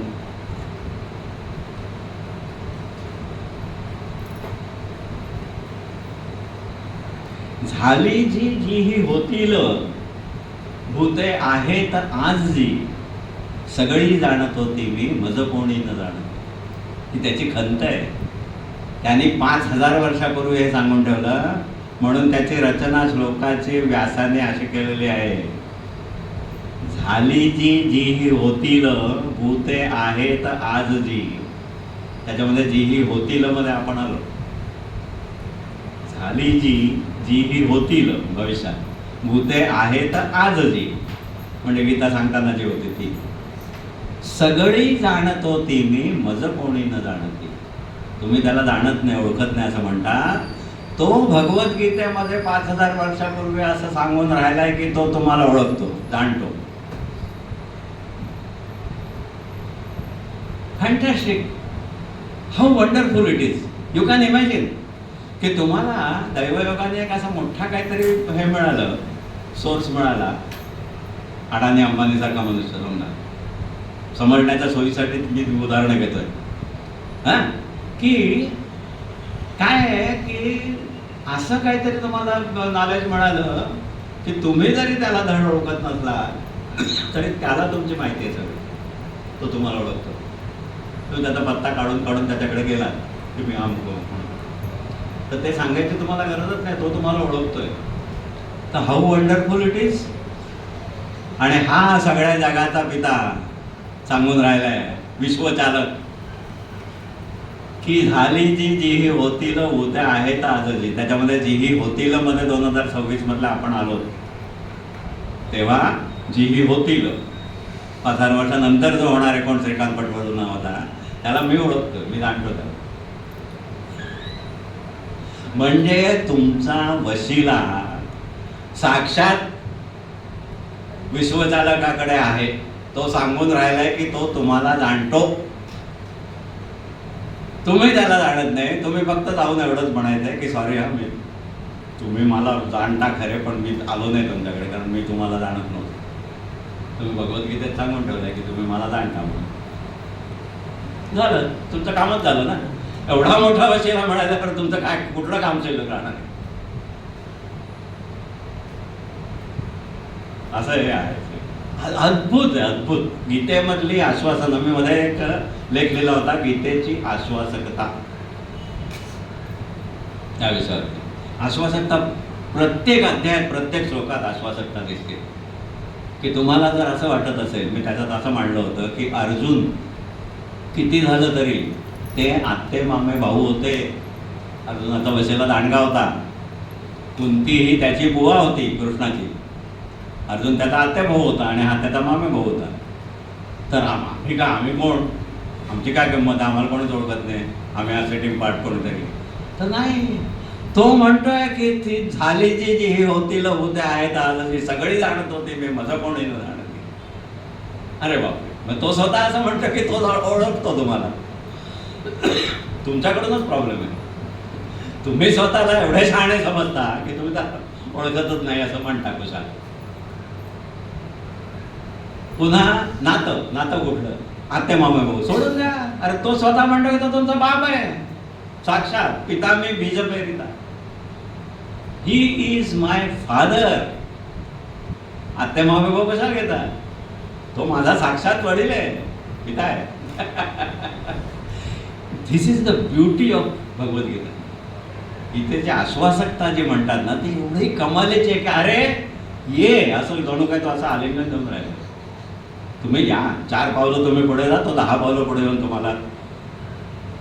झाली जी ही होतील भूते आहे तर आज जी सगळी जाणत होती मी मज कोणी न जाणत. ही त्याची खंत आहे. त्यांनी 5000 वर्षापूर्वी हे सांगून ठेवलं, म्हणून त्याची रचना श्लोकाची व्यासाने अशी केलेली आहे. झाली जी ही होतील भूते आहेत आज जी. त्याच्यामध्ये जी ही होतील मध्ये आपण आलो. झाली जी ही होतील भविष्यात, भूते आहेत आज जी, म्हणजे गीता सांगताना जी होती ती. सगळी जाणत होती मी मज कोणी न जाणती. तुम्ही त्याला जाणत नाही, ओळखत नाही असं म्हणता. तो भगवद्गीतेमध्ये 5000 वर्षापूर्वी असं सांगून राहिलाय की तो तुम्हाला ओळखतो, जाणतो. Fantastic, how wonderful it is. You can imagine की तुम्हाला दैवयोगाने एक असा मोठा काहीतरी हे मिळालं, सोर्स मिळाला, अडाणी अंबानीसारखा मनुष्य समजण्याच्या सोयीसाठी मी उदाहरणं घेतोय. हां, की काय आहे की असं काहीतरी तुम्हाला नॉलेज मिळालं की तुम्ही जरी त्याला धड ओळखत नसला तरी त्याला तुमची माहिती आहे सगळी, तो तुम्हाला ओळखतो. तुम्ही त्याचा पत्ता काढून त्याच्याकडे गेला की मी आमको. तर ते सांगायची तुम्हाला गरजच नाही, तो तुम्हाला ओळखतोय. तर हाऊ वंडरफुल इट इज. आणि हा सगळ्या जगाचा पिता सांगून राहिलाय, विश्वचालक, की झाली जी ही होतील उद्या आहेत आजची. त्याच्यामध्ये जी ही होतील मध्ये 2026 मधलं आपण आलो, तेव्हा जी ही होतील 5,000 वर्षानंतर जो होणार आहे, कोण श्रीकांत पटवर्धन नाव होता, त्याला मी ओळखतो, मी जाणतो त्याला. म्हणजे तुमचा वशिला साक्षात विश्वचालकाकडे आहे. तो सांगून राहिलाय की तो तुम्हाला जाणतो, तुम्ही त्याला जाणत नाही. तुम्ही फक्त जाऊन एवढंच म्हणायचंय की सॉरी हा, मी तुम्ही मला जाणता खरे, पण मी आलो नाही तुमच्याकडे कारण मी तुम्हाला जाणत नव्हतो. तुम्ही भगवद्गीतेत सांगून ठेवलंय की तुम्ही मला जाणता म्हणून. झालं, तुमचं कामच झालं ना. एवढा मोठा वशिला म्हणायला तर तुमचं काय कुठलं काम शिल्लक राहणार आहे? असं हे आहे. अद्भुत आहे, अद्भुत. गीतेमधली आश्वासनं, मी मध्ये एक लेख लिहिला होता, गीतेची आश्वासकता, त्या विषयावर. आश्वासकता प्रत्येक अध्यायात, प्रत्येक श्लोकात आश्वासकता दिसते. की तुम्हाला जर असं वाटत असेल, मी त्याच्यात असं मांडलं होतं की अर्जुन किती झालं तरी ते आत्ते मामे भाऊ होते. अर्जुनाचा वशिला दांडगा होता. कुंती ही त्याची बुवा होती कृष्णाची. अर्जुन त्याचा आत्या भाऊ होता आणि हा त्याचा मामे भाऊ होता. तर आम्ही कोण, आमची काय गंमत, आम्हाला कोणीच ओळखत नाही, आम्ही असे टीम पाठ कोणीतरी. तर नाही, तो म्हणतोय की ती झाली जी ही होतील उद्या आहेत आज, सगळी जाणत होती, मी माझं कोणी न जाणत. अरे बापरे. मग तो स्वतः असं म्हणतो की तो ओळखतो तुम्हाला. तुमच्याकडूनच प्रॉब्लेम आहे. तुम्ही स्वतःला एवढे शहाणे समजता की तुम्ही त्याला ओळखतच नाही असं म्हणता कुशाल. पुन्हा नातं कुठलं, आत्ते मामे भाऊ सोडून द्या. अरे तो स्वतः म्हणतो की तो तुमचा बाप आहे, साक्षात पिता मी बीज पेरिता. He is my father. आत्ते मामे भाऊ कशाला घेतात? तो माझा साक्षात वडील आहे, पिता आहे. This is the beauty of Bhagavad Gita. गीतेची आश्वासकता जी म्हणतात ना, ती एवढी कमालीची आहे की अरे ये, असं जणू काय तो असं आलिंगन देऊन राहिलं. तुम्ही या, 4 पावलं तुम्ही पुढे जा, तो 10 पावलं पुढे येऊन तुम्हाला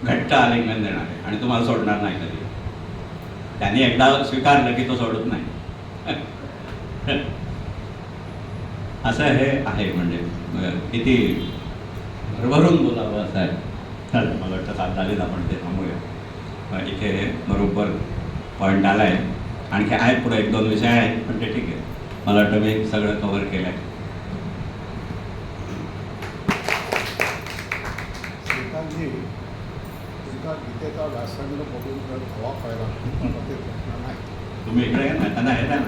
घट्ट आलिंगन देणार आहे आणि तुम्हाला सोडणार नाही कधी. त्यांनी एकदा स्वीकारलं की तो सोडत नाही. असं हे आहे. म्हणजे किती भरभरून बोलावं असं आहे. चालेल, मला वाटतं 7 झालेत, आपण ते थांबूया. इथे बरोबर पॉईंट आला आहे. आणखी आहेत पुढे 1-2 विषय आहेत, पण ते ठीक आहे. मला वाटतं मी सगळं कव्हर केलं आहे. श्रीकांतजी, तुमचा गीतेचा व्यासंग बघून जर हवा पाहिला ते प्रश्न नाही. तुम्ही इकडे ना, त्यांना येता ना.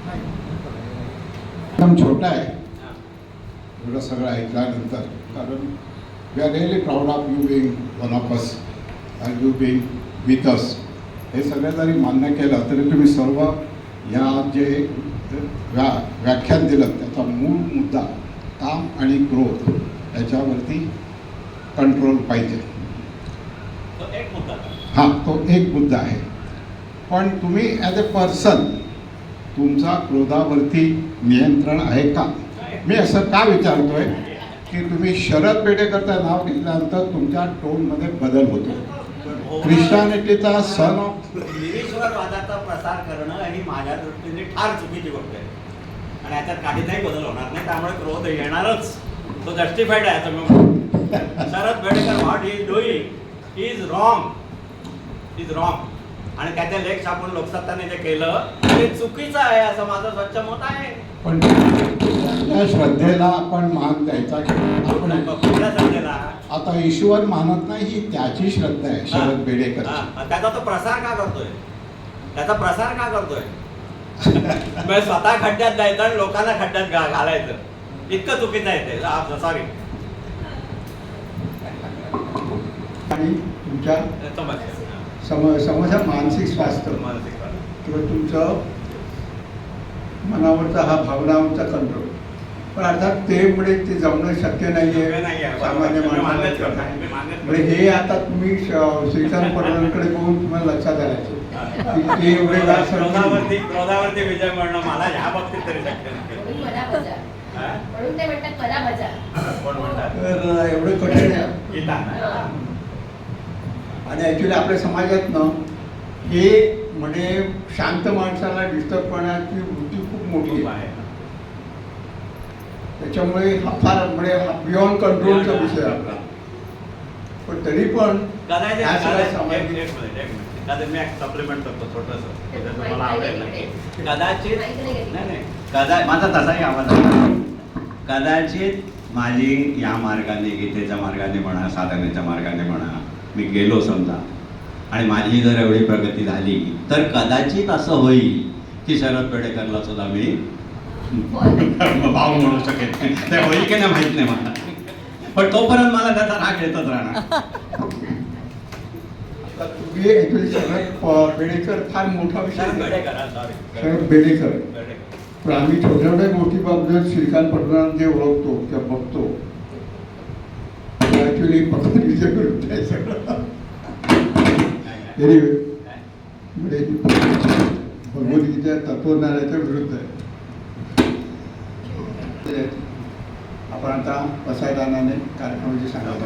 नाही, एकदम छोटा आहे एवढं सगळं ऐकल्यानंतर. कारण we are really proud of you being one of us and you being with us. हे सगळं जरी मान्य केलं तरी तुम्ही सर्व या जे व्याख्यान दिलं त्याचा मूळ मुद्दा काम आणि क्रोध याच्यावरती कंट्रोल पाहिजे. तो एक मुद्दा. हां, तो एक मुद्दा आहे. पण तुम्ही ॲज अ पर्सन तुमचा क्रोधावरती नियंत्रण आहे का? मी असं का विचारतोय की तुम्ही शरद पेढेकरचं नाव घेतल्यानंतर तुमच्या टोनमध्ये बदल होतो. ख्रिश्चॅनिटीचा सन ऑफ निरीश्वरवादाचा प्रसार करणं ही माझ्या दृष्टीने फार चुकीची गोष्ट आहे आणि याच्यात काहीचाही बदल होणार नाही. त्यामुळे क्रोध येणारच, तो जस्टिफाईड आहे असं मी म्हणतो. Sharad Pedhekar what he is doing is wrong आणि त्याचे लेख छापून लोकसत्ताने जे केलं ते चुकीचं आहे असं माझं स्वच्छ मत आहे. पण त्या श्रद्धेला आपण मान द्यायचा की आपण कुठल्या श्रद्धेला? आता ईश्वर मानत नाही, ही त्याची श्रद्धा आहे शरद पेढेकर. त्याचा तो प्रसार का करतोय? मग स्वतः खड्ड्यात जायचं आणि लोकांना खड्ड्यात घालायचं, इतकं चुकीचं आहे ते. सॉरी. आणि तुमच्या समजा मानसिक स्वास्थ्य किंवा तुमचं मनावरचा हा भावनावरचा कंट्रोल पण अर्थात ते म्हणजे ते जमणं शक्य नाहीये सामान्य माणसाला. म्हणजे हे आता तुम्ही श्रीकांत पडवळकरकडे बघून तुम्हाला लक्षात आल्याचे की ते एवढे क्रोधावरती विजय मिळणं मला ह्या बाबतीत तरी शक्य नाही. म्हणून ते म्हणतात कला मजा. कोण म्हणतात? तर एवढं कठीण आहे. गीता. आणि ॲक्च्युली आपल्या समाजात ना हे म्हणजे शांत माणसाला डिस्टर्ब करण्याची वृत्ती खूप मोठी आहे. त्याच्यामुळे हा फार म्हणजे बियॉन्ड कंट्रोलचा विषय आहे आपला. पण तरी पण ह्या सगळ्या सामाजिक कदाचित मी सप्लिमेंट करतो छोटंसं, मला आवडेल नाही. कदाचित नाही, माझा तसाही आवाज आहे. कदाचित माझी या मार्गाने, गीतेच्या मार्गाने म्हणा, साधनेच्या मार्गाने म्हणा, मी गेलो समजा आणि माझी जर एवढी प्रगती झाली तर कदाचित असं होईल की शरद पेडणेकरला सुद्धा मी भाऊ म्हणू शकेल. ते होईल की नाही माहित नाही मला, पण तोपर्यंत मला त्याचा राग येतच राहणार. तुम्ही ऍक्च्युली शरद बेडेकर फार मोठा विषय आहे. शरद बेडेकर. पण आम्ही छोट्या छोट्या गोष्टी बाबतीत श्रीकांत पडवळकर जे ओळखतो किंवा बघतो ऍक्च्युली भगवद्गीतेच्या विरुद्ध आहे सगळं. म्हणजे भगवद्गीता तत्वज्ञानाच्या विरुद्ध आहे. आपण आता पसायदानाने कार्यक्रमाची सांगायला